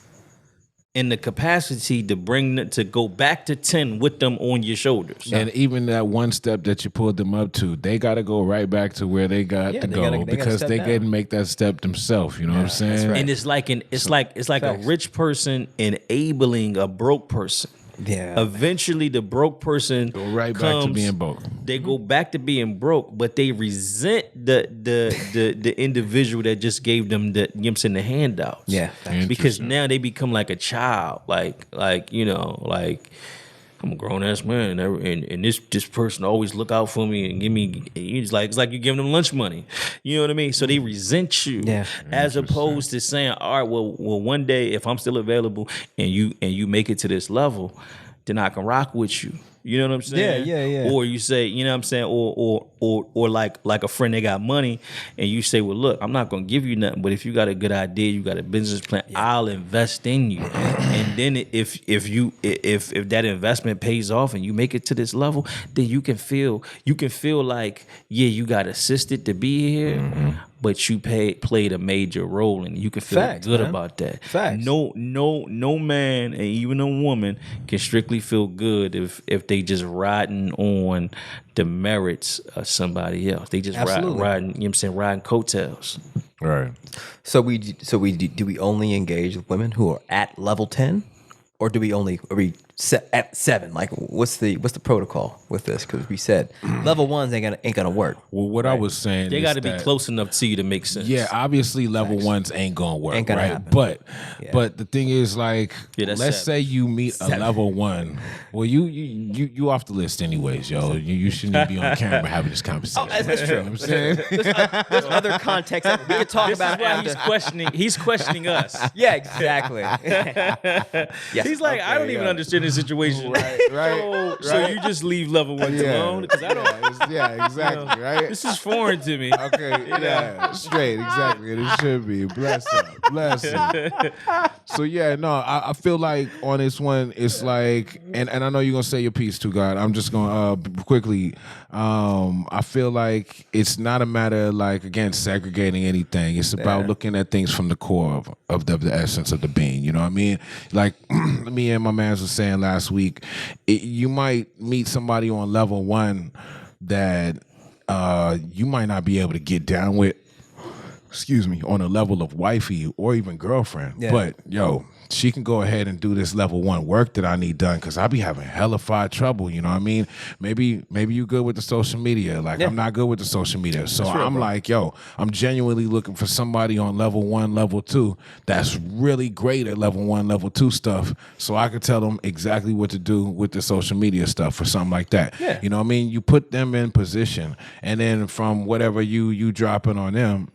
and the capacity to to go back to 10 with them on your shoulders. And even that one step that you pulled them up to, they got to go right back to where they got to they go gotta because step they down. didn't make that step themselves. You know what I'm saying? right. And it's like a rich person enabling a broke person. Yeah. Eventually, the broke person Go right back to being broke. They go back to being broke, but they resent the individual that just gave them the, you know what I'm saying, the handouts. Yeah. Because now they become like a child, like you know, like I'm a grown ass man, and this person always look out for me and give me. It's like you're giving them lunch money. You know what I mean? So they resent you, Yeah. as opposed to saying, all right, well, one day if I'm still available and you make it to this level, then I can rock with you. You know what I'm saying? Yeah. Or you say, you know what I'm saying, or like a friend that got money, and you say, well, look, I'm not gonna give you nothing, but if you got a good idea, you got a business plan, I'll invest in you. And then if that investment pays off and you make it to this level, then you can feel like, yeah, you got assisted to be here, but you played a major role, and you can feel Facts, good man. about that. Facts. No man, and even a woman, can strictly feel good if they just riding on the merits of somebody else. They just Absolutely. riding, you know what I'm saying, riding coattails. Right. So do we only engage with women who are at level 10, or are we at 7? Like, what's the protocol with this? Because we said level 1s ain't gonna work. Well, what I was saying, They is got to be that- close enough to you to make sense. Yeah, obviously level 1s ain't gonna work, Ain't gonna right? happen. Yeah. But the thing is, like, Yeah, that's let's 7. say you meet a level 1. Well, you off the list anyways, yo. You shouldn't even be on camera having this conversation. That's true. You know what I'm saying? There's other context that we could talk This about is why after. he's questioning us. Yeah, exactly. Yes. He's like, I don't even understand the situation. So you just leave level 1s alone because I don't. Yeah, exactly, right? This is foreign to me. Okay, yeah, straight, exactly. And it should be. Bless him. So yeah, no, I feel like on this one, it's like, and I know you're gonna say your piece too, God. I'm just gonna quickly. I feel like it's not a matter of, like, again, segregating anything. It's about looking at things from the core of the essence of the being. You know what I mean? Like me and my man was saying last week, you might meet somebody on level 1 that you might not be able to get down with, on a level of wifey or even girlfriend. Yeah. But yo, she can go ahead and do this level 1 work that I need done, because I be having hellified trouble. You know what I mean? Maybe you good with the social media. Like, I'm not good with the social media. So I'm like, yo, I'm genuinely looking for somebody on level 1, level 2 that's really great at level 1, level 2 stuff, so I could tell them exactly what to do with the social media stuff or something like that. Yeah. You know what I mean? You put them in position, and then from whatever you dropping on them,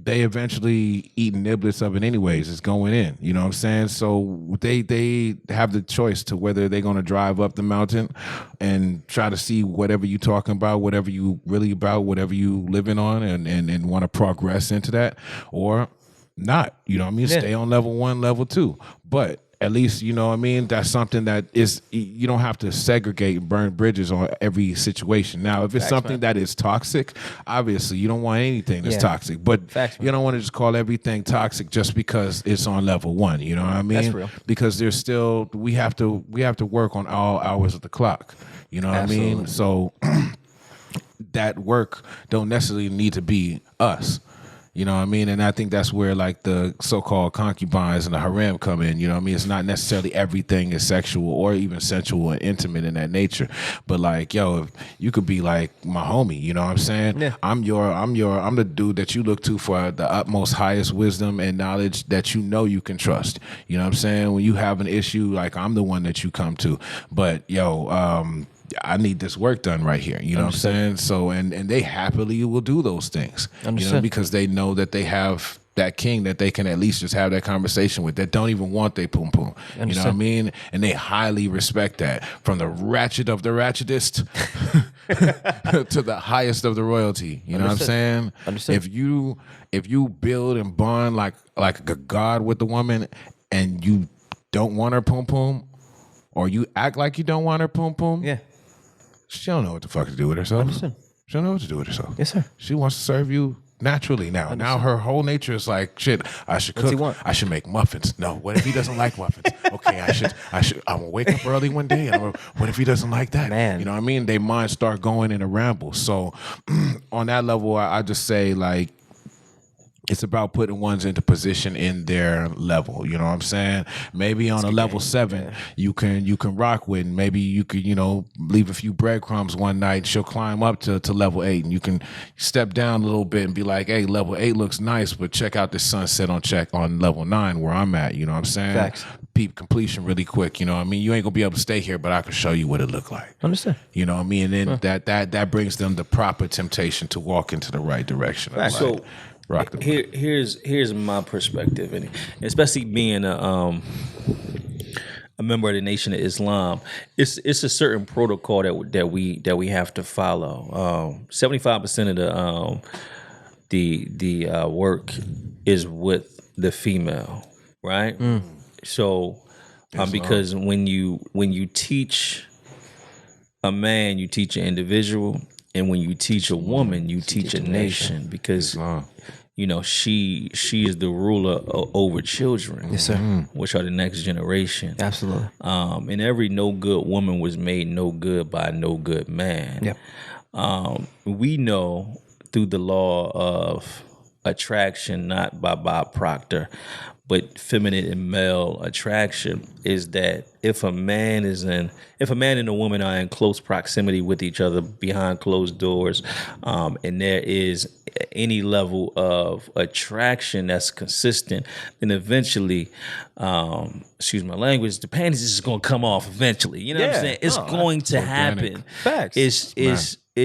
they eventually eat niblets of it anyways. It's going in. You know what I'm saying? So they have the choice to whether they're going to drive up the mountain and try to see whatever you talking about, whatever you really about, whatever you living on, and want to progress into that, or not. You know what I mean? Yeah. Stay on level 1, level 2. But at least, you know what I mean, that's something that is, you don't have to segregate and burn bridges on every situation. Now, if it's something that is toxic, obviously you don't want anything that's toxic. But you don't want to just call everything toxic just because it's on level 1. You know what I mean? That's real. Because there's still, we have to work on all hours of the clock. You know what I mean? So that work don't necessarily need to be us. You know what I mean? And I think that's where, like, the so-called concubines and the harem come in. You know what I mean? It's not necessarily everything is sexual or even sensual and intimate in that nature. But, like, yo, if you could be like my homie, you know what I'm saying? Yeah. I'm the dude that you look to for the utmost highest wisdom and knowledge that you can trust. You know what I'm saying? When you have an issue, like, I'm the one that you come to. But yo, I need this work done right here. You know what I'm saying? So, and they happily will do those things. You know, because they know that they have that king that they can at least just have that conversation with, that don't even want their pum pum. You know what I mean? And they highly respect that, from the ratchet of the ratchetest to the highest of the royalty. You know what I'm saying? If you build and bond like a god with the woman, and you don't want her pum pum, or you act like you don't want her pum pum, she don't know what the fuck to do with herself. She don't know what to do with herself. Yes, sir. She wants to serve you naturally now. Now her whole nature is like, shit, I should cook. What's he want? I should make muffins. No, what if he doesn't like muffins? Okay, I'm gonna wake up early one day, and what if he doesn't like that? Man. You know what I mean? They minds start going in a ramble. So on that level, I just say, like, it's about putting ones into position in their level. You know what I'm saying? Maybe on a level 7, you can rock with, and maybe you could, leave a few breadcrumbs one night. She'll climb up to level 8, and you can step down a little bit and be like, hey, level 8 looks nice, but check out this sunset on level 9 where I'm at. You know what I'm saying? Facts. Peep completion really quick. You know what I mean? You ain't gonna be able to stay here, but I can show you what it look like. Understand? You know what I mean? And then that brings them the proper temptation to walk into the right direction. Facts. So rock the here's my perspective, and especially being a member of the Nation of Islam, it's a certain protocol that we have to follow. 75% of the work is with the female, right? So because when you teach a man, you teach an individual, and when you teach a woman, you teach a nation, because she is the ruler over children. Yes, sir. Which are the next generation. Absolutely. And every no good woman was made no good by no good man. Yep. We know through the law of attraction, not by Bob Proctor, but feminine and male attraction, is that if a man and a woman are in close proximity with each other behind closed doors, and there is any level of attraction that's consistent, then eventually, excuse my language, the panties is going to come off eventually. You know what I'm saying? It's going to organic. happen. Facts.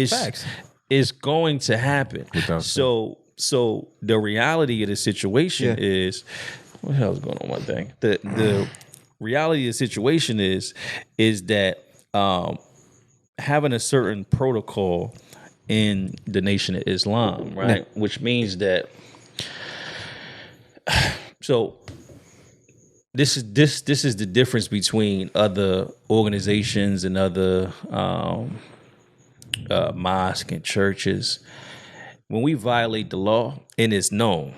Facts. It's going to happen. Without So the reality of the situation is, what the hell's going on with my thing? The reality of the situation is that having a certain protocol in the Nation of Islam, right? Which means that this is the difference between other organizations and other mosques and churches. When we violate the law and it's known,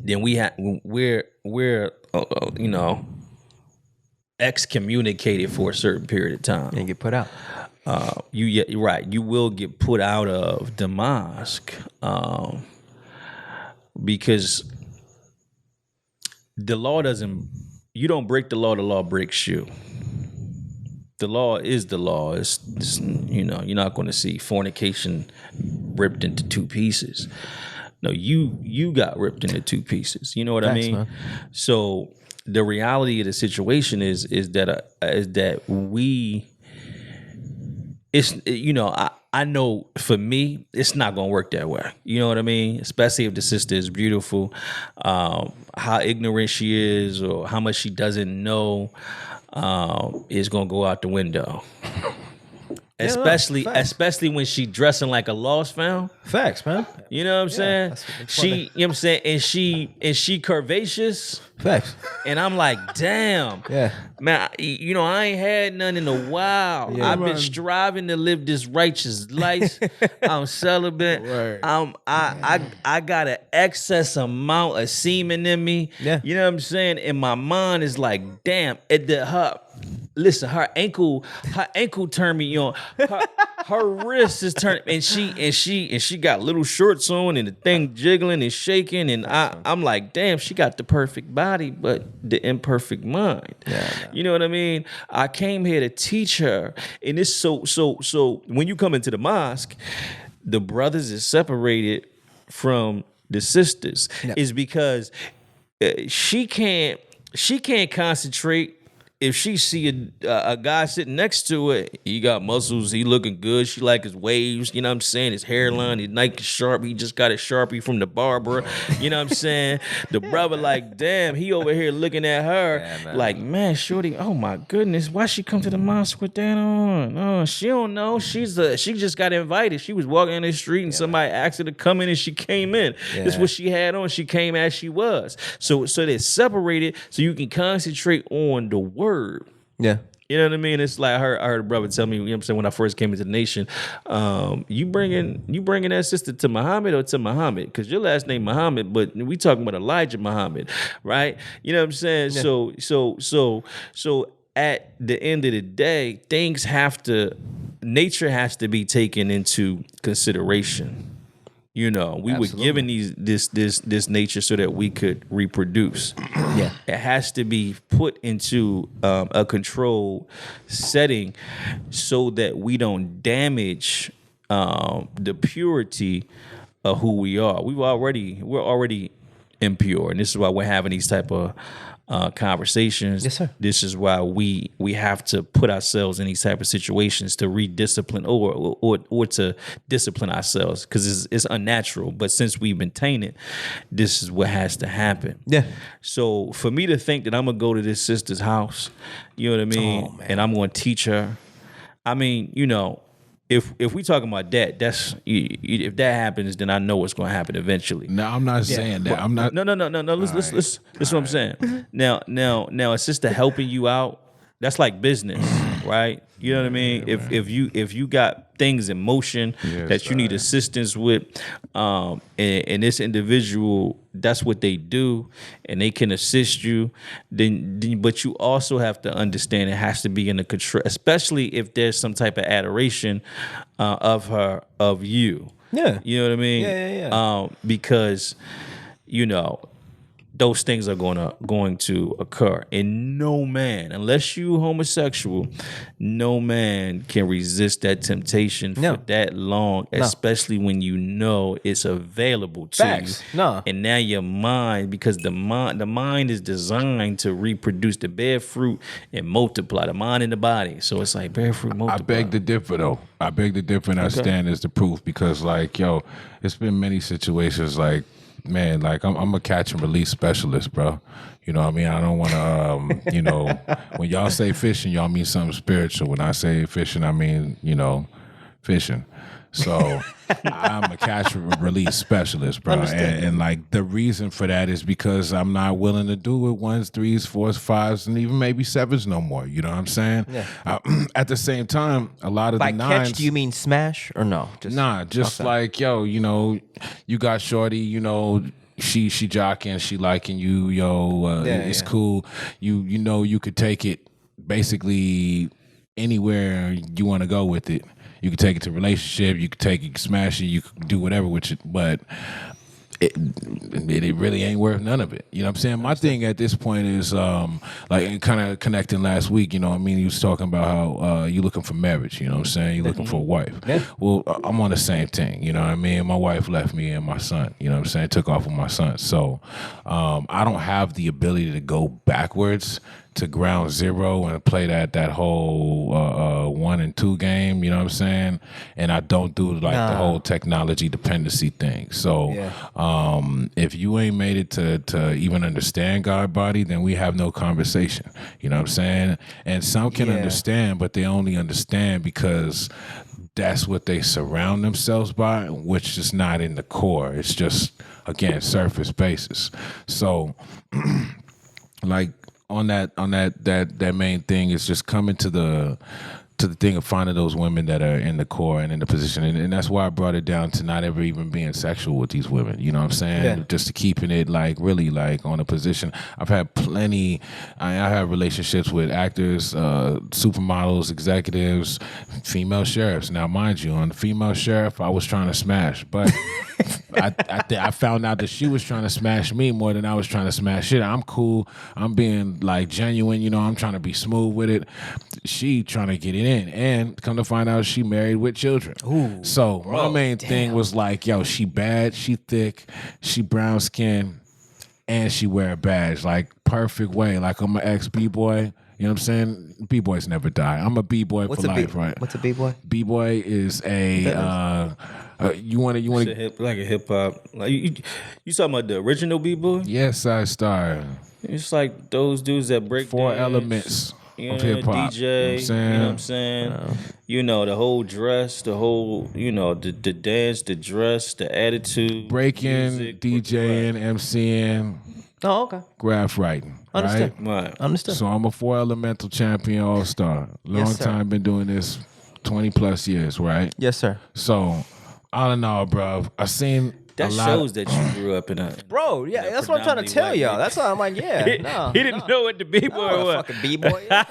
then we're excommunicated for a certain period of time. And get put out. You're right. You will get put out of the mosque because the law doesn't. You don't break the law breaks you. The law is the law. It's you're not going to see fornication ripped into two pieces. No, you got ripped into two pieces. You know what I mean? Man. So the reality of the situation is that we. I know for me, it's not going to work that way. You know what I mean? Especially if the sister is beautiful, how ignorant she is or how much she doesn't know is going to go out the window. Especially when she dressing like a lost found. Facts, man. You know what I'm saying? That's You know what I'm saying? And she curvaceous. Facts. And I'm like, damn. Yeah. Man, I ain't had none in a while. Yeah, I've been striving to live this righteous life. I'm celibate. Right. I got an excess amount of semen in me. Yeah. You know what I'm saying? And my mind is like, damn, her ankle turned me on. Her wrist is turning, and she got little shorts on, and the thing jiggling and shaking, and I'm like, damn, she got the perfect body, but the imperfect mind. Yeah. You know what I mean? I came here to teach her, and it's so when you come into the mosque, the brothers is separated from the sisters, is because she can't concentrate. If she see a guy sitting next to it, he got muscles, he looking good, she like his waves, you know what I'm saying, his hairline, his Nike sharp, he just got a Sharpie from the barber, you know what I'm saying? The brother like, damn, he over here looking at her like, man, shorty, oh my goodness, why she come to the mosque with that on? Oh, she don't know, she just got invited. She was walking in the street and somebody asked her to come in and she came in. This is what she had on, she came as she was. So they're separated so you can concentrate on the word. Yeah. You know what I mean? It's like I heard a brother tell me, you know what I'm saying, when I first came into the Nation, you bringing that sister to Muhammad or to Muhammad? Because your last name Muhammad, but we talking about Elijah Muhammad, right? You know what I'm saying? Yeah. So at the end of the day, nature has to be taken into consideration. We were given this nature so that we could reproduce. Yeah, it has to be put into a controlled setting so that we don't damage the purity of who we are. We're already impure, and this is why we're having these type of conversations. Yes, sir. This is why we have to put ourselves in these type of situations to rediscipline or to discipline ourselves, because it's unnatural. But since we've been tainted, this is what has to happen. Yeah. So for me to think that I'm gonna go to this sister's house, you know what I mean, and I'm gonna teach her. I mean, if we talking about that, if that happens, then I know what's going to happen eventually. No, I'm not saying that. I'm not. No. Listen what I'm saying. Now, a sister helping you out, that's like business. right? You know what I mean? If you got things in motion that you need assistance with, and this individual, that's what they do, and they can assist you, then but you also have to understand it has to be in the control, especially if there's some type of adoration of you. Yeah. You know what I mean? Yeah. Because, those things are going to occur. And no man, unless you homosexual, no man can resist that temptation for that long, especially when you know it's available to Facts. you. No. And now your mind, because the mind is designed to reproduce, to bear fruit and multiply, the mind and the body. So it's like bear fruit, multiply. I beg to differ, though. I beg to differ, and I stand as the proof because, like, it's been many situations, like, man, like I'm a catch and release specialist, bro. You know what I mean? I don't want to, when y'all say fishing, y'all mean something spiritual. When I say fishing, I mean, fishing. So I'm a catch and release specialist, bro. And like the reason for that is because I'm not willing to do it 1s, 3s, 4s, 5s, and even maybe 7s no more. You know what I'm saying? Yeah. At the same time, a lot of By the 9s. catch, do you mean smash or no? Just like, you got shorty, she jocking, she liking you, it's cool. You could take it basically anywhere you want to go with it. You can take it to relationship, you can smash it, you can do whatever with it, but it really ain't worth none of it. You know what I'm saying? My thing at this point is like kind of connecting last week, you was talking about how you looking for marriage, you know what I'm saying? You're looking for a wife. Yeah. Well, I'm on the same thing, you know what I mean? My wife left me and my son, you know what I'm saying? Took off with my son. So I don't have the ability to go backwards to ground zero and play that whole 1 and 2 game, you know what I'm saying? And I don't do the whole technology dependency thing. So if you ain't made it to even understand God body, then we have no conversation. You know what I'm saying? And some can understand, but they only understand because that's what they surround themselves by, which is not in the core. It's just, again, surface basis. So like on that main thing is just coming to the thing of finding those women that are in the core and in the position. And that's why I brought it down to not ever even being sexual with these women. You know what I'm saying? Yeah. Just to keeping it like really like on a position. I've had plenty, I have relationships with actors, supermodels, executives, female sheriffs. Now, mind you, on the female sheriff, I was trying to smash, but I found out that she was trying to smash me more than I was trying to smash it. I'm cool. I'm being like genuine, I'm trying to be smooth with it. She trying to get it in, and come to find out she married with children. Ooh, so my main thing was like, she bad, she thick, she brown skin, and she wear a badge, like perfect way. Like I'm an ex B-boy. You know what I'm saying? B-boys never die. I'm a B-boy for life, right? What's a B-boy? B-boy is a you want to like a hip hop. Like you talking about the original B-boy? Yes, I star. It's like those dudes that break 4 dance, elements of hip hop. DJ, you know what I'm saying? The whole dress, the whole, the dance, the dress, the attitude, breaking, music, DJing, MCing. Oh, okay. Graph writing. Understood. Right. Understood. So I'm a 4 elemental champion all-star. Long time, been doing this 20 plus years, right? Yes, sir. So all in all, bro, I seen that shows that you grew up in a that's what I'm trying to tell y'all. That's why I'm like, he didn't know what the B-boy was. Fucking B-boy is, bro.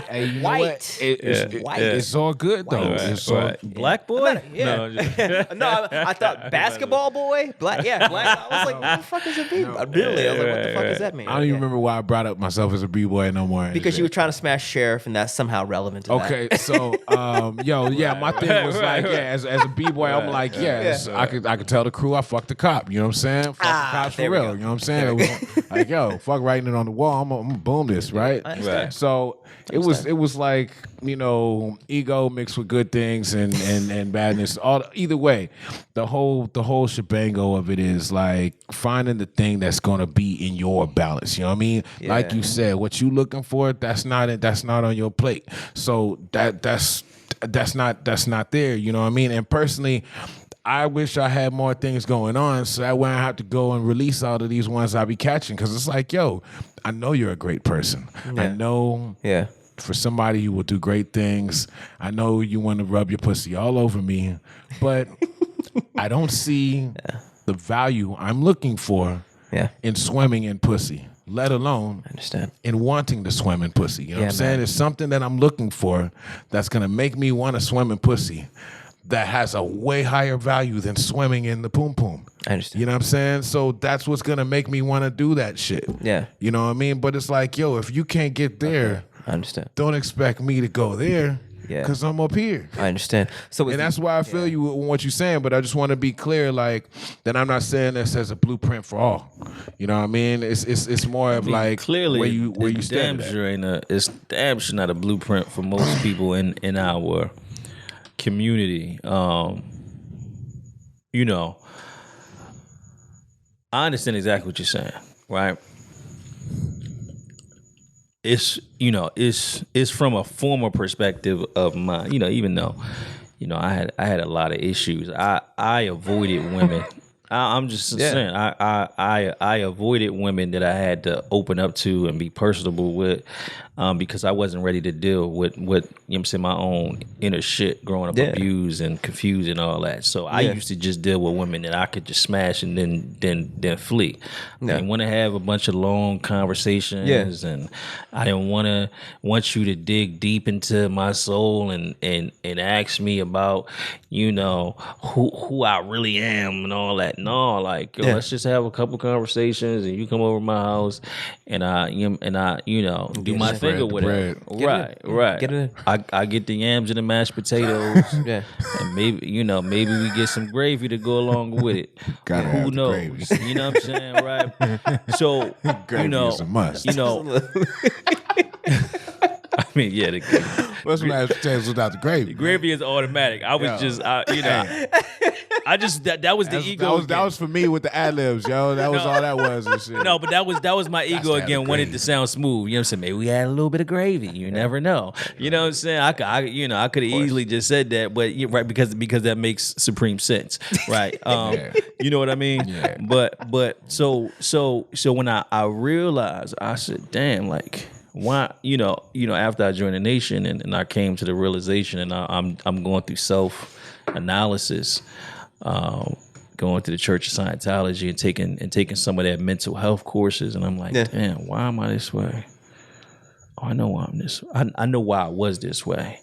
Hey, you know white. It's white. It's all good though. Right, it's all black boy. No, I thought basketball boy. Black. I was like, what the fuck is a B-boy? Literally, I was like, what the fuck does that mean? I don't even remember why I brought up myself as a B-boy no more. Because you were trying to smash sheriff, and that's somehow relevant to that. Okay, so my thing was like, as a B-boy, I'm like, I could tell the crew I fucked the cop. You know what I'm saying? Fuck the cops for real. You know what I'm saying? It was like, fuck writing it on the wall. I'm gonna boom this, right? Right. So it was like, ego mixed with good things and badness. Either way, the whole shebango of it is like finding the thing that's gonna be in your balance. You know what I mean? Yeah. Like you said, what you looking for, that's not on your plate. So that's not there. You know what I mean? And personally, I wish I had more things going on so that way I have to go and release all of these ones I be catching, because it's like, I know you're a great person. Yeah. I know for somebody who will do great things. I know you want to rub your pussy all over me, but I don't see the value I'm looking for in swimming in pussy, let alone in wanting to swim in pussy. You know what I'm saying? It's something that I'm looking for that's going to make me want to swim in pussy that has a way higher value than swimming in the poom poom. I understand. You know what I'm saying? So that's what's going to make me want to do that shit. Yeah. You know what I mean? But it's like, yo, if you can't get there, I understand. Don't expect me to go there. Yeah. Because I'm up here. I understand. So, and that's why I feel you with what you're saying, but I just want to be clear, like, that I'm not saying this as a blueprint for all. You know what I mean? It's more of like clearly where you stand. It's damn sure not a blueprint for most people in our community. You know, I understand exactly what you're saying, right? It's, you know, it's from a former perspective of mine, you know, even though, you know, I had a lot of issues. I avoided women. I'm just saying, I avoided women that I had to open up to and be personable with, because I wasn't ready to deal with you know what I'm saying, my own inner shit growing up abused and confused and all that. So I used to just deal with women that I could just smash and then flee. I didn't want to have a bunch of long conversations, and I didn't want you to dig deep into my soul and ask me about, you know, who I really am and all that. No, like, yo, let's just have a couple conversations and you come over to my house and I you know, do my thing or whatever. Right. Get it in. I get the yams and the mashed potatoes. And maybe we get some gravy to go along with it. Gotta Who have knows? the gravy. You know what I'm saying, right? So Gravy you know, is a must. You know, I mean, yeah, the What's mashed potatoes without the gravy? gravy is automatic. I was just, you know, I just that was the ego. That was for me with the ad libs, yo. That was all that was and shit. No, but that was my ego again. Wanted to sound smooth. You know what I'm saying? Maybe we had a little bit of gravy. You never know. You know what I'm saying? I could have easily just said that, but right, because that makes supreme sense, right? You know what I mean? Yeah. But so when I realized, I said, damn, like, why, you know, after I joined the nation and I came to the realization, and I'm going through self-analysis, going to the Church of Scientology and taking some of that mental health courses, and I'm like, damn, why am I this way? Oh, I know why I'm this. I know why I was this way.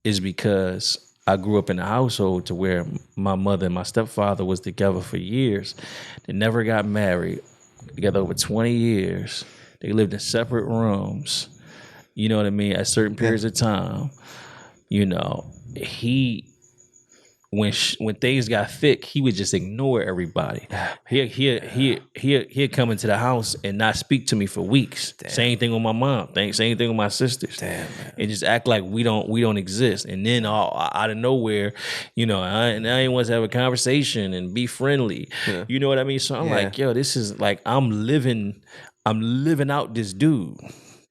Is because I grew up in a household to where my mother and my stepfather was together for years. They never got married. Together over 20 years. They lived in separate rooms, you know what I mean, at certain periods of time. You know, when things got thick, he would just ignore everybody. He'd come into the house and not speak to me for weeks. Damn. Same thing with my mom. Same thing with my sisters. Damn, man. And just act like we don't exist. And then out of nowhere, you know, I ain't want to have a conversation and be friendly. Yeah. You know what I mean? So I'm like, yo, this is like I'm living out this dude.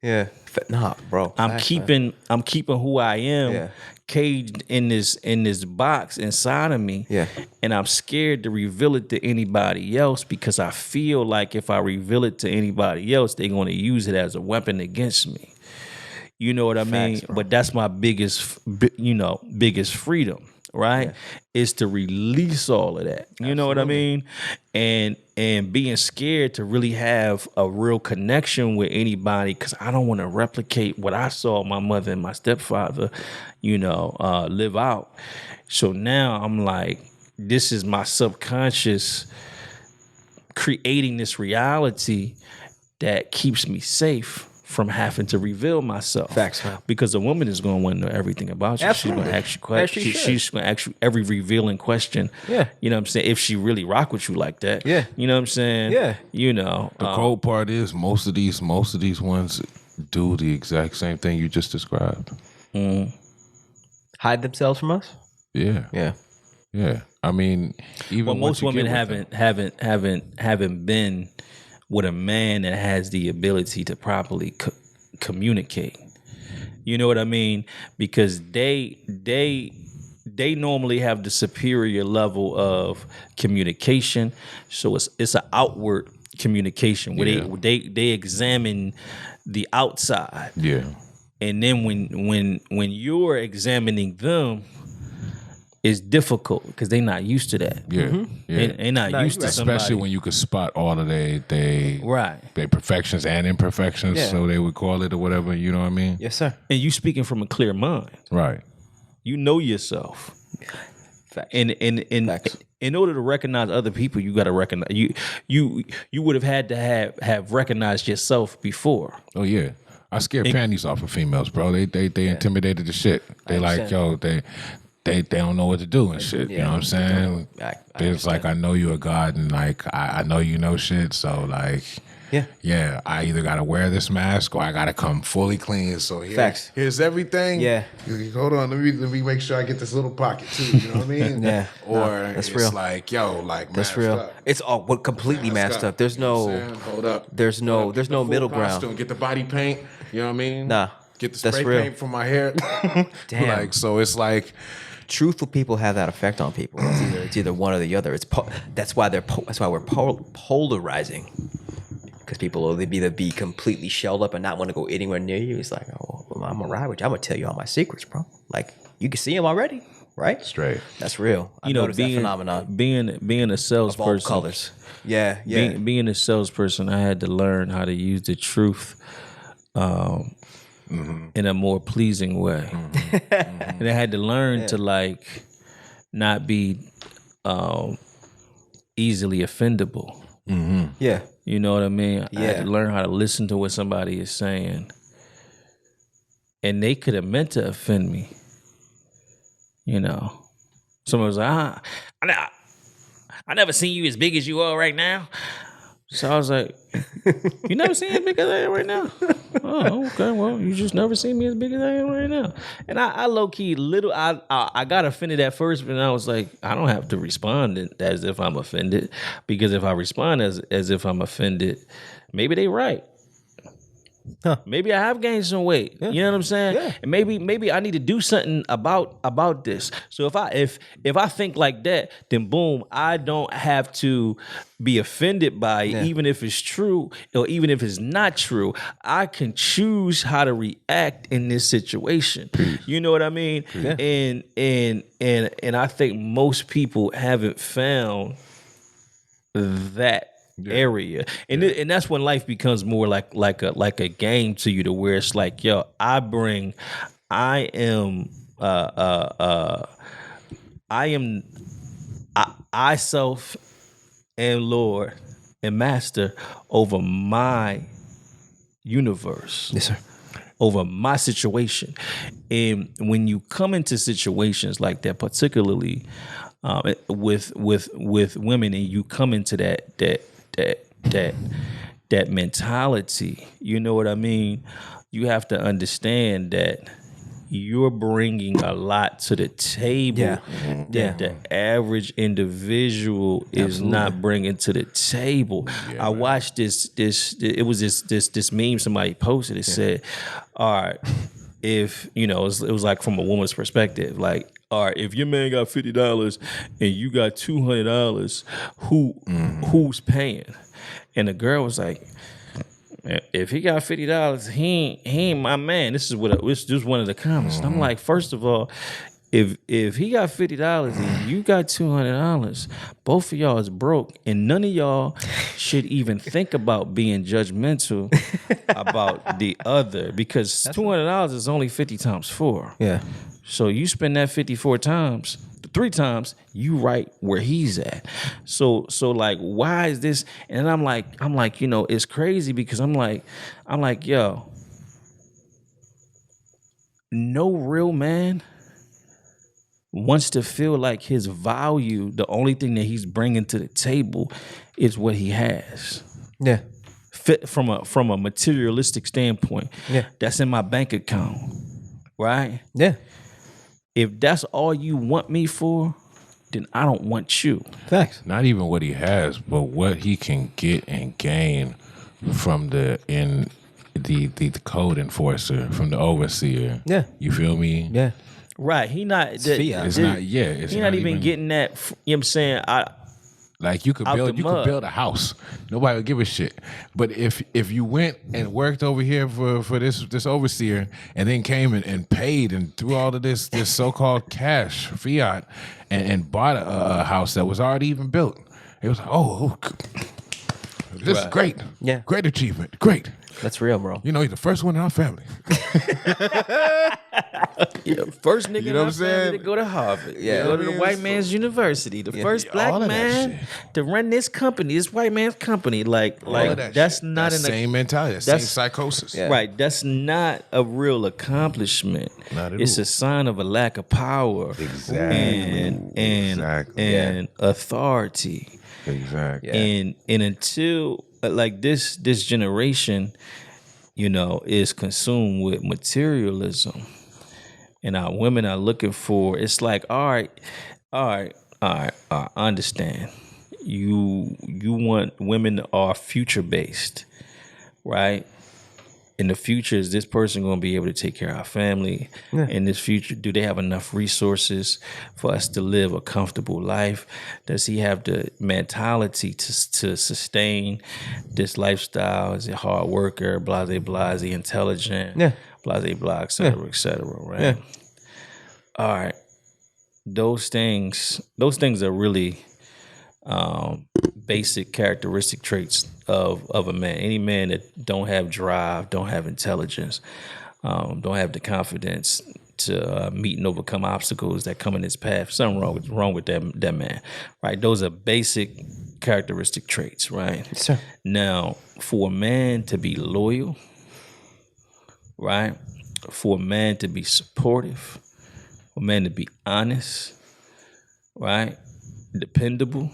Yeah. Nah, bro. I'm keeping who I am caged in this box inside of me. Yeah. And I'm scared to reveal it to anybody else because I feel like if I reveal it to anybody else, they're going to use it as a weapon against me. You know what I mean? Bro. But that's my biggest freedom. Right? Yeah. Is to release all of that. You know what I mean? And being scared to really have a real connection with anybody because I don't want to replicate what I saw my mother and my stepfather, you know, live out. So now I'm like, this is my subconscious creating this reality that keeps me safe from having to reveal myself. Facts, man. Because a woman is going to want to know everything about you. Absolutely. She's going to ask you questions. She's going to ask you every revealing question. Yeah. You know what I'm saying? If she really rock with you like that. Yeah. You know what I'm saying? Yeah. You know. The cold part is most of these ones do the exact same thing you just described. Mm. Hide themselves from us? Yeah. Yeah. Yeah. I mean, even most women haven't been with a man that has the ability to properly communicate. You know what I mean? Because they normally have the superior level of communication. So it's an outward communication where they examine the outside. Yeah. And then when you're examining them, it's difficult because they're not used to that. Yeah. Yeah. They're not used to somebody. Especially when you could spot all of they Right. perfections and imperfections, Yeah. so they would call it or whatever. You know what I mean? Yes, sir. And you speaking from a clear mind. Right. You know yourself. Facts. And Facts. in order to recognize other people, you got to recognize you would have had to have recognized yourself before. Oh yeah. I scare panties off of females, bro. They intimidated the shit. They like, yo, they don't know what to do and shit. You know what I'm saying? It's like, I know you're a god, and like I know you know shit. So like, yeah, I either gotta wear this mask or I gotta come fully clean. So here's everything. Yeah. Hold on, let me make sure I get this little pocket too. You know what I mean? Yeah. Or that's it's real. like, yo, like That's masked real. up. It's all completely masked up. There's You know no. what I'm saying? Hold up. There's no Get the full middle ground. costume, get the body paint. You know what I mean? Nah, Get the that's spray real. paint from my hair. Damn. Like, so it's like, Truthful people have that effect on people. It's either one or the other. That's why we're polarizing. Because people will either be completely shelled up and not want to go anywhere near you. It's like, oh, well, I'm gonna ride with you. I'm gonna tell you all my secrets, bro. Like you can see them already, right? Straight. That's real. I noticed that phenomenon. Being a Of all salesperson, colors. Yeah. being a salesperson, I had to learn how to use the truth in a more pleasing way, and I had to learn to like not be easily offendable. Yeah. You know what I mean? I had Yeah. to learn how to listen to what somebody is saying, and they could have meant to offend me. You know, someone was like, I never seen you as big as you are right now. So I was like, you never seen me as big as I am right now? Oh, okay. Well, you just never seen me as big as I am right now. And I low key I got offended at first, but I was like, I don't have to respond as if I'm offended, because if I respond as if I'm offended, maybe they right. Huh. Maybe I have gained some weight. You know what I'm saying? Yeah. And maybe I need to do something about this. So if I think like that, then boom, I don't have to be offended by it, even if it's true or even if it's not true. I can choose how to react in this situation. You know what I mean? Yeah. And I think most people haven't found that area, and that's when life becomes more like a game to you, to where it's like, yo, I self and Lord and master over my universe. Yes, sir. Over my situation. And when you come into situations like that, particularly with women, and you come into that mentality, you know what I mean? You have to understand that you're bringing a lot to the table that the average individual is not bringing to the table. I watched this meme somebody posted. It said, all right, if, you know, it was like from a woman's perspective, like, all right, if your man got $50 and you got $200, who's paying? And the girl was like, if he got $50, he ain't my man. This is one of the comments. And I'm like, first of all, if he got $50 and you got $200, both of y'all is broke, and none of y'all should even think about being judgmental about the other, because $200 is only 50 times 4. Yeah. So you spend that 54 times, 3 times, you right where he's at. So like, why is this? And I'm like, you know, it's crazy, because I'm like, yo, no real man wants to feel like his value, the only thing that he's bringing to the table is what he has. Yeah. Fit from a materialistic standpoint. Yeah. That's in my bank account, right? Yeah. If that's all you want me for, then I don't want you. Facts. Not even what he has, but what he can get and gain from the code enforcer, from the overseer. Yeah. You feel me? Yeah. Right. He not. fiat. It's not. Yeah. It's He not even getting that. You know what I'm saying? Like you could Out build the you mud. could build a house. Nobody would give a shit. But if you went and worked over here for this overseer and then came and paid and threw all of this so-called cash, fiat, and bought a house that was already even built, it was this is great. Yeah. Great achievement. Great. That's real, bro. You know, he's the first one in our family. Yeah, first nigga You know in what our I'm family saying? to go to Harvard. Yeah. Go to the white man's university. The first all black of that man shit. to run this company, this white man's company. Like All of that that's shit. not that an same mentality, that same that's- psychosis. Yeah. right. That's not a real accomplishment. Not at It's all. a sign of a lack of power Exactly. and authority. Exactly. Yeah. And until like this generation, you know, is consumed with materialism, and our women are looking for. It's like, all right. I understand. You want women that are future based, right? In the future, is this person going to be able to take care of our family? Yeah. In this future, do they have enough resources for us to live a comfortable life? Does he have the mentality to sustain this lifestyle? Is he a hard worker? Blah, blah, blah. Is he intelligent? Yeah. Blah, blah, blah, et cetera, right? Yeah. All right. Those things are really basic characteristic traits of a man. Any man that don't have drive, don't have intelligence, don't have the confidence to meet and overcome obstacles that come in his path, something wrong with that man, right? Those are basic characteristic traits, right? Yes, sir. Now, for a man to be loyal, right? For a man to be supportive, for a man to be honest, right? Dependable,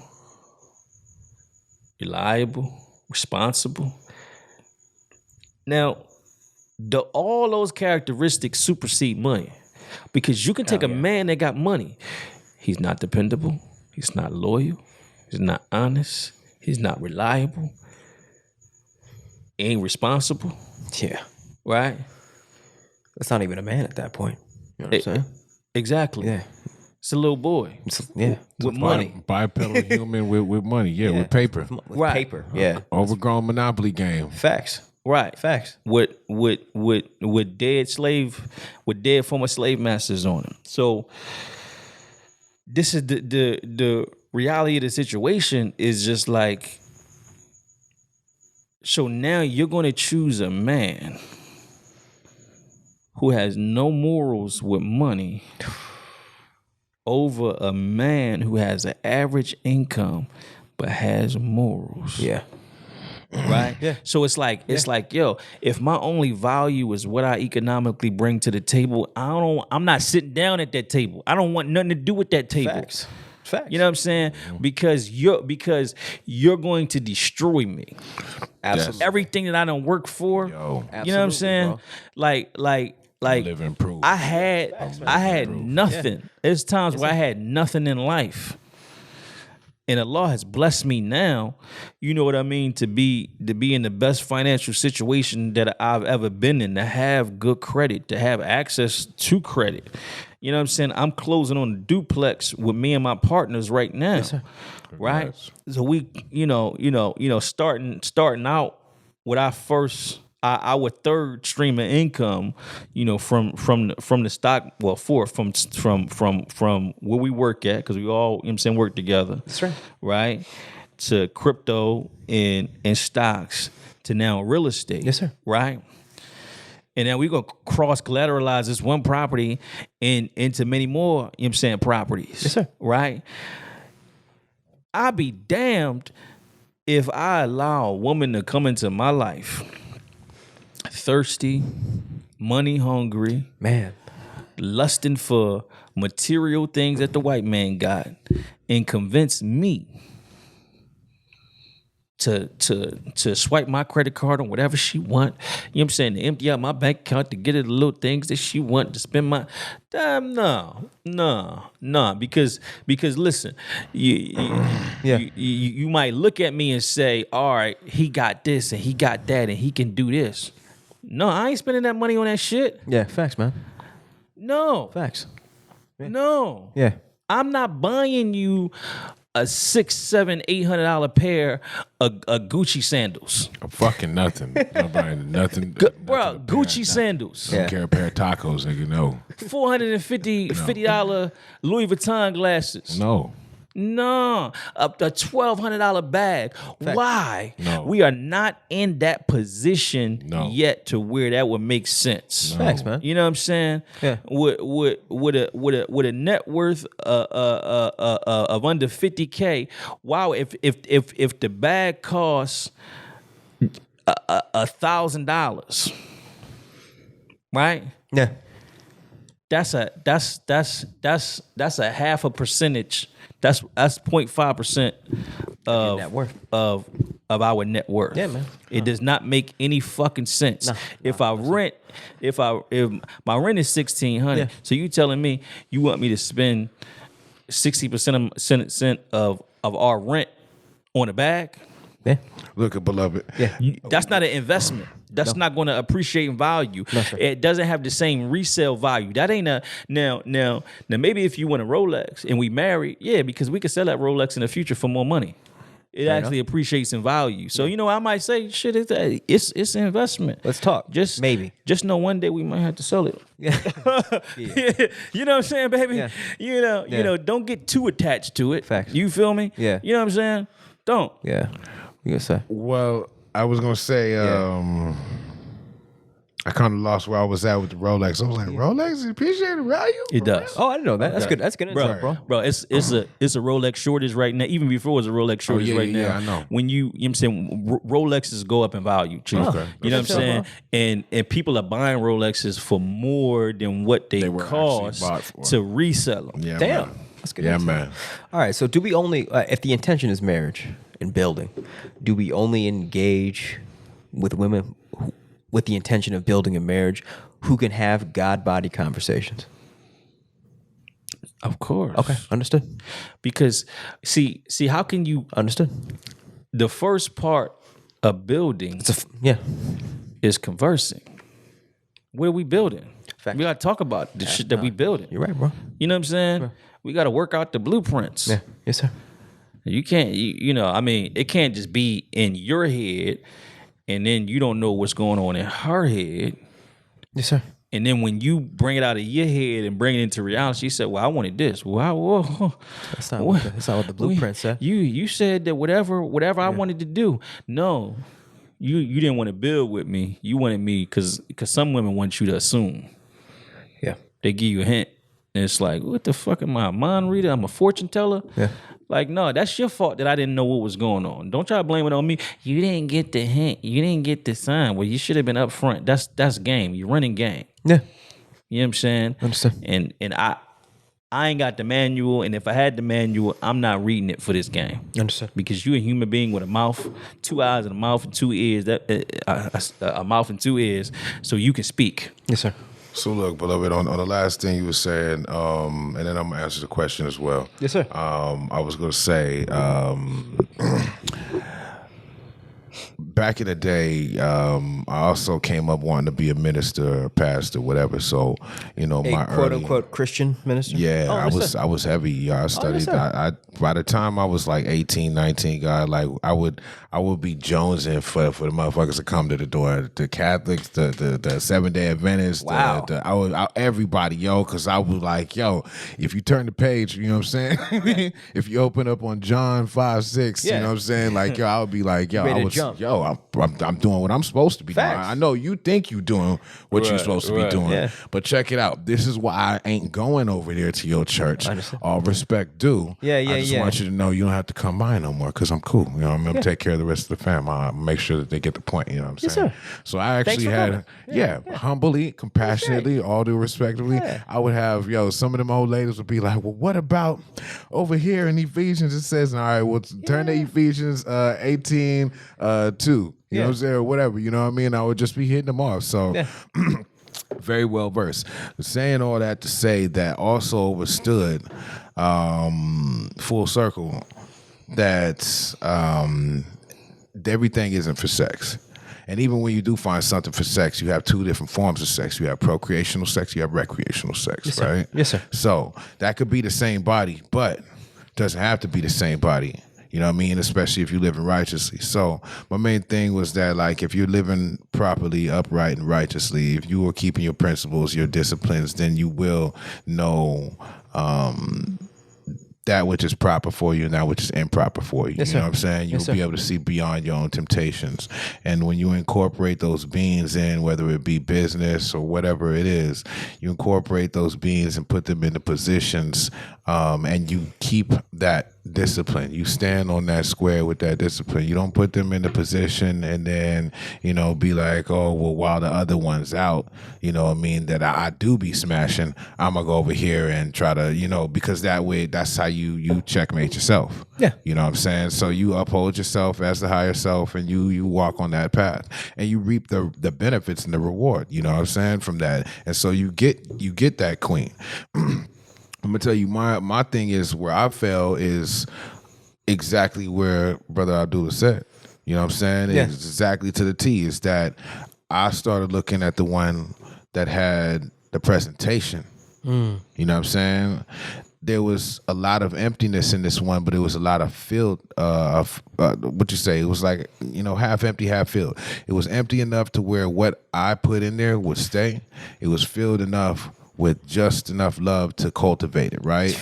reliable, responsible. Now, all those characteristics supersede money, because you can take a man that got money. He's not dependable. He's not loyal. He's not honest. He's not reliable. Ain't responsible, Yeah. right? That's not even a man at that point. You know what I'm saying? Exactly. Yeah. It's a little boy Yeah. with money. Bipedal human with money. Yeah, with paper. With Right. paper. Yeah. Overgrown monopoly game. Facts. Right. Facts. With dead former slave masters on him. So this is the reality of the situation is just like, so now you're gonna choose a man who has no morals with money over a man who has an average income but has morals. Yeah. Right? Yeah. So it's like, yo, if my only value is what I economically bring to the table, I'm not sitting down at that table. I don't want nothing to do with that table. Facts. Facts. You know what I'm saying? Because you're going to destroy me. Absolutely. Everything that I don't work for. Yo, You know what I'm Absolutely, saying? bro. Like living proof. I had nothing. There's times where I had nothing in life. And Allah has blessed me now, you know what I mean, to be in the best financial situation that I've ever been in, to have good credit, to have access to credit. You know what I'm saying? I'm closing on a duplex with me and my partners right now. Yes, sir. Right? So we, starting out with our third stream of income, from the stock, well, fourth from where we work at, because we all, work together. That's right. Right? To crypto and stocks, to now real estate. Yes, sir. Right? And then we're gonna cross collateralize this one property into many more, properties. Yes, sir. Right? I'll be damned if I allow a woman to come into my life thirsty, money hungry, Man. lusting for material things that the white man got, and convince me to swipe my credit card on whatever she want. You know what I'm saying? To empty out my bank account to get her the little things that she want, to spend my damn no. Because listen, you might look at me and say, all right, he got this and he got that and he can do this. No, I ain't spending that money on that shit. Yeah. Facts, man. No. Facts. No. Yeah. I'm not buying you $600, $700, $800 pair of Gucci sandals. Fucking nothing. Nobody, nothing. Bro, Gucci sandals. Don't care a pair of tacos, nigga. No. $450 Louis Vuitton glasses. No. No, a $1,200 bag. Why? No. We are not in that position yet to where that would make sense. Facts, man. You know what I'm saying? Yeah. With a net worth of under $50K. Wow, if the bag costs $1,000, right? Yeah. That's a half a percentage. That's 0.5% Net worth. of our net worth. Yeah, man. It does not make any fucking sense. No. If my rent is $1,600, Yeah. so you telling me you want me to spend 60% of our rent on a bag? Yeah. Look, beloved. Yeah. That's not an investment. That's not going to appreciate in value. No, sir. It doesn't have the same resale value. That ain't a now. Maybe if you want a Rolex and we married, yeah, because we could sell that Rolex in the future for more money. It actually appreciates in value. So I might say, shit, it's an investment. Let's talk. Just know one day we might have to sell it. Yeah. You know what I'm saying, baby? Yeah. You know, don't get too attached to it. Facts. You feel me? Yeah. You know what I'm saying? Don't. Yeah. You gonna say? Well, I was gonna say, I kind of lost where I was at with the Rolex. I was like, Rolex appreciate the value? It does. Oh, I didn't know that. That's good. That's good insight, bro. Bro, it's a Rolex shortage right now. Even before it's a Rolex shortage right now. Yeah, I know. When you know what I'm saying, Rolexes go up in value, Chief. Okay. You know what I'm saying? And people are buying Rolexes for more than what they were cost actually bought for. to resell them. Yeah, Damn. man. That's good. Yeah, insight. man. All right. So, do we only, if the intention is marriage and building, do we only engage with women with the intention of building a marriage who can have God-body conversations? Of course. Okay, understood. Because see, how can you Understood. the first part of building Yeah. is conversing. What are we building? Facts. We gotta talk about the shit that we building. You're right, bro. You know what I'm saying? We gotta work out the blueprints. Yeah. Yes, sir. You can't, it can't just be in your head and then you don't know what's going on in her head. Yes, sir. And then when you bring it out of your head and bring it into reality, she said, well, I wanted this. Well, That's not what the blueprint said. You said that whatever I wanted to do. No, you didn't want to build with me. You wanted me because some women want you to assume. Yeah. They give you a hint. And it's like, what the fuck am I, a mind reader? I'm a fortune teller? Yeah. Like, no, that's your fault that I didn't know what was going on. Don't try to blame it on me. You didn't get the hint. You didn't get the sign. Well, you should have been up front. That's game. You're running game. Yeah. You know what I'm saying? Understood. And I ain't got the manual, and if I had the manual, I'm not reading it for this game. Understood. Because you're a human being with a mouth, 2 eyes and a mouth and 2 ears, a mouth and 2 ears, so you can speak. Yes, sir. So look, beloved, on the last thing you were saying, and then I'm gonna answer the question as well. Yes, sir. I was gonna say, back in the day, I also came up wanting to be a minister, or pastor, whatever. So, my quote early, unquote Christian minister. yeah, Oh, I yes, was sir. I was heavy. Yeah, I studied. sir. I by the time I was like 18, 19, God, like I would be jonesing for the motherfuckers to come to the door. The Catholics, the 7-Day Adventists, Wow. everybody, because I was like, if you turn the page, you know what I'm saying? If you open up on John 5:6, you Yeah. know what I'm saying? Like, I would be like, Ready to jump. I'm doing what I'm supposed to be doing. Facts. I know you think you're doing what you're supposed to be doing, yeah. but check it out. This is why I ain't going over there to your church. Understand. All respect due. Yeah, I just want you to know you don't have to come by no more because I'm cool. You know, I'm gonna take care of the rest of the family. I'll make sure that they get the point. You know what I'm Yes, saying? sir. So I actually for had, coming. humbly, compassionately, all due respectfully, Yeah. I would have, some of them old ladies would be like, well, what about over here in Ephesians? It says, all right, well, turn to Ephesians 18, 2. You know what I'm saying? Or whatever. You know what I mean? I would just be hitting them off. So. Yeah. Very well versed. Saying all that to say that also understood full circle that everything isn't for sex. And even when you do find something for sex, you have two different forms of sex. You have procreational sex, you have recreational sex, Yes, sir. right? Yes, sir. So that could be the same body, but doesn't have to be the same body. You know what I mean? Especially if you're living righteously. So my main thing was that, like, if you're living properly, upright, and righteously, if you are keeping your principles, your disciplines, then you will know that which is proper for you and that which is improper for you. Yes, you know sir. what I'm saying? You'll Yes, sir. be able to see beyond your own temptations. And when you incorporate those beings in, whether it be business or whatever it is, you incorporate those beings and put them into positions, and you keep that discipline. You stand on that square with that discipline. You don't put them in the position and then, you know, be like, oh, well, while the other one's out, you know what I mean, that I do be smashing, I'm going to go over here and try to, you know, because that way, that's how you checkmate yourself. Yeah. You know what I'm saying? So you uphold yourself as the higher self and you walk on that path and you reap the benefits and the reward, you know what I'm saying, from that. And so you get that queen. I'm gonna tell you, my thing is where I fell is exactly where Brother Abdul said. You know what I'm saying? Yeah. It's exactly to the T. Is that I started looking at the one that had the presentation. You know what I'm saying? There was a lot of emptiness in this one, but it was a lot of filled. What you say? It was like, you know, half empty, half filled. It was empty enough to where what I put in there would stay. It was filled enough with just enough love to cultivate it, right?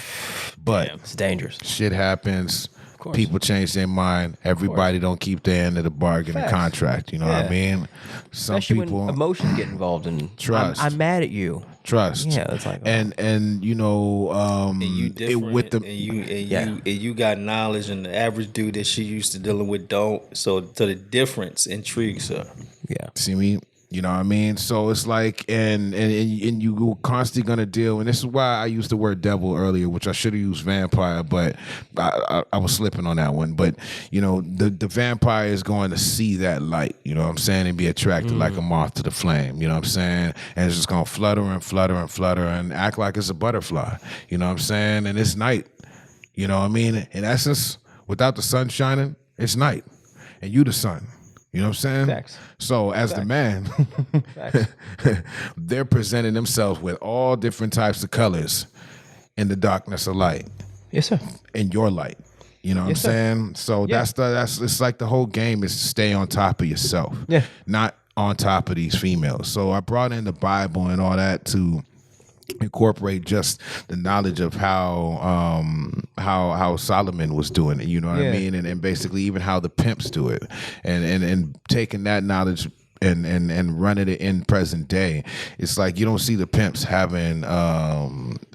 But It's dangerous. shit happens. course. People change their mind. Everybody don't keep their end of the bargain and Facts. contract. You know what I Yeah. mean? Some Especially people when emotions get involved in Trust. I'm mad at you. trust. Yeah, it's like, oh. and you know, And you different, with the and you got knowledge, and the average dude that she used to dealing with don't. So the difference intrigues her. Yeah. see me. You know what I mean? So it's like, and you constantly gonna deal, and this is why I used the word devil earlier, which I should have used vampire, but I was slipping on that one. But you know, the vampire is going to see that light, you know what I'm saying, and be attracted like a moth to the flame, you know what I'm saying, and it's just gonna flutter and flutter and flutter and act like it's a butterfly, you know what I'm saying, and it's night, you know what I mean. In essence, without the sun shining, it's night, and you the sun. You know what I'm saying? Facts. So as the man, Facts. they're presenting themselves with all different types of colors in the darkness of light, Yes, sir. in your light. You know what Yes, I'm sir. saying? So Yeah. that's it's like the whole game is to stay on top of yourself. Yeah. Not on top of these females. So I brought in the Bible and all that to incorporate just the knowledge of how Solomon was doing it, you know what Yeah. I mean, and basically even how the pimps do it, and taking that knowledge and running it in present day. It's like you don't see the pimps having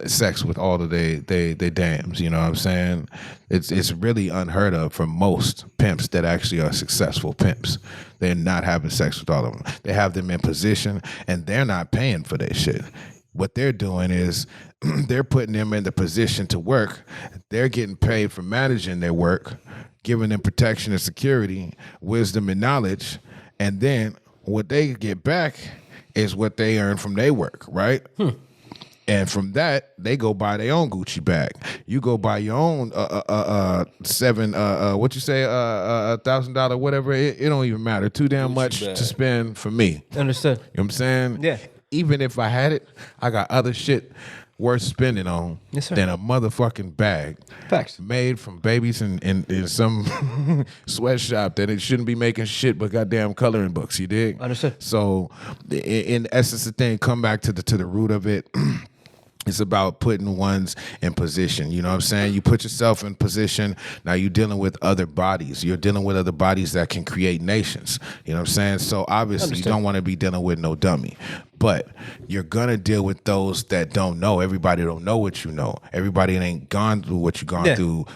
sex with all of they dams, you know what I'm saying. It's really unheard of for most pimps that actually are successful pimps. They're not having sex with all of them. They have them in position and they're not paying for their shit. What they're doing is they're putting them in the position to work. They're getting paid for managing their work, giving them protection and security, wisdom and knowledge. And then what they get back is what they earn from their work, right? And from that, they go buy their own Gucci bag. You go buy your own $1,000, whatever. It don't even matter. Too damn Gucci much bag. to spend for me. Understood. You know what I'm saying? Yeah. Even if I had it, I got other shit worth spending on Yes, sir. than a motherfucking bag. Facts. Made from babies in some sweatshop that it shouldn't be making shit but goddamn coloring books. You dig? Understood. So, in essence, the thing, come back to the root of it. It's about putting ones in position. You know what I'm saying? You put yourself in position. Now you're dealing with other bodies. You're dealing with other bodies that can create nations. You know what I'm saying? So obviously you don't want to be dealing with no dummy. But you're going to deal with those that don't know. Everybody don't know what you know. Everybody ain't gone through what you've gone through.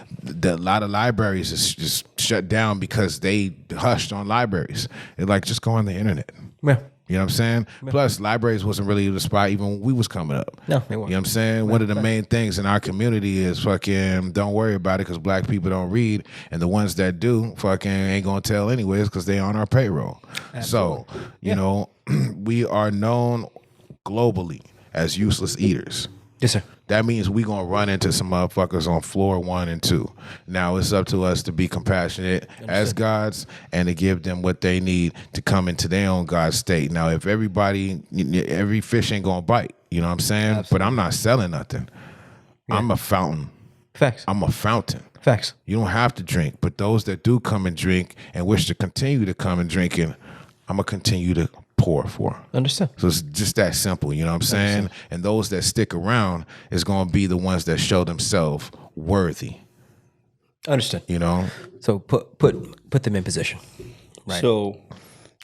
A lot of libraries is just shut down because they hushed on libraries. They're like, just go on the internet. Yeah. You know what I'm saying? Plus, libraries wasn't really the spot even when we was coming up. No, they weren't. You know what I'm saying? One of the main things in our community is fucking don't worry about it because black people don't read. And the ones that do fucking ain't going to tell anyways because they on our payroll. So, you know, we are known globally as useless eaters. Yes, sir. That means we gonna run into some motherfuckers on floor 1 and 2. Now it's up to us to be compassionate as gods and to give them what they need to come into their own God state. Now, if every fish ain't gonna bite, you know what I'm saying? But I'm not selling nothing. I'm a fountain. Facts. I'm a fountain. Facts. You don't have to drink, but those that do come and drink and wish to continue to come and drink, I'm gonna continue to pour for. Understand. So it's just that simple, you know what I'm saying? And those that stick around is gonna be the ones that show themselves worthy. Understand. You know? So put them in position. Right. So,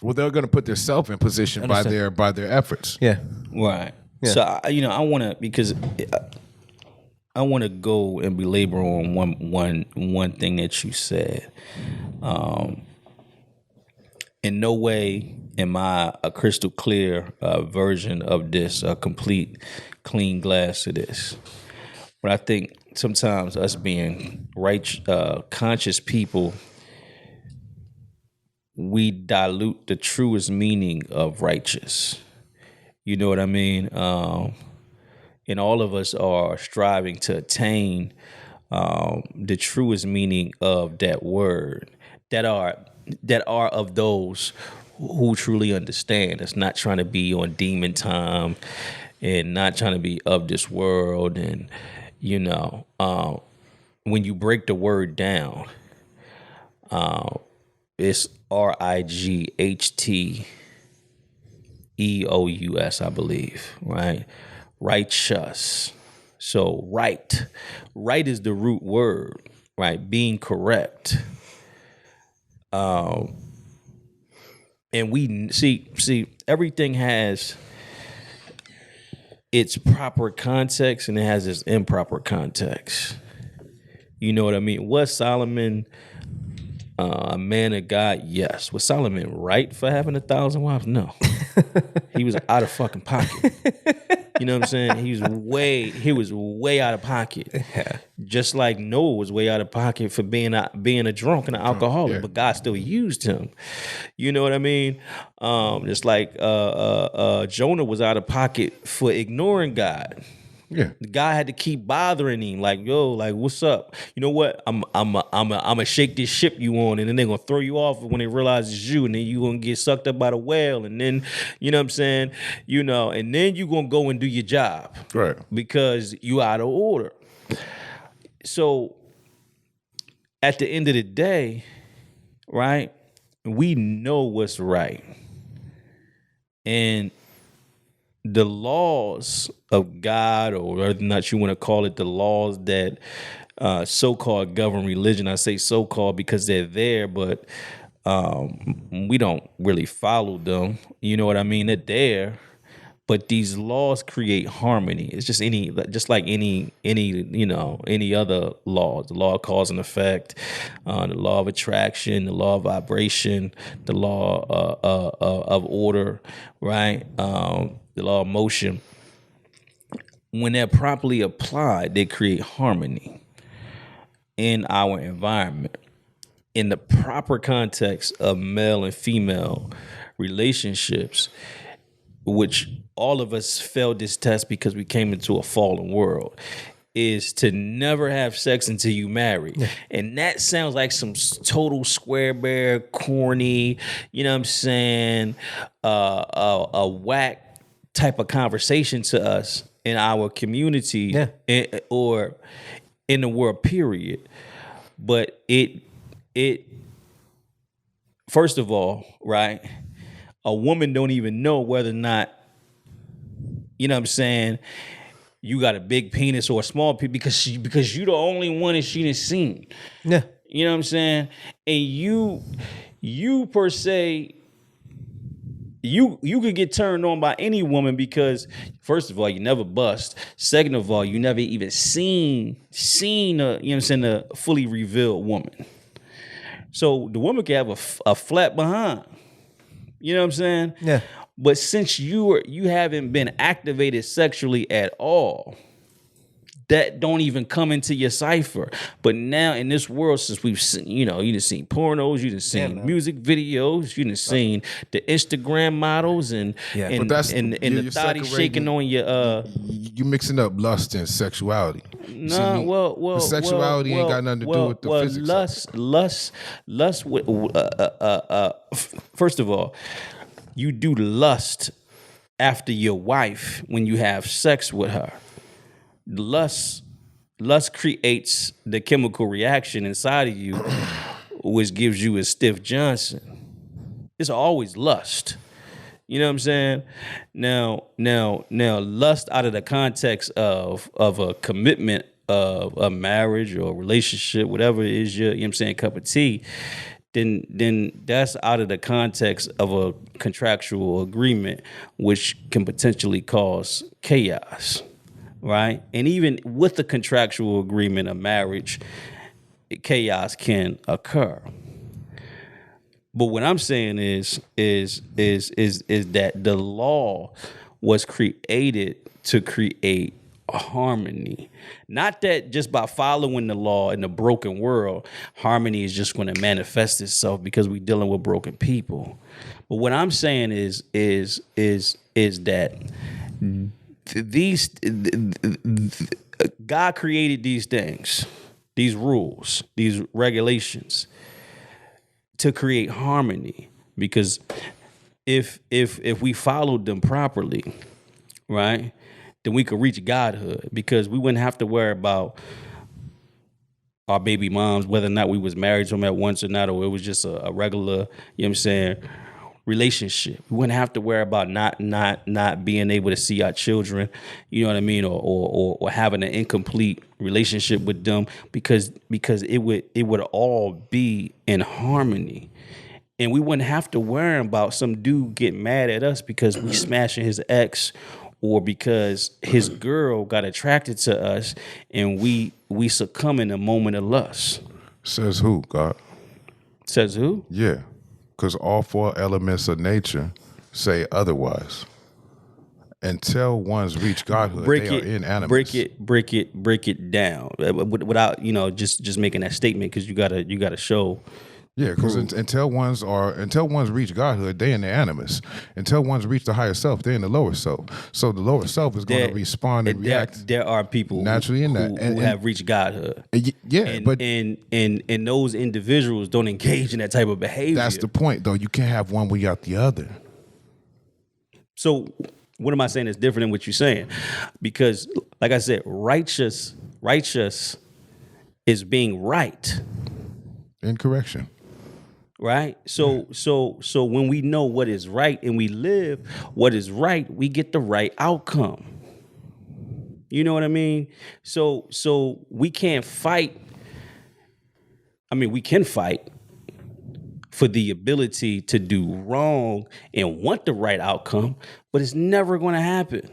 Well, they're gonna put themselves in position by their efforts. Yeah. right. Yeah. So, I want to, because I want to go and belabor on one thing that you said. In no way am I a crystal clear version of this, a complete clean glass to this. But I think sometimes us being conscious people, we dilute the truest meaning of righteous. You know what I mean? And all of us are striving to attain the truest meaning of that word, that are of those who truly understand. It's not trying to be on demon time and not trying to be of this world. And, when you break the word down, it's RIGHTEOUS, I believe, right? Righteous. So right is the root word, right? Being correct. And we see everything has its proper context and it has its improper context. You know what I mean? Was Solomon a man of God? Yes. Was Solomon right for having 1,000 wives? No. He was out of fucking pocket. You know what I'm saying? He was way out of pocket. Yeah. Just like Noah was way out of pocket for being a drunk and an alcoholic, but God still used him. You know what I mean? Just like Jonah was out of pocket for ignoring God. Yeah. The guy had to keep bothering him, like, yo, like, what's up? You know what? I'm a shake this ship you on, and then they're gonna throw you off when they realize it's you, and then you gonna get sucked up by the whale, and then, you know what I'm saying? And then you gonna go and do your job. Right. Because you out of order. So at the end of the day, right, we know what's right. And the laws of God, or whether or not you want to call it the laws that so-called govern religion, I say so-called because they're there, but we don't really follow them. You know what I mean? They're there, but these laws create harmony. It's just like any other laws. The law of cause and effect, the law of attraction, the law of vibration, the law of order, right? The law of motion. When they're properly applied, they create harmony in our environment. In the proper context of male and female relationships, which all of us failed this test because we came into a fallen world, is to never have sex until you marry. Yeah. And that sounds like some total square bear, corny, you know what I'm saying, a whack type of conversation to us in our community, or in the world, period. But it first of all, right, a woman don't even know whether or not, you know what I'm saying, you got a big penis or a small penis because you the only one that she done seen. Yeah. You know what I'm saying? And you per se, you could get turned on by any woman because, first of all, you never bust. Second of all, you never even seen a, you know what I'm saying, a fully revealed woman. So the woman can have a flat behind. You know what I'm saying? Yeah. But since you haven't been activated sexually at all, that don't even come into your cipher. But now in this world, since we've seen, you done seen pornos, you done seen music videos, you done seen the Instagram models and the thotty shaking on your you mixing up lust and sexuality. Nah, well, sexuality ain't got nothing to do with the physics. Lust. First of all, you do lust after your wife when you have sex with her. Lust lust creates the chemical reaction inside of you, which gives you a stiff Johnson. It's always lust. You know what I'm saying? Now, lust out of the context of a commitment of a marriage or a relationship, whatever it is your, you know what I'm saying, cup of tea, then that's out of the context of a contractual agreement, which can potentially cause chaos, right? And even with the contractual agreement of marriage, chaos can occur. But what I'm saying is that the law was created to create a harmony. Not that just by following the law in a broken world, harmony is just going to manifest itself because we're dealing with broken people. But what I'm saying is that God created these things, these rules, these regulations, to create harmony, because if we followed them properly, right, then we could reach godhood, because we wouldn't have to worry about our baby moms, whether or not we was married to them at once or not, or it was just a regular, you know what I'm saying, relationship. We wouldn't have to worry about not being able to see our children, you know what I mean, or having an incomplete relationship with them, because it would all be in harmony. And we wouldn't have to worry about some dude getting mad at us because we smashing his ex, or because his girl got attracted to us and we succumb in a moment of lust. Says who, God? Says who? Yeah. Because all four elements of nature say otherwise. Until one's reached godhood, they are inanimate. Break it down without, you know, just making that statement, because you gotta show. Yeah, because until one's reached godhood, they in the animus. Until one's reached the higher self, they're in the lower self. So the lower self is going to respond and react. There are people naturally in that who have reached godhood. Yeah, but those individuals don't engage in that type of behavior. That's the point, though. You can't have one without the other. So what am I saying is different than what you're saying? Because, like I said, righteous is being right. Incorrection. Right? So when we know what is right and we live what is right, we get the right outcome. You know what I mean? So we can't fight. I mean, we can fight for the ability to do wrong and want the right outcome, but it's never going to happen.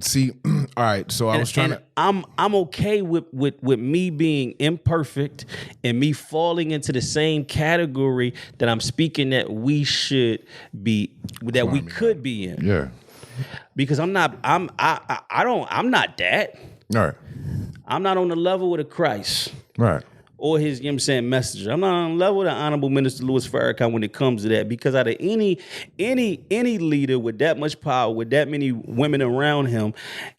See, all right. So I was trying to. I'm okay with me being imperfect and me falling into the same category that I'm speaking that we should be, that we could be in. Yeah. Because I'm not that. All right. I'm not on the level with a Christ. Right. Or his, you know what I'm saying, messenger. I'm not on the level of the Honorable Minister Louis Farrakhan when it comes to that, because out of any leader with that much power, with that many women around him,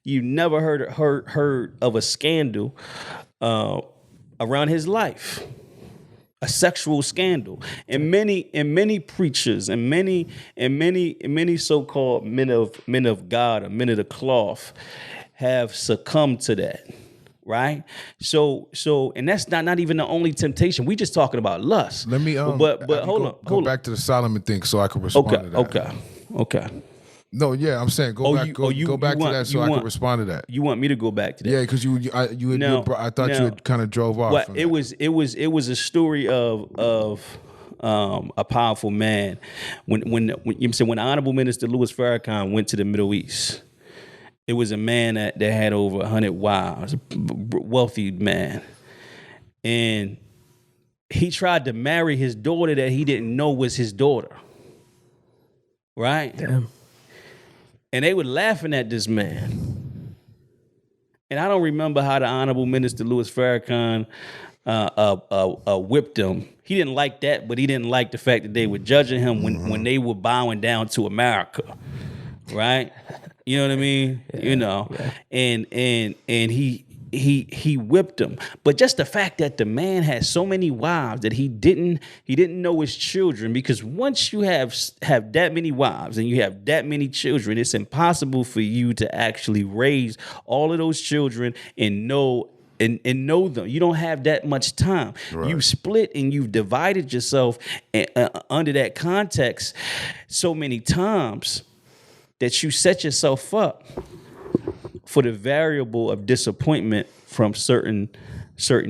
you never heard of a scandal around his life, a sexual scandal. And many preachers and many so-called men of God or men of the cloth have succumbed to that. Right, so, and that's not even the only temptation. We just talking about lust. Let me, but hold on. Back to the Solomon thing, so I can respond to that. Okay. No, yeah, I'm saying go back to that, so I can respond to that. You want me to go back to that? Yeah, because I thought you had kind of drove off. Well, it was a story of a powerful man when the Honorable Minister Louis Farrakhan went to the Middle East. It was a man that had over 100 wives, a wealthy man. And he tried to marry his daughter that he didn't know was his daughter. Right? Damn. And they were laughing at this man. And I don't remember how the Honorable Minister Louis Farrakhan whipped him. He didn't like that, but he didn't like the fact that they were judging him when they were bowing down to America. Right? You know what I mean? Yeah, you know, yeah. And he whipped him. But just the fact that the man had so many wives that he didn't know his children, because once you have that many wives and you have that many children, it's impossible for you to actually raise all of those children and know them. You don't have that much time. Right. You split and you've divided yourself under that context so many times that you set yourself up for the variable of disappointment from certain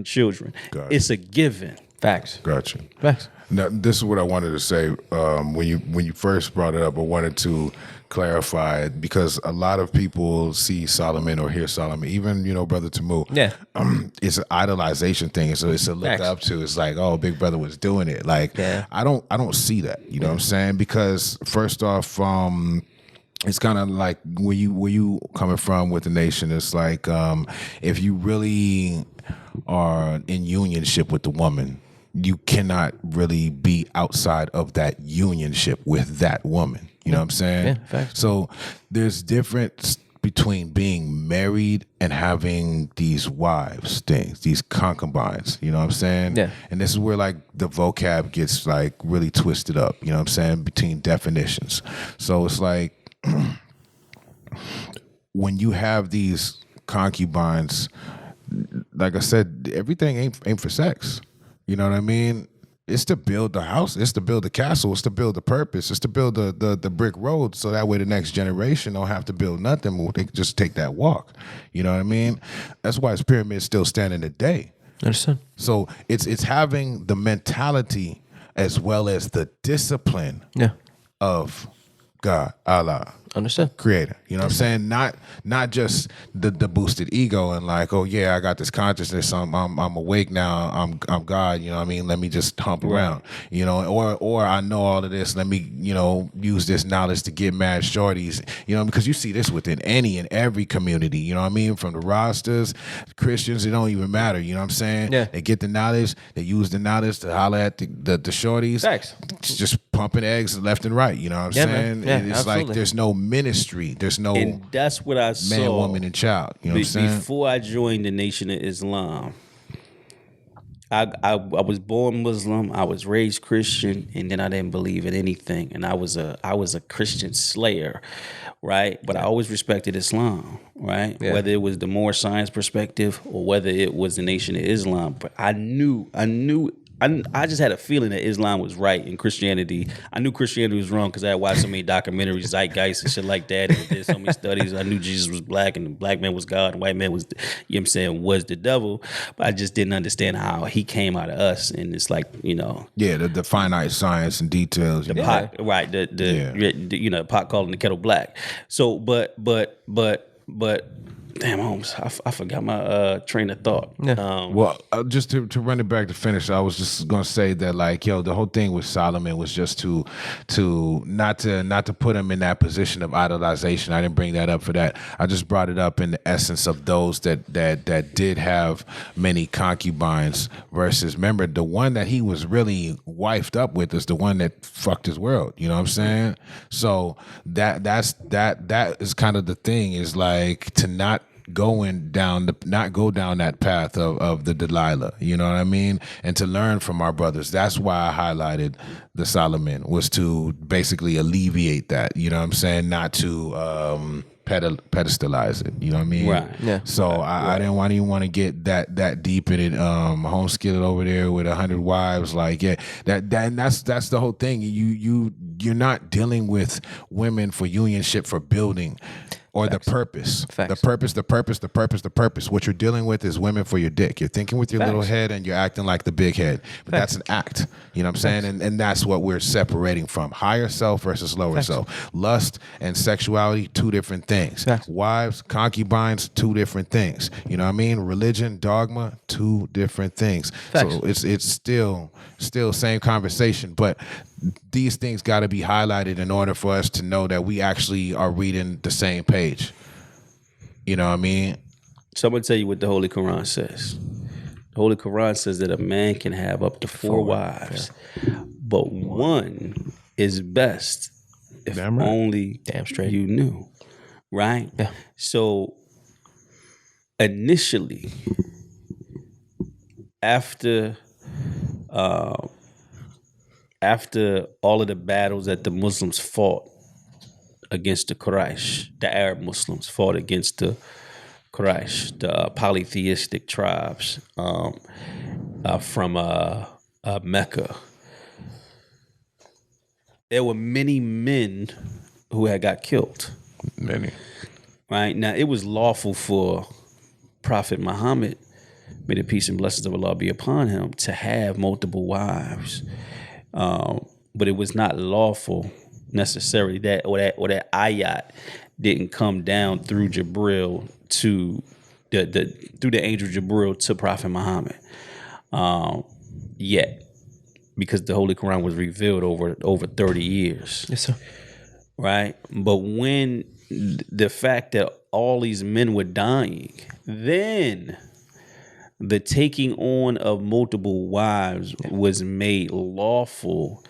children. Gotcha. It's a given. Facts. Gotcha. Facts. Now, this is what I wanted to say. When you first brought it up, I wanted to clarify it, because a lot of people see Solomon or hear Solomon, even Brother Tamu. Yeah. It's an idolization thing. So it's a look Facts. up to. It's like, oh, Big Brother was doing it. Like, yeah. I don't see that. You know what I'm saying? Because first off, it's kind of like where you coming from with the nation. It's like if you really are in unionship with the woman, you cannot really be outside of that unionship with that woman. You know what I'm saying? Yeah, facts. So there's difference between being married and having these wives things, these concubines, you know what I'm saying? Yeah. And this is where like the vocab gets like really twisted up, you know what I'm saying, between definitions. So it's like when you have these concubines, like I said, everything ain't for sex. You know what I mean? It's to build the house. It's to build the castle. It's to build the purpose. It's to build the brick road, so that way the next generation don't have to build nothing. They can just take that walk. You know what I mean? That's why his pyramids still standing today. Understand? So it's having the mentality as well as the discipline of God, Allah. Understand? Creator. You know what I'm saying? Not just the boosted ego and like, oh yeah, I got this consciousness. I'm awake now. I'm God. You know what I mean? Let me just hump around. You know, or I know all of this. Let me use this knowledge to get mad shorties. You know, because you see this within any and every community. You know what I mean? From the Rastas, Christians, it don't even matter. You know what I'm saying? Yeah. They get the knowledge. They use the knowledge to holler at the shorties. Facts. It's just pumping eggs left and right. You know what I'm saying? Yeah, it's absolutely. like there's no ministry. There's no And that's what I saw. man, woman, and child. You know what I'm saying? Before I joined the Nation of Islam, I was born Muslim. I was raised Christian, and then I didn't believe in anything. And I was a Christian slayer, right? But I always respected Islam, right? Yeah. Whether it was the more science perspective or whether it was the Nation of Islam, but I just had a feeling that Islam was right and Christianity. I knew Christianity was wrong because I had watched so many documentaries, Zeitgeist and shit like that, and did so many studies. I knew Jesus was black and the black man was God and white man was, was the devil. But I just didn't understand how he came out of us. And it's like, Yeah, the finite science and details. the pot, right? The pot calling the kettle black. So, but. Damn, I forgot my train of thought. Yeah. Just to run it back to finish, I was just gonna say that the whole thing with Solomon was just to not to put him in that position of idolization. I didn't bring that up for that. I just brought it up in the essence of those that did have many concubines versus, remember, the one that he was really wifed up with is the one that fucked his world. You know what I'm saying? So that is kind of the thing, is like to not go down that path of the Delilah, you know what I mean? And to learn from our brothers. That's why I highlighted the Solomon, was to basically alleviate that, you know what I'm saying? Not to pedestalize it, you know what I mean? Right. Yeah. So I didn't want to get that deep in it. Home skillet over there with 100 wives, like, yeah, that's the whole thing. You're not dealing with women for unionship, for building. Or Facts. The purpose. Facts. The purpose. What you're dealing with is women for your dick. You're thinking with your Facts. little head and you're acting like the big head. But Facts. that's an act. You know what I'm saying? And that's what we're separating from. Higher self versus lower Facts. self. Lust and sexuality, two different things. Facts. Wives, concubines, two different things. You know what I mean? Religion, dogma, two different things. Facts. So it's still same conversation. But these things got to be highlighted in order for us to know that we actually are reading the same page. You know what I mean? So I'm going to tell you what the Holy Quran says. The Holy Quran says that a man can have up to 4 wives, but one is best if only Damn straight. you knew, right? Yeah. So initially, after all of the battles that the Muslims fought against the Quraysh, the Arab Muslims fought against the Quraysh, the polytheistic tribes from Mecca. There were many men who had got killed. Many. Right? Now, it was lawful for Prophet Muhammad, may the peace and blessings of Allah be upon him, to have multiple wives. But it was not lawful necessarily that ayat didn't come down through Jibril to through the angel Jibril to Prophet Muhammad yet, because the Holy Quran was revealed over 30 years. Yes, sir. Right? But when the fact that all these men were dying, then the taking on of multiple wives was made lawful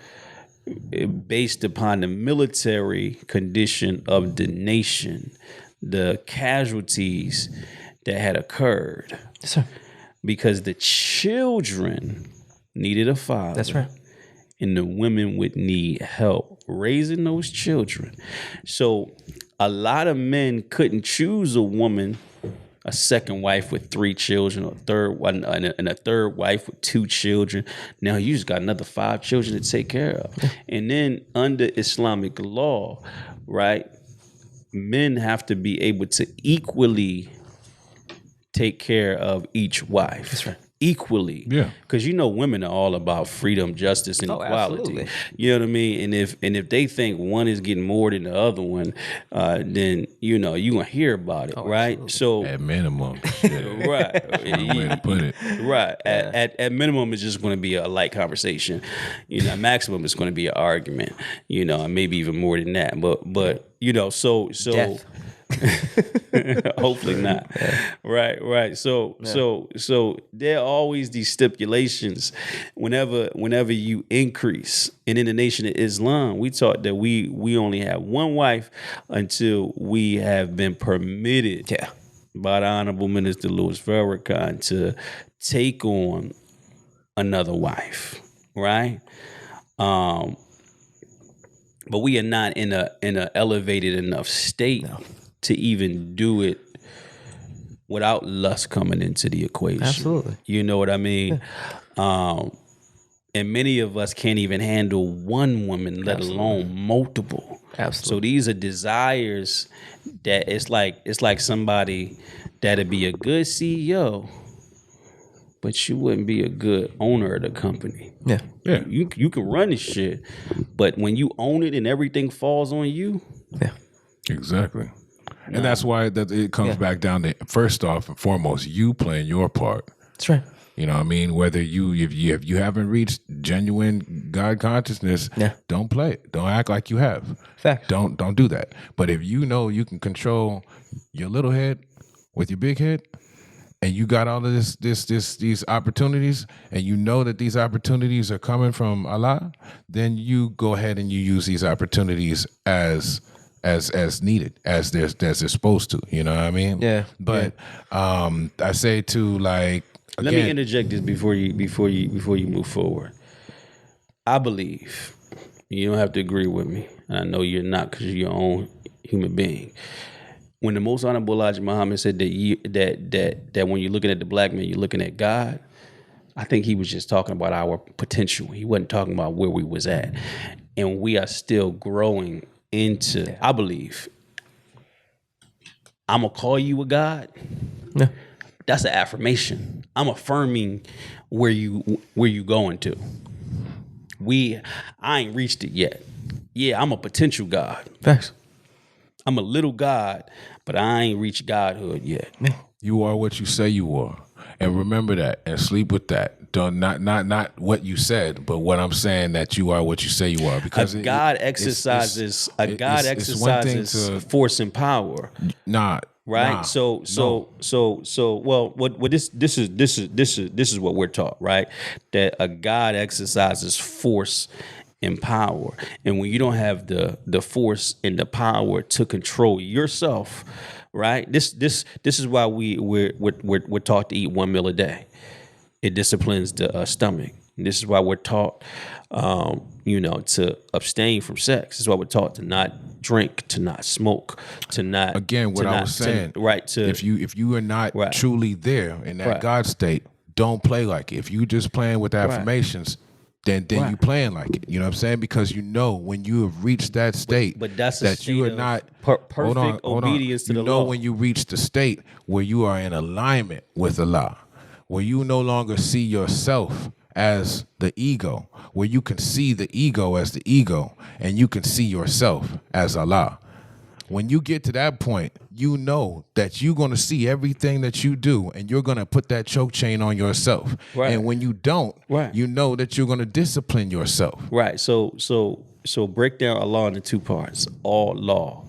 based upon the military condition of the nation, the casualties that had occurred. Yes, sir. Because the children needed a father. That's right. And the women would need help raising those children. So a lot of men couldn't choose a woman, a second wife with 3 children, or a third one, and a third wife with 2 children. Now you just got another 5 children to take care of. And then under Islamic law, right, men have to be able to equally take care of each wife. That's right. Equally. Yeah. Because women are all about freedom, justice, and equality. Absolutely. You know what I mean? And if they think one is getting more than the other one, then you're gonna hear about it, right? Absolutely. So At minimum, shit. right. Way to put it. Right. At minimum, it's just going to be a light conversation. At maximum, it's going to be an argument. And maybe even more than that. But so Death. hopefully not. Right. So there are always these stipulations whenever you increase. And in the Nation of Islam, we taught that we only have one wife until we have been permitted by the Honorable Minister Louis Farrakhan to take on another wife. Right? But we are not in a elevated enough state to even do it without lust coming into the equation. Absolutely. You know what I mean? And many of us can't even handle one woman, let alone multiple. Absolutely. So these are desires that it's like somebody that'd be a good CEO, but you wouldn't be a good owner of the company. Yeah. Yeah. You can run this shit, but when you own it and everything falls on you, Yeah. Exactly. And that's why it comes back down to, first off and foremost, you playing your part. That's right. You know what I mean? Whether if you haven't reached genuine God consciousness, don't play it. Don't act like you have. Fact. Don't do that. But if you know you can control your little head with your big head, and you got all of these opportunities, and you know that these opportunities are coming from Allah, then you go ahead and you use these opportunities as needed, as they're supposed to. You know what I mean? Yeah. But I say to like. Let me interject this before you move forward. I believe, you don't have to agree with me, and I know you're not because you're your own human being. When the Most Honorable Elijah Muhammad said that when you're looking at the black man, you're looking at God, I think he was just talking about our potential. He wasn't talking about where we was at, and we are still growing into. I believe. I'm gonna call you a God. Yeah. That's an affirmation. I'm affirming where you going to. I ain't reached it yet. Yeah, I'm a potential God. Facts. I'm a little God, but I ain't reached godhood yet. You are what you say you are, and remember that, and sleep with that. Don't not what you said, but what I'm saying, that you are what you say you are. Because God exercises force and power. Right. Nah, so well, what this is what we're taught, right? That a God exercises force and power. And when you don't have the force and the power to control yourself, right? This is why we're taught to eat 1 meal a day. It disciplines the stomach. And this is why we're taught, to abstain from sex. This is why we're taught to not drink, to not smoke, to not. Again, what I was saying, if you are not truly there in that God state, don't play like it. If you just playing with affirmations, then you playing like it. You know what I'm saying? Because when you have reached that state, but that's that you are not perfect obedience to the law. When you reach the state where you are in alignment with Allah, where you no longer see yourself as the ego, where you can see the ego as the ego, and you can see yourself as Allah. When you get to that point, you know that you're going to see everything that you do, and you're going to put that choke chain on yourself. Right. And when you don't, you know that you're going to discipline yourself. Right. So break down Allah into 2 parts. All law.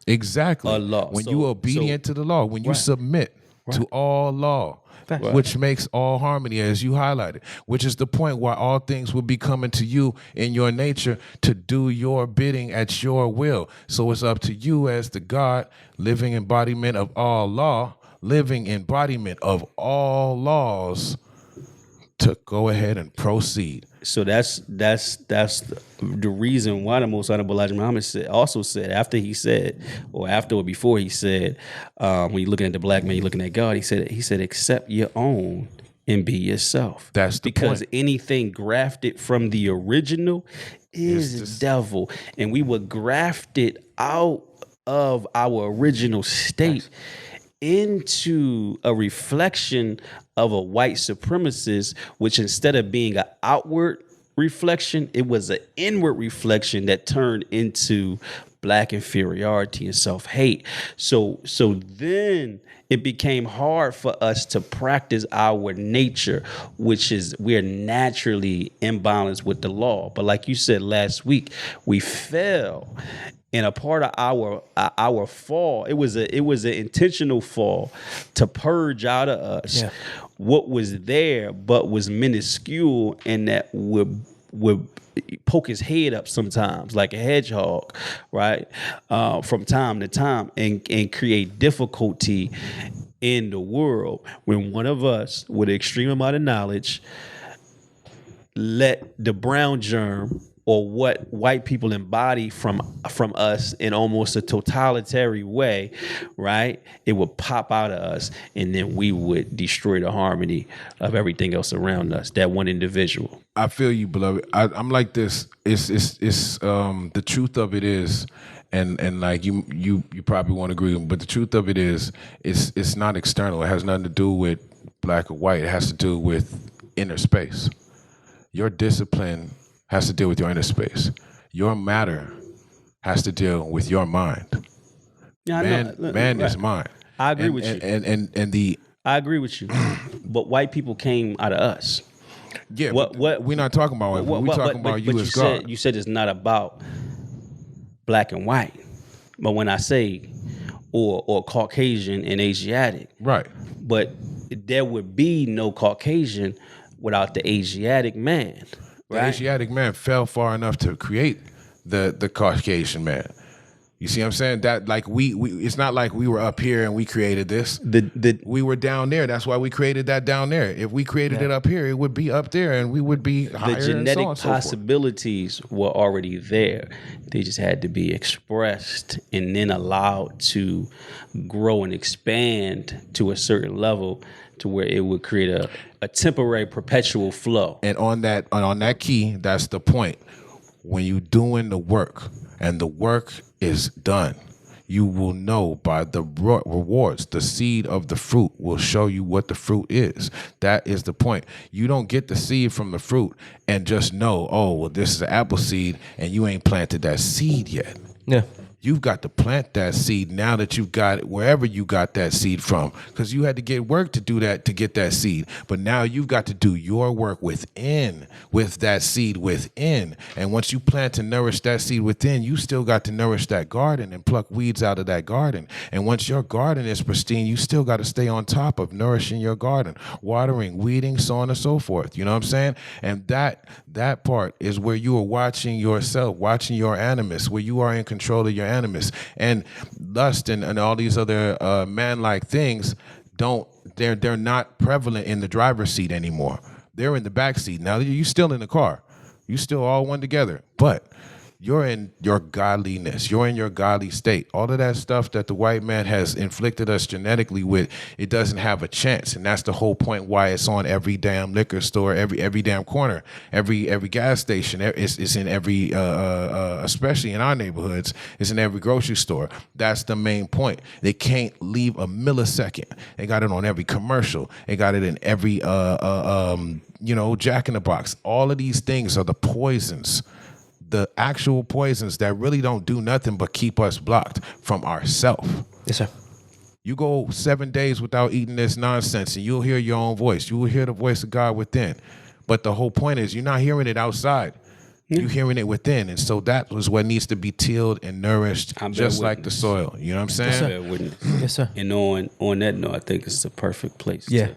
Exactly. Allah. When you are obedient to the law, when you submit to all law, which makes all harmony, as you highlighted, which is the point why all things will be coming to you in your nature to do your bidding at your will. So it's up to you as the God, living embodiment of all law, living embodiment of all laws, to go ahead and proceed. So that's the reason why the Most Honorable Elijah Muhammad said after he said, or after or before he said, when you're looking at the black man, you're looking at God, he said, accept your own and be yourself. That's the because point. anything grafted from the original is devil, and we were grafted out of our original state into a reflection of a white supremacist, which instead of being an outward reflection, it was an inward reflection that turned into black inferiority and self-hate. So then it became hard for us to practice our nature, which is we're naturally imbalanced with the law. But like you said last week, we fell. And a part of our fall, it was an intentional fall to purge out of us what was there, but was minuscule, and that would poke his head up sometimes like a hedgehog, right? From time to time, and create difficulty in the world when one of us with an extreme amount of knowledge let the brown germ, or what white people embody from us in almost a totalitarian way, right? It would pop out of us, and then we would destroy the harmony of everything else around us, that one individual. I feel you, beloved. I'm like this. It's the truth of it is, and like you probably won't agree, but the truth of it is, it's not external. It has nothing to do with black or white. It has to do with inner space. Your discipline has to deal with your inner space. Your matter has to deal with your mind. Yeah, man is mind. I agree with you. I agree with you. But white people came out of us. Yeah, we're not talking about white. We're talking about you as God. You said it's not about black and white. But when I say or Caucasian and Asiatic, right? But there would be no Caucasian without the Asiatic man. The Asiatic man fell far enough to create the Caucasian man. You see what I'm saying? That like we it's not like we were up here and we created this. We were down there. That's why we created that down there. If we created it up here, it would be up there, and we would be higher. The genetic possibilities were already there. They just had to be expressed and then allowed to grow and expand to a certain level, to where it would create a temporary perpetual flow. And on that key, that's the point. When you're doing the work and the work is done, you will know by the rewards. The seed of the fruit will show you what the fruit is. That is the point. You don't get the seed from the fruit and just know, oh, well, this is an apple seed, and you ain't planted that seed yet. Yeah. You've got to plant that seed now that you've got it wherever you got that seed from, because you had to get work to do that, to get that seed. But now you've got to do your work within, with that seed within. And once you plant and nourish that seed within, you still got to nourish that garden and pluck weeds out of that garden. And once your garden is pristine, you still got to stay on top of nourishing your garden, watering, weeding, so on and so forth. You know what I'm saying? And that part is where you are watching yourself, watching your animus, where you are in control of your animus. And lust and all these other man-like things they're not prevalent in the driver's seat anymore. They're in the back seat. Now you still in the car. You still all one together. But you're in your godliness. You're in your godly state. All of that stuff that the white man has inflicted us genetically with, it doesn't have a chance. And that's the whole point why it's on every damn liquor store, every damn corner, every gas station. It's in every, especially in our neighborhoods, it's in every grocery store. That's the main point. They can't leave a millisecond. They got it on every commercial. They got it in every, Jack in the Box. All of these things are the poisons. The actual poisons that really don't do nothing but keep us blocked from ourselves. Yes, sir. You go 7 days without eating this nonsense and you'll hear your own voice. You will hear the voice of God within. But the whole point is you're not hearing it outside. You're hearing it within. And so that was what needs to be tilled and nourished just like the soil. You know what I'm saying? Yes, sir. And on that note, I think it's the perfect place to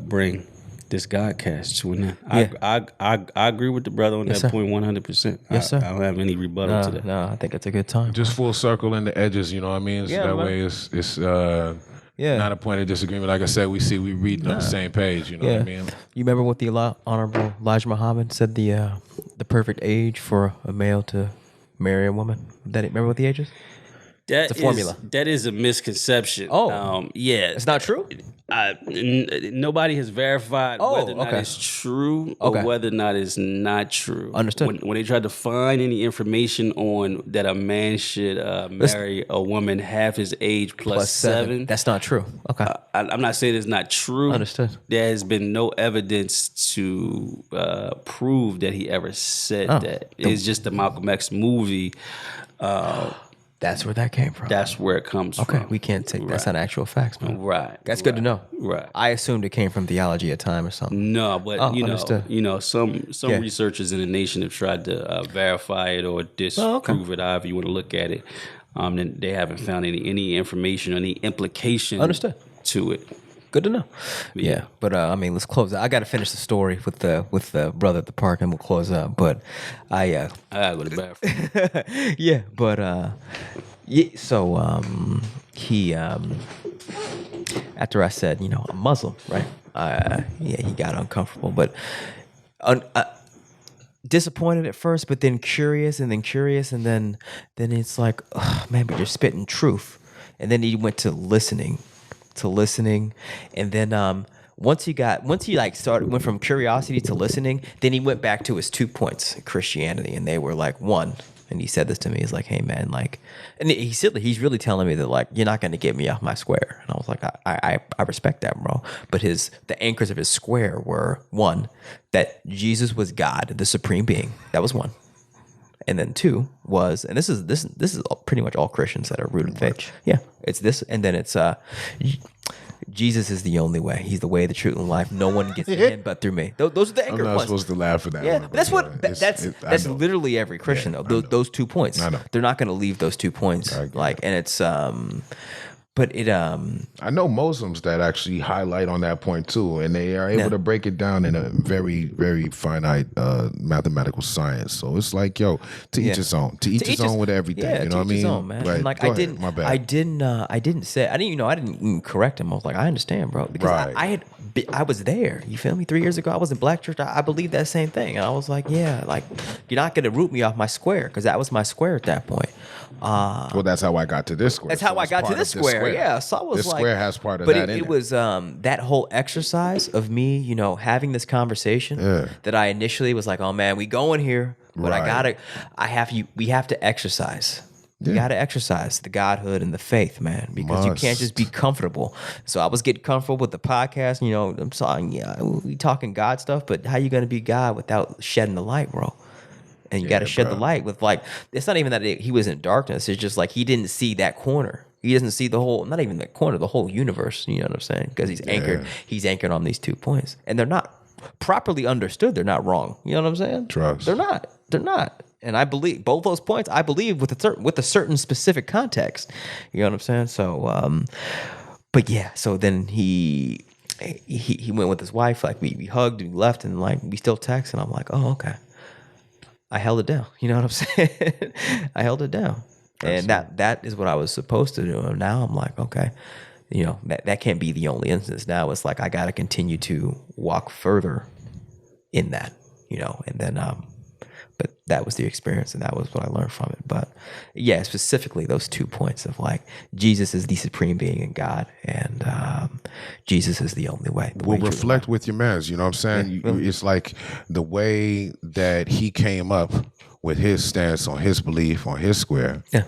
bring this Godcast to an end. I agree with the brother on that point 100%. Yes, sir. I don't have any rebuttal to that. No, I think it's a good time. Just full circle in the edges, you know what I mean? So that way it's not a point of disagreement. Like I said, we read on the same page, you know what I mean? You remember what the Honorable Elijah Muhammad said the perfect age for a male to marry a woman? Remember what the age is? It's a formula. That is a misconception. Oh. It's not true? Nobody has verified whether or not it's true or whether or not it's not true. Understood. When they tried to find any information on that a man should marry a woman half his age plus 7. That's not true. Okay. I'm not saying it's not true. Understood. There has been no evidence to prove that he ever said that. It's just the Malcolm X movie. That's where that came from. That's where it comes from. Okay, we can't take that's not actual facts, man. Right. That's good to know. Right. I assumed it came from Theology of Time or something. No, but understood. Some researchers in the nation have tried to verify it or disprove it, however you want to look at it. And they haven't found any information or any implication to it. Good to know. Yeah, but let's close out. I got to finish the story with the brother at the park, and we'll close out. But I gotta go to the bathroom. yeah, but so he after I said, I'm Muslim, right? He got uncomfortable, but disappointed at first, but then curious, and then it's like, oh, man, but you're spitting truth. And then he went to listening, and then once he went from curiosity to listening, then he went back to his 2 points in Christianity, and they were like, one, and he said this to me, he's like, hey man, and he's really telling me that you're not going to get me off my square. And I was like, I respect that, bro. But the anchors of his square were, one, that Jesus was God, the supreme being. That was one. And then two was, and this is pretty much all Christians that are rooted in faith. Yeah, it's this, and then it's Jesus is the only way. He's the way, the truth, and life. No one gets to him but through me. Those are the anchor ones. I'm not supposed to laugh at that. Yeah, one, that's literally every Christian though. Those 2 points. I know. They're not going to leave those 2 points. And it's but it I know Muslims that actually highlight on that point too, and they are able to break it down in a very, very finite mathematical science. So it's like, to each his own. To each his own with everything. Yeah, you know what I mean? Own, man. Right. Like I didn't correct him. I was like, I understand, bro, because I was there. You feel me? 3 years ago, I was in Black church. I believed that same thing, and I was like, you're not gonna root me off my square, because that was my square at that point. Well, that's how I got to this square. That's how I got to this square. Yeah, so I was this square has part of but that. It was that whole exercise of me, having this conversation that I initially was like, oh man, we going here, but we have to exercise. You got to exercise the godhood and the faith, man, because you can't just be comfortable. So I was getting comfortable with the podcast. I'm sorry, we talking God stuff, but how you going to be God without shedding the light, bro? And you got to shed the light with it's not even that he was in darkness. It's just he didn't see that corner. He doesn't see the whole, not even the corner, the whole universe. You know what I'm saying? Because he's anchored on these 2 points, and they're not properly understood. They're not wrong. You know what I'm saying? Trust. They're not. And I believe both those points. I believe with a certain specific context. You know what I'm saying? So, but yeah. So then he went with his wife. We hugged, and we left, and we still text. And I'm like, oh, okay. I held it down. You know what I'm saying? I held it down. And that is what I was supposed to do. And now I'm like, okay, that can't be the only instance. Now it's like I got to continue to walk further in that, and then but that was the experience, and that was what I learned from it. But yeah, specifically those 2 points of like Jesus is the supreme being in God, and Jesus is the only way. Well, reflect with your mans. You know what I'm saying? It's like the way that he came up with his stance on his belief on his square. Yeah.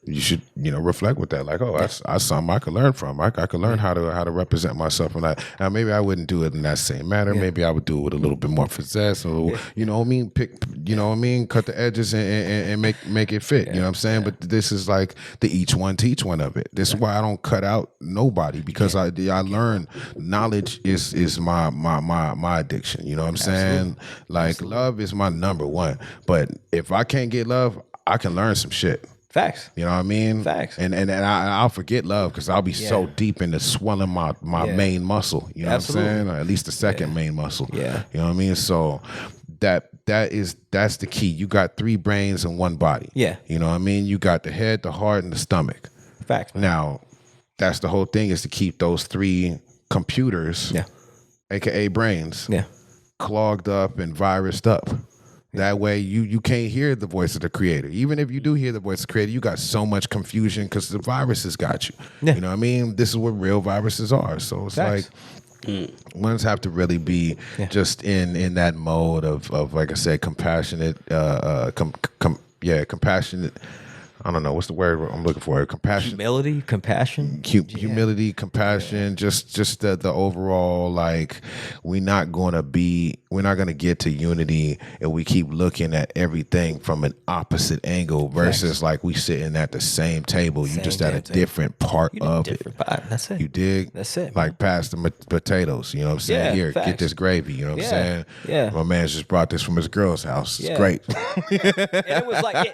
You should, reflect with that. Like, that's something I could learn from. I could learn how to represent myself in that. Now, maybe I wouldn't do it in that same manner. Yeah. Maybe I would do it with a little bit more finesse. Or, you know what I mean? Cut the edges and make it fit. You know what I'm saying? But this is like the each one teach one of it. This is why I don't cut out nobody, because I learn knowledge is my addiction. You know what I'm saying? Like, love is my number one. But if I can't get love, I can learn some shit. Facts. You know what I mean? Facts. And I'll forget love because I'll be so deep into swelling my main muscle. You know what I'm saying? Or at least the second main muscle. Yeah. You know what I mean? So that's the key. You got 3 brains in one body. Yeah. You know what I mean? You got the head, the heart, and the stomach. Facts. Now, that's the whole thing, is to keep those 3 computers, aka brains, clogged up and virused up. That way you can't hear the voice of the creator. Even if you do hear the voice of the creator, you got so much confusion because the viruses got you. Yeah. You know what I mean? This is what real viruses are. So it's like ones have to really be just in that mode of like I said, compassionate, compassionate. I don't know what's the word I'm looking for. Compassion, humility, compassion, humility, compassion. Just the overall, like, we're not gonna get to unity if we keep looking at everything from an opposite angle versus like we sitting at the same table. You just at a different part of it. That's it. You dig? That's it. Like pass the potatoes. You know what I'm saying? Here, get this gravy. You know what I'm saying? Yeah. My man just brought this from his girl's house. It's great. And it was like,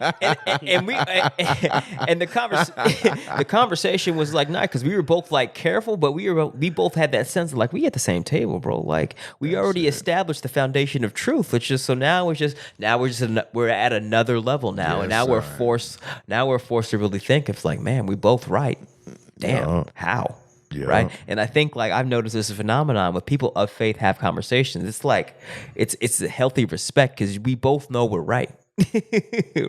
and we. And the conversation was like, not because we were both like careful, but we both had that sense of like, we at the same table, bro. Like, we already established the foundation of truth. It's just we're at another level now, and now we're forced to really think. It's like, man, we both right. Damn, how? Yeah. Right. And I think, like, I've noticed this phenomenon when people of faith have conversations. It's like it's a healthy respect because we both know we're right.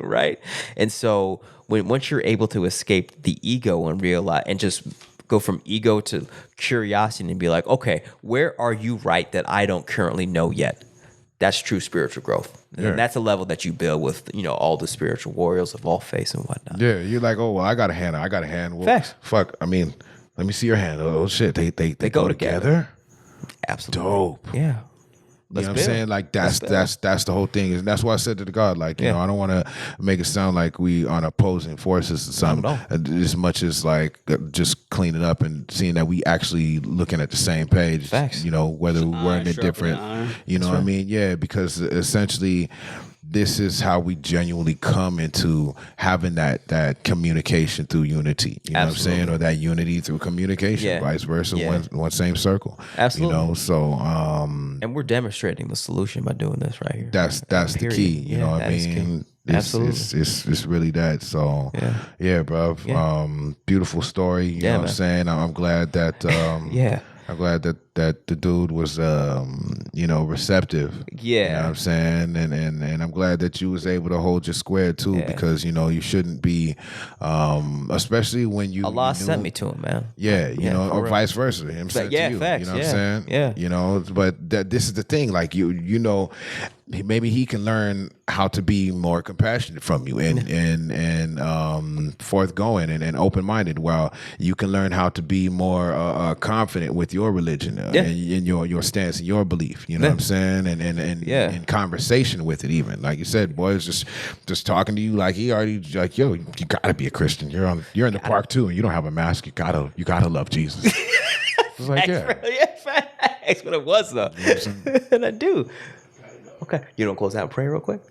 Right. And so once you're able to escape the ego and realize and just go from ego to curiosity and be like, okay, where are you right that I don't currently know yet? That's true spiritual growth. And that's a level that you build with, all the spiritual warriors of all faiths and whatnot. Yeah, you're like, oh, well, I got a hand. Well, facts. Fuck, I mean, let me see your hand. Oh, shit, they go together? Absolutely. Dope. Yeah. You know what I'm saying? Like, that's the whole thing. And that's why I said to the God, like, I don't want to make it sound like we on opposing forces or something. As much as like just cleaning up and seeing that we actually looking at the same page. Facts. Whether we're in a different, what I mean? Yeah, because essentially this is how we genuinely come into having that communication through unity. You know what I'm saying? Or that unity through communication, vice versa, one same circle. Absolutely. So and we're demonstrating the solution by doing this right here. That's the key. You know what I mean? Absolutely. It's really that. So bro. Yeah. Beautiful story. You know what I'm saying? I'm glad that I'm glad that the dude was receptive. Yeah. You know what I'm saying? And I'm glad that you was able to hold your square too, because you shouldn't be especially when Allah sent me to him, man. Yeah, or real. Vice versa. Him sent to you. Facts. You know what I'm saying? Yeah. But this is the thing, like maybe he can learn how to be more compassionate from you and forthgoing and open-minded, while you can learn how to be more confident with your religion and your stance and your belief. You know what I'm saying? And in conversation with it, even like you said, boys, just talking to you like he already like, yo, you gotta be a Christian. You're in the park too, and you don't have a mask. You gotta love Jesus. It's like facts. What it was though, and I do. Okay, you don't close out and pray real quick.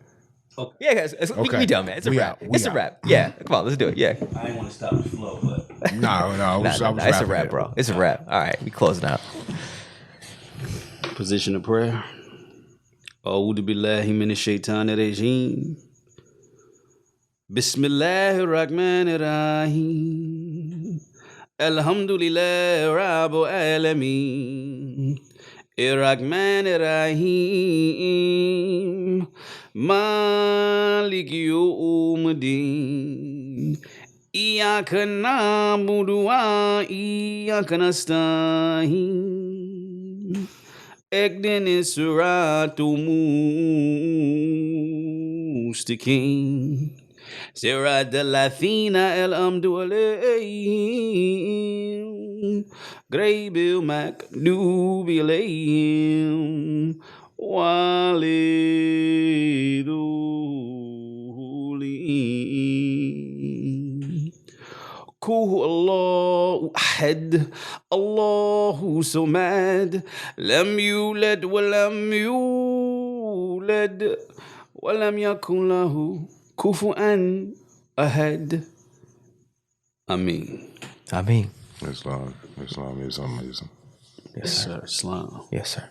Okay. Yeah, guys, we done, man. It's a wrap. It's a wrap. Yeah, come on, let's do it. Yeah. I didn't want to stop the flow, but no, it's a wrap, bro. It's a wrap. All right, we closing out. Position of prayer. A'udhu billahi minash shaitanir rajim. Bismillahirrahmanirrahim. Alhamdulillah Rabbil Alameen. Irrahmanirrahim. Malik Yawmuddin. Iyaka na'budu wa iyaka nasta'in. Ihdina siratal mustaqim. Siratal ladzina an'amta 'alaihim ghayril maghdubi 'alaihim waliddallin. Qul Allahu ahad, Allahu samad, lam yulad wa lam yulad wa lam yakun lahu kufuwan ahad. Ameen. I mean, Islam is amazing. Yes, sir. Islam. yes, sir.